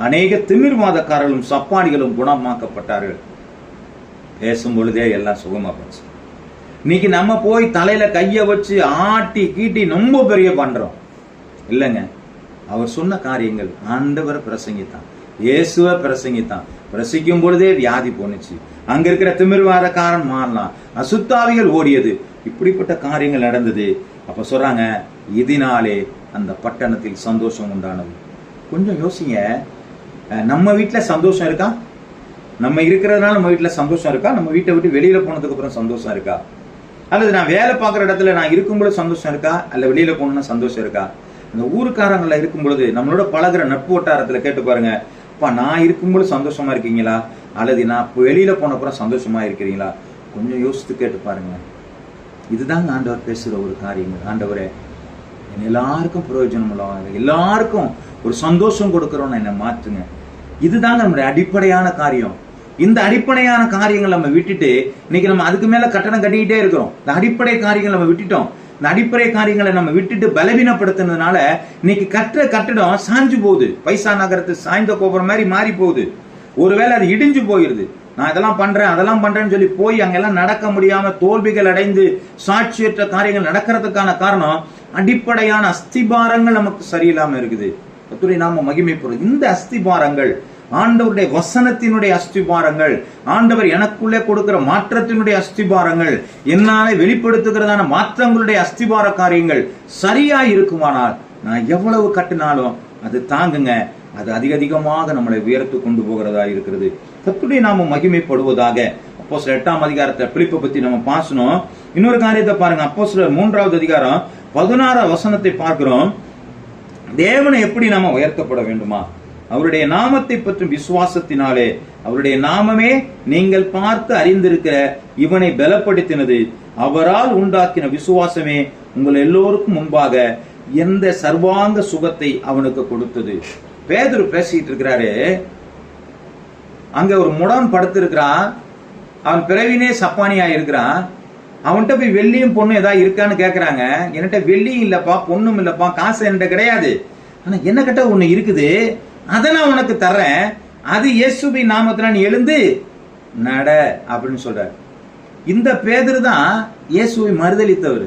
அநேக திமிர்வாதக்காரர்களும் சப்பானிகளும் குணமாக்கப்பட்டார்கள். பேசும் பொழுதே எல்லாம் சுகமா போச்சு. இன்னைக்கு நம்ம போய் தலையில கைய வச்சு ஆட்டி கீட்டி ரொம்ப பெரிய பண்றோம் இல்லைங்க. அவர் சொன்ன காரியங்கள் ஆண்டவர் பிரசங்கித்தான், இயேசுவை பிரசங்கித்தான். பிரசிக்கும் பொழுதே வியாதி போனுச்சு, அங்க இருக்கிற திமிர்வாதக்காரன் மாறலாம், அசுத்தாவிகள் ஓடியது, இப்படிப்பட்ட காரியங்கள் நடந்தது. அப்ப சொல்றாங்க, இதனாலே அந்த பட்டணத்தில் சந்தோஷம் உண்டானது. கொஞ்சம் யோசிங்க, நம்ம வீட்டுல சந்தோஷம் இருக்கா? நம்ம இருக்கிறதுனால நம்ம வீட்டுல சந்தோஷம் இருக்கா? நம்ம வீட்டை விட்டு வெளியில போனதுக்கு அப்புறம் சந்தோஷம் இருக்கா? அல்லது நான் வேலை பார்க்குற இடத்துல நான் இருக்கும்போது சந்தோஷம் இருக்கா? அல்ல வெளியில போகணும்னா சந்தோஷம் இருக்கா? இந்த ஊருக்காரங்கள இருக்கும் பொழுது நம்மளோட பழகிற நட்பு வட்டாரத்துல கேட்டு பாருங்க, அப்பா நான் இருக்கும்போது சந்தோஷமா இருக்கீங்களா, அல்லது நான் வெளியில போனப்புறம் சந்தோஷமா இருக்கிறீங்களா? கொஞ்சம் யோசித்து கேட்டு பாருங்க. இதுதாங்க ஆண்டவர் பேசுற ஒரு காரியங்கள். ஆண்டவரே எல்லாருக்கும் பிரயோஜனம் உள்ளவங்க, எல்லாருக்கும் ஒரு சந்தோஷம் கொடுக்கறோம்னு என்னை மாற்றுங்க. இதுதாங்க நம்முடைய அடிப்படையான காரியம். இந்த அடிப்படையான காரியங்கள் நம்ம விட்டுட்டு இன்னைக்கு நம்ம அதுக்கு மேல கட்டணம் கட்டிக்கிட்டே இருக்கிறோம். இந்த அடிப்படை காரியங்கள் நம்ம விட்டுட்டோம். இந்த அடிப்படை காரியங்களை நம்ம விட்டுட்டு பலவீனப்படுத்தினதுனால இன்னைக்கு கட்டுற கட்டடம் சாஞ்சு போகுது. பைசா நகரத்து சாய்ந்த கோபுரம் மாதிரி மாறி போகுது. ஒருவேளை அது இடிஞ்சு போயிருது. நான் இதெல்லாம் பண்றேன் அதெல்லாம் பண்றேன்னு சொல்லி போய் அங்கெல்லாம் நடக்க முடியாம தோல்விகள் அடைந்து சாட்சியற்ற காரியங்கள் நடக்கிறதுக்கான காரணம் அடிப்படையான அஸ்திபாரங்கள் நமக்கு சரியில்லாம இருக்குது. கர்த்தருடைய நாம மகிமைப்படுறது. இந்த அஸ்திபாரங்கள் ஆண்டவருடைய வசனத்தினுடைய அஸ்திபாரங்கள், ஆண்டவர் எனக்குள்ளே கொடுக்கிற மாற்றத்தினுடைய அஸ்திபாரங்கள், என்னாலே வெளிப்படுத்துகிறதான மாற்றங்களுடைய அஸ்திபார காரியங்கள் சரியா இருக்குமானால் நான் எவ்வளவு கட்டினாலும் அது தாங்குங்க. அது அதிகமாக நம்மளை உயர்த்து கொண்டு போகிறதா இருக்கிறது. கர்த்தருடைய நாமம் மகிமைப்படுவதாக. அப்போஸ்தலர் 8ஆம் அதிகாரத்தை பிலிப்பை பத்தி நம்ம பாசணும். இன்னொரு காரியத்தை பாருங்க. அப்போஸ்தலர் 3ஆவது அதிகாரம் 16ஆம் வசனத்தை பார்க்கிறோம். தேவனை எப்படி நாம உயர்த்தப்பட வேண்டுமா? அவருடைய நாமத்தை பற்றும் விசுவாசத்தினாலே, அவருடைய நாமமே நீங்கள் பார்த்து அறிந்திருக்கிற இவனை பலப்படுத்தினது, அவரால் உண்டாக்கின விசுவாசமே உங்கள் எல்லோருக்கும் முன்பாக எந்த சர்வாங்க சுகத்தை அவனுக்கு கொடுத்தது. பேதுரு பேசிட்டு இருக்கிறாரு. அங்க ஒரு முடன் படுத்திருக்கிறான். அவன் பிறவினே சப்பானியா இருக்கிறான். அவன்கிட்ட போய் வெள்ளியும் பொண்ணும் ஏதாவது இருக்கான்னு கேட்கறாங்க. என்கிட்ட வெள்ளியும் இல்லப்பா, பொண்ணும் இல்லப்பா, காசு என்கிட்ட கிடையாது, ஆனா என்ன கிட்ட ஒண்ணு இருக்குது, அதை நான் உனக்கு தர்றேன், அது இயேசுவின் நாமத்துல நீ எழுந்து நட அப்படின்னு சொல்றாரு. இந்த பேதுரு தான் இயேசுவை மறுதலித்தவர்.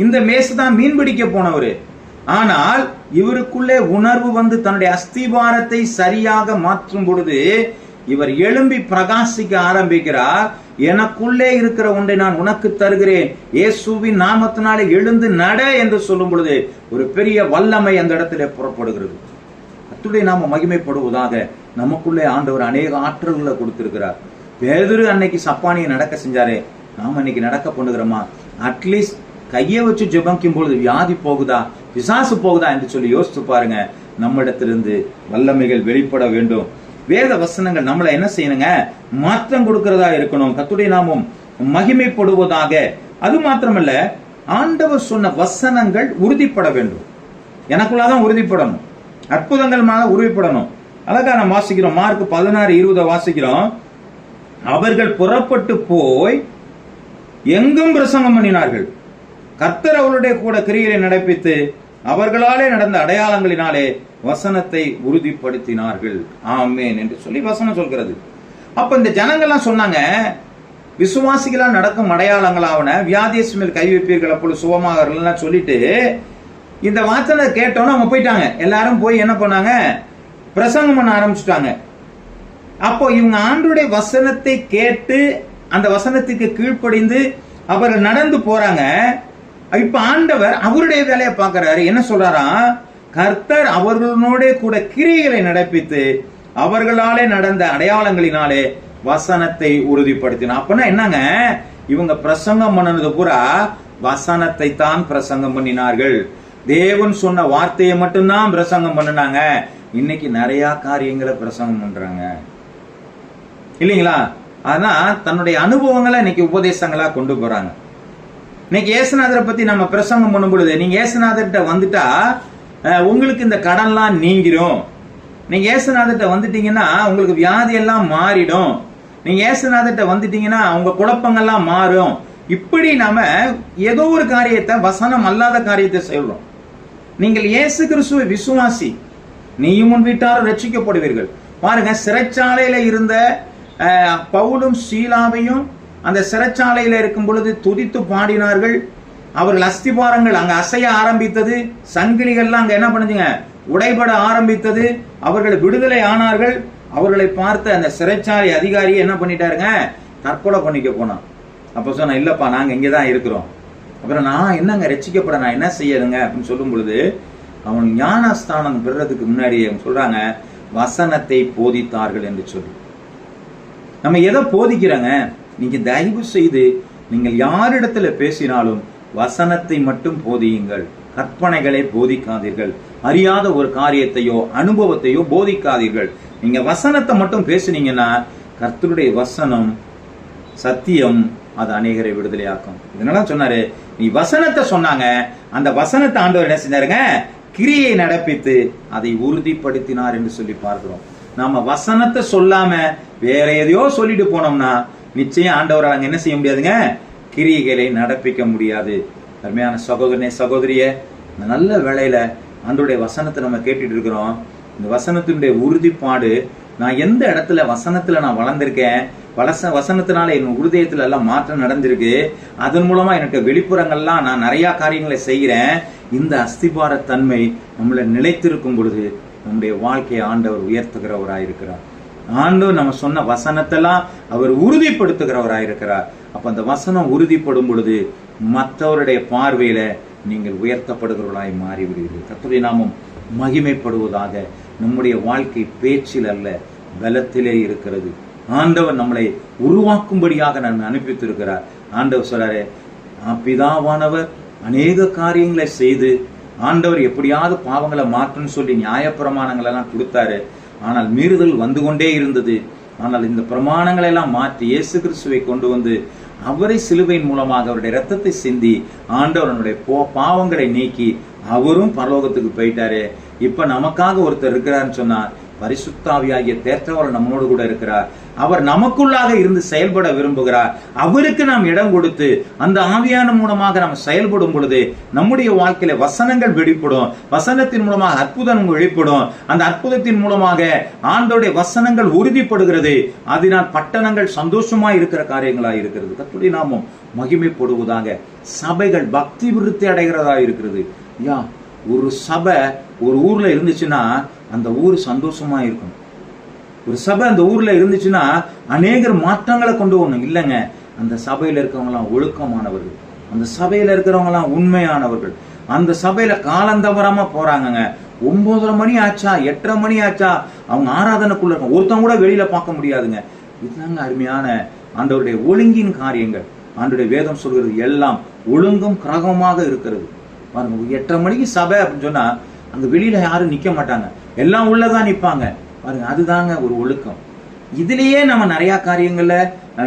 இந்த மேசு தான் மீன் பிடிக்க போனவர். ஆனால் இவருக்குள்ளே உணர்வு வந்து தன்னுடைய அஸ்திபாரத்தை சரியாக மாற்றும் பொழுது இவர் எழும்பி பிரகாசிக்க ஆரம்பிக்கிறார். எனக்குள்ளே இருக்கிற ஒன்றை நான் உனக்கு தருகிறேன், இயேசுவின் நாமத்தினாலே எழுந்து நட என்று சொல்லும் பொழுது ஒரு பெரிய வல்லமை அந்த இடத்திலே புறப்படுகிறது. கர்த்தருடைய நாமம் மகிமைப்படுவதாக. நமக்குள்ளே ஆண்டவர் அநேக ஆற்றல்களை கொடுத்திருக்கிறார். பேதுரு அன்னைக்கு சப்பானியை நடக்க செஞ்சாரே, நாம இன்னைக்கு நடக்க பண்ணுகிறோமா? அட்லீஸ்ட் கையை வச்சு ஜெபிக்கும் பொழுது வியாதி போகுதா, பிசாசு போகுதா என்று சொல்லி யோசித்து பாருங்க. நம்மிடத்திலிருந்து வல்லமைகள் வெளிப்பட வேண்டும். வேத வசனங்கள் நம்மளை என்ன செய்யணுங்க? மாற்றம் கொடுக்கிறதா இருக்கணும். கர்த்தருடைய நாமம் மகிமைப்படுவதாக. அது மாத்திரமல்ல, ஆண்டவர் சொன்ன வசனங்கள் உறுதிப்பட வேண்டும். எனக்குள்ளதான் உறுதிப்படணும். அற்புதங்கள் மேல உறுதிப்படணும். அழகா நம்ம வாசிக்கிறோம். மார்க் 16:20 வாசிக்கிறோம். அவர்கள் புறப்பட்டு போய் எங்கும் பிரசங்கம் பண்ணினார்கள். கர்த்தர் அவருடைய கூட கிரியைகளை நடப்பித்து அவர்களாலே நடந்த அடையாளங்களினாலே வசனத்தை உறுதிப்படுத்தினார்கள். ஆமேன் என்று சொல்லி வசனம் சொல்கிறது. அப்ப இந்த ஜனங்கள்லாம் சொன்னாங்க, விசுவாசிகளா நடக்கும் அடையாளங்களாவன வியாதியஸ் மேல் கை வைப்பீர்கள் அப்பொழுது சுகமாகலாம் சொல்லிட்டு இந்த வார்த்தை கேட்டோன்னு அவங்க போயிட்டாங்க. எல்லாரும் போய் என்ன பண்ணாங்க? பிரசங்கம் பண்ண ஆரம்பிச்சுட்டாங்க. அப்போ இவங்க ஆண்டவருடைய வசனத்தை கேட்டு அந்த வசனத்துக்கு கீழ்ப்படிந்து அவர்கள் நடந்து போறாங்க. இப்ப ஆண்டவர் அவருடைய வேலையை பார்க்கிறாரு. என்ன சொல்றாராம்? கர்த்தர் அவர்களோட கூட கிரியைகளை நடப்பித்து அவர்களாலே நடந்த அடையாளங்களினாலே வசனத்தை உறுதிப்படுத்தினார். அப்பனா என்னங்க? இவங்க பிரசங்கம் பண்ணது பூரா வசனத்தை தான் பிரசங்கம் பண்ணினார்கள். தேவன் சொன்ன வார்த்தையை மட்டும்தான் பிரசங்கம் பண்ணினாங்க. இன்னைக்கு நிறைய காரியங்களை பிரசங்கம் பண்றாங்க இல்லைங்களா? ஆனா தன்னுடைய அனுபவங்களை இன்னைக்கு உபதேசங்களா கொண்டு போறாங்க. இன்னைக்கு ஏசுநாதரை பத்தி நம்ம பிரசங்கம் பண்ணும் பொழுது, நீங்க ஏசுநாதர்கிட்ட வந்துட்டா உங்களுக்கு இந்த கடன்லாம் நீங்கிரும், நீங்க ஏசுநாதர்கிட்ட வந்துட்டீங்கன்னா உங்களுக்கு வியாதி எல்லாம் மாறிடும், நீங்க ஏசுநாதர்கிட்ட வந்துட்டீங்கன்னா உங்க குழப்பங்கள்லாம் மாறும். இப்படி நாம ஏதோ ஒரு காரியத்தை, வசனம் அல்லாத காரியத்தை செய்யறோம். நீங்கள் இயேசு கிறிஸ்துவை விசுவாசி, நீயும் உன் வீட்டாரும் ரட்சிக்கப்படுவீர்கள். பாருங்க, சிறைச்சாலையில இருந்த பவுலும் சீலாவையும் அந்த சிறைச்சாலையில இருக்கும் பொழுது துதித்து பாடினார்கள். அவர்கள் அஸ்திபாரங்கள் அங்க அசைய ஆரம்பித்தது. சங்கிலிகள்லாம் அங்க என்ன பண்ணுதுங்க? உடைபட ஆரம்பித்தது. அவர்கள் விடுதலை ஆனார்கள். அவர்களை பார்த்த அந்த சிறைச்சாலை அதிகாரி என்ன பண்ணிட்டாருங்க? தற்கொலை பண்ணிக்க போனான். அப்ப சொன்ன, இல்லப்பா நாங்க இங்கதான் இருக்கிறோம். அப்புறம் நான் என்னங்க ரட்சிக்கப்பட நான் என்ன செய்யறதுங்க அப்படின்னு சொல்லும் பொழுது, அவன் ஞானஸ்தானம் பெறுறதுக்கு முன்னாடி சொல்றாங்க, வசனத்தை போதித்தார்கள் என்று சொல்லி. நம்ம எதை போதிக்கிறோங்க? நீங்க தயவு செய்து நீங்கள் யாரிடத்துல பேசினாலும் வசனத்தை மட்டும் போதியுங்கள், கற்பனைகளை போதிக்காதீர்கள். அறியாத ஒரு காரியத்தையோ அனுபவத்தையோ போதிக்காதீர்கள். நீங்க வசனத்தை மட்டும் பேசுனீங்கன்னா கர்த்தருடைய வசனம் சத்தியம், அது அநேகரை விடுதலையாக்கும். இதனால சொன்னாரு, நீ வசனத்தை சொன்னாங்க, அந்த வசனத்தை ஆண்டவர் என்ன செஞ்சாருங்க? கிரியை நடப்பித்து அதை உறுதிப்படுத்தினார் என்று சொல்லி பார்க்கிறோம். நாம வசனத்தை சொல்லாம வேற எதையோ சொல்லிட்டு போனோம்னா நிச்சயம் ஆண்டவர் அங்க என்ன செய்ய முடியாதுங்க? கிரியைகளை நடப்பிக்க முடியாது. அருமையான சகோதரனே சகோதரிய, நல்ல வேளையில ஆண்டவருடைய வசனத்தை நம்ம கேட்டுட்டு இருக்கிறோம். இந்த வசனத்தினுடைய உறுதிப்பாடு, நான் எந்த இடத்துல வசனத்துல நான் வளர்ந்திருக்கேன், வசனத்தினால என் இருதயத்துல எல்லாம் மாற்றம் நடந்திருக்கு, அதன் மூலமா எனக்கு வெளிப்புறங்கள்லாம் நான் நிறைய காரியங்களை செய்கிறேன். இந்த அஸ்திபார தன்மை நம்மள நிலைத்திருக்கும் பொழுது நம்முடைய வாழ்க்கையை ஆண்டவர் உயர்த்துகிறவராயிருக்கிறார். ஆண்டவர் நம்ம சொன்ன வசனத்தெல்லாம் அவர் உறுதிப்படுத்துகிறவராயிருக்கிறார். அப்ப அந்த வசனம் உறுதிப்படும் பொழுது மற்றவருடைய பார்வையில நீங்கள் உயர்த்தப்படுகிறவர்களாய் மாறிவிடுவீர்கள். கர்த்தருடைய நாமம் மகிமைப்படுவதாக. நம்முடைய வாழ்க்கை பேச்சில் அல்ல, பலத்திலே இருக்கிறது. ஆண்டவர் நம்மளை உருவாக்கும்படியாக நம்ம அனுப்பித்திருக்கிறார். ஆண்டவர் சொல்றாரு, பிதாவானவர் அநேக காரியங்களை செய்து ஆண்டவர் எப்படியாவது பாவங்களை மாற்றுன்னு சொல்லி நியாயப்பிரமாணங்கள் எல்லாம் கொடுத்தாரு. ஆனால் மீறுதல் வந்து கொண்டே இருந்தது. ஆனால் இந்த பிரமாணங்களை எல்லாம் மாற்றி இயேசு கிறிஸ்துவை கொண்டு வந்து அவரை சிலுவையின் மூலமாக அவருடைய ரத்தத்தை சிந்தி ஆண்டவருடைய பாவங்களை நீக்கி அவரும் பரலோகத்துக்கு போயிட்டாரு. இப்ப நமக்காக ஒருத்தர் இருக்கிறார்னு சொன்னார். பரிசுத்தாவியாகிய தேற்றவர் நம்மளோடு கூட இருக்கிறார். அவர் நமக்குள்ளாக இருந்து செயல்பட விரும்புகிறார். அவருக்கு நாம் இடம் கொடுத்து அந்த ஆவியான மூலமாக நாம் செயல்படும் பொழுது நம்முடைய வாழ்க்கையில வசனங்கள் வெளிப்படும். வசனத்தின் மூலமாக அற்புதம் வெளிப்படும். அந்த அற்புதத்தின் மூலமாக ஆண்டவருடைய வசனங்கள் உறுதிப்படுகிறது. அதனால் பட்டணங்கள் சந்தோஷமா இருக்கிற காரியங்களாக இருக்கிறது. கர்த்தருடைய நாமம் மகிமைப்படுவதாக. சபைகள் பக்தி விருத்தி அடைகிறதா இருக்கிறது. ஒரு சபை ஒரு ஊர்ல இருந்துச்சுன்னா அந்த ஊர் சந்தோஷமா இருக்கும். ஒரு சபை அந்த ஊர்ல இருந்துச்சுன்னா அநேகர் மாற்றங்களை கொண்டு வரணும். இல்லைங்க, அந்த சபையில இருக்கிறவங்க எல்லாம் ஒழுக்கமானவர்கள், அந்த சபையில இருக்கிறவங்க எல்லாம் உண்மையானவர்கள், அந்த சபையில காலந்தவராம போறாங்க. 9:30 மணி ஆச்சா 8:30 மணி ஆச்சா அவங்க ஆராதனைக்குள்ள இருக்க ஒருத்தவங்க கூட வெளியில பார்க்க முடியாதுங்க. இதுதாங்க அருமையான ஆண்டவருடைய ஒழுங்கின் காரியங்கள். ஆண்டவருடைய வேதம் சொல்கிறது எல்லாம் ஒழுங்கும் கிரகமாக இருக்கிறது. பாருங்க, 8:30 மணிக்கு சபை அப்படின்னு சொன்னா அங்க வெளியில யாரும் நிக்க மாட்டாங்க, எல்லாம் உள்ளதான் நிப்பாங்க. பாருங்க, அதுதாங்க ஒரு ஒழுக்கம். இதுலயே நம்ம நிறைய காரியங்கள்ல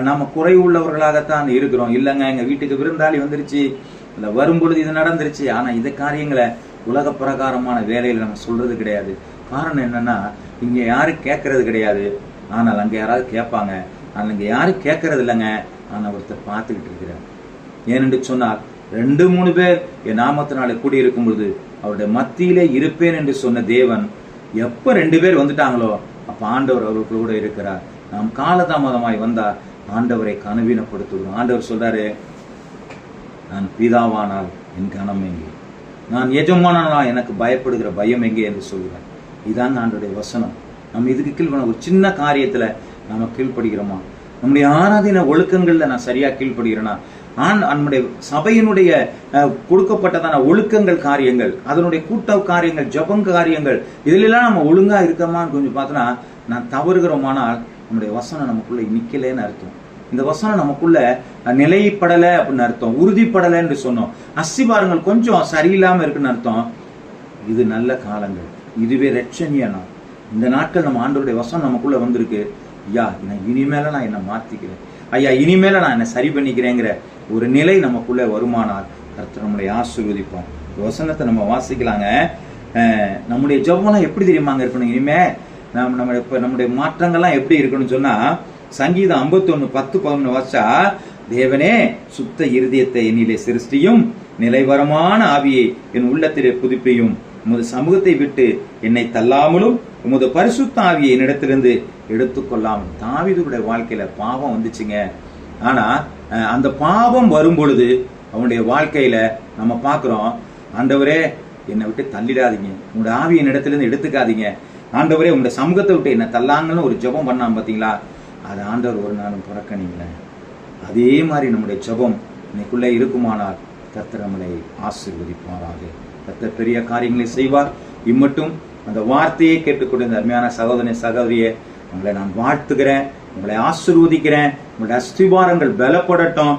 நம்ம குறை உள்ளவர்களாகத்தான் இருக்கிறோம். இல்லைங்க, எங்க வீட்டுக்கு விருந்தாளி வந்துருச்சு, இல்ல வரும்பொழுது இது நடந்துருச்சு. ஆனா இந்த காரியங்களை உலக பிரகாரமான வேலையில நம்ம சொல்றது கிடையாது. காரணம் என்னன்னா, இங்க யாரும் கேட்கறது கிடையாது, ஆனால் அங்க யாராவது கேட்பாங்க. ஆனால் இங்க யாரும் கேட்கறது இல்லைங்க, ஆனா ஒருத்தர் பார்த்துக்கிட்டு இருக்கிறார். ஏனென்று சொன்னால் 2-3 பேர் என் நாமத்தினாலே கூடி இருக்கும் பொழுது அவருடைய மத்தியிலே இருப்பேன் என்று சொன்ன தேவன் எப்ப 2 பேர் வந்துட்டாங்களோ அப்ப ஆண்டவர் அவர்கள் கூட இருக்கிறார். நாம் காலதாமதமாய் வந்தா ஆண்டவரை கனவீனப்படுத்துகிறோம். ஆண்டவர் சொல்றாரு, நான் பிதாவானால் என் கனம் எங்கே, நான் எஜமானானா எனக்கு பயப்படுகிற பயம் எங்கே என்று சொல்கிறார். இதாங்க ஆண்டவருடைய வசனம். நம்ம இதுக்கு கீழ்பட ஒரு சின்ன காரியத்துல நாம கீழ்படுகிறோமா? நம்முடைய ஆராதனை ஒழுக்கங்கள்ல நான் சரியா கீழ்படுகிறேனா? நம்முடைய சபையினுடைய கொடுக்கப்பட்டதான ஒழுக்கங்கள் காரியங்கள், அதனுடைய கூட்ட காரியங்கள், ஜபங்க காரியங்கள், இதுல நம்ம ஒழுங்கா இருக்கமான்னு கொஞ்சம் பார்த்தோன்னா நான் தவறுகிறோமானால் நம்முடைய வசனம் நமக்குள்ள நிக்கலன்னு அர்த்தம். இந்த வசனம் நமக்குள்ள நிலைப்படலை அப்படின்னு அர்த்தம். உறுதிப்படலை என்று சொன்னோம். அஸ்திபாரங்கள் கொஞ்சம் சரியில்லாம இருக்குன்னு அர்த்தம். இது நல்ல காலங்கள், இதுவே ரட்சணிய நாள். இந்த நாட்கள் நம்ம ஆண்டவருடைய வசனம் நமக்குள்ள வந்திருக்கு. இனிமேல நான் என்ன மாத்திக்கிறேன், இனிமேல நான் என்ன சரி பண்ணிக்கிறேங்கிற ஒரு நிலை நமக்குள்ள வருமானால் கர்த்தர் நம்மளை ஆசீர்வதிப்போம். வசனத்தை நம்ம வாசிக்கலாங்க. நம்முடைய ஜெபம்லாம் எப்படி தெரியுமாங்க இருக்கணும்? இனிமே நம்முடைய மாற்றங்கள்லாம் எப்படி இருக்கணும்னு சொன்னா, சங்கீதம் 51:10-11 வாசிச்சா, தேவனே சுத்த இருதயத்தை என்னிலே சிருஷ்டியும், நிலைவரமான ஆவியை என் உள்ளத்திலே புதுப்பியும், உமது சமூகத்தை விட்டு என்னை தள்ளாமலும் உமது பரிசுத்த ஆவியை என்னிடத்திலிருந்து எடுத்துக்கொள்ளாமல். தாவீதுடைய வாழ்க்கையில பாவம் வந்துச்சுங்க. ஆனா அந்த பாவம் வரும் பொழுது அவனுடைய வாழ்க்கையில நம்ம பாக்குறோம், ஆண்டவரே என்னை விட்டு தள்ளிடாதீங்க, உங்களுடைய ஆவியை என்னிடத்திலிருந்து எடுத்துக்காதீங்க, ஆண்டவரே உங்களுடைய சமூகத்தை விட்டு என்ன தள்ளாங்கன்னு ஒரு ஜெபம் பண்ணாம பாத்தீங்களா? அது ஆண்டவர் ஒரு நாளும் புறக்கணிக்கல. அதே மாதிரி நம்முடைய ஜெபம் இன்னைக்குள்ள இருக்குமானால் கர்த்தர் நம்மளை ஆசீர்வதிப்பாராக. கர்த்தர் பெரிய காரியங்களை செய்வார். இம்மட்டும் அந்த வார்த்தையை கேட்டுக்கொண்டு அருமையான சகோதரியே உங்களை நான் வாழ்த்துகிறேன், உங்களை ஆசீர்வதிக்கிறேன். உங்களுடைய அஸ்திபாரங்கள் பலப்படட்டும்.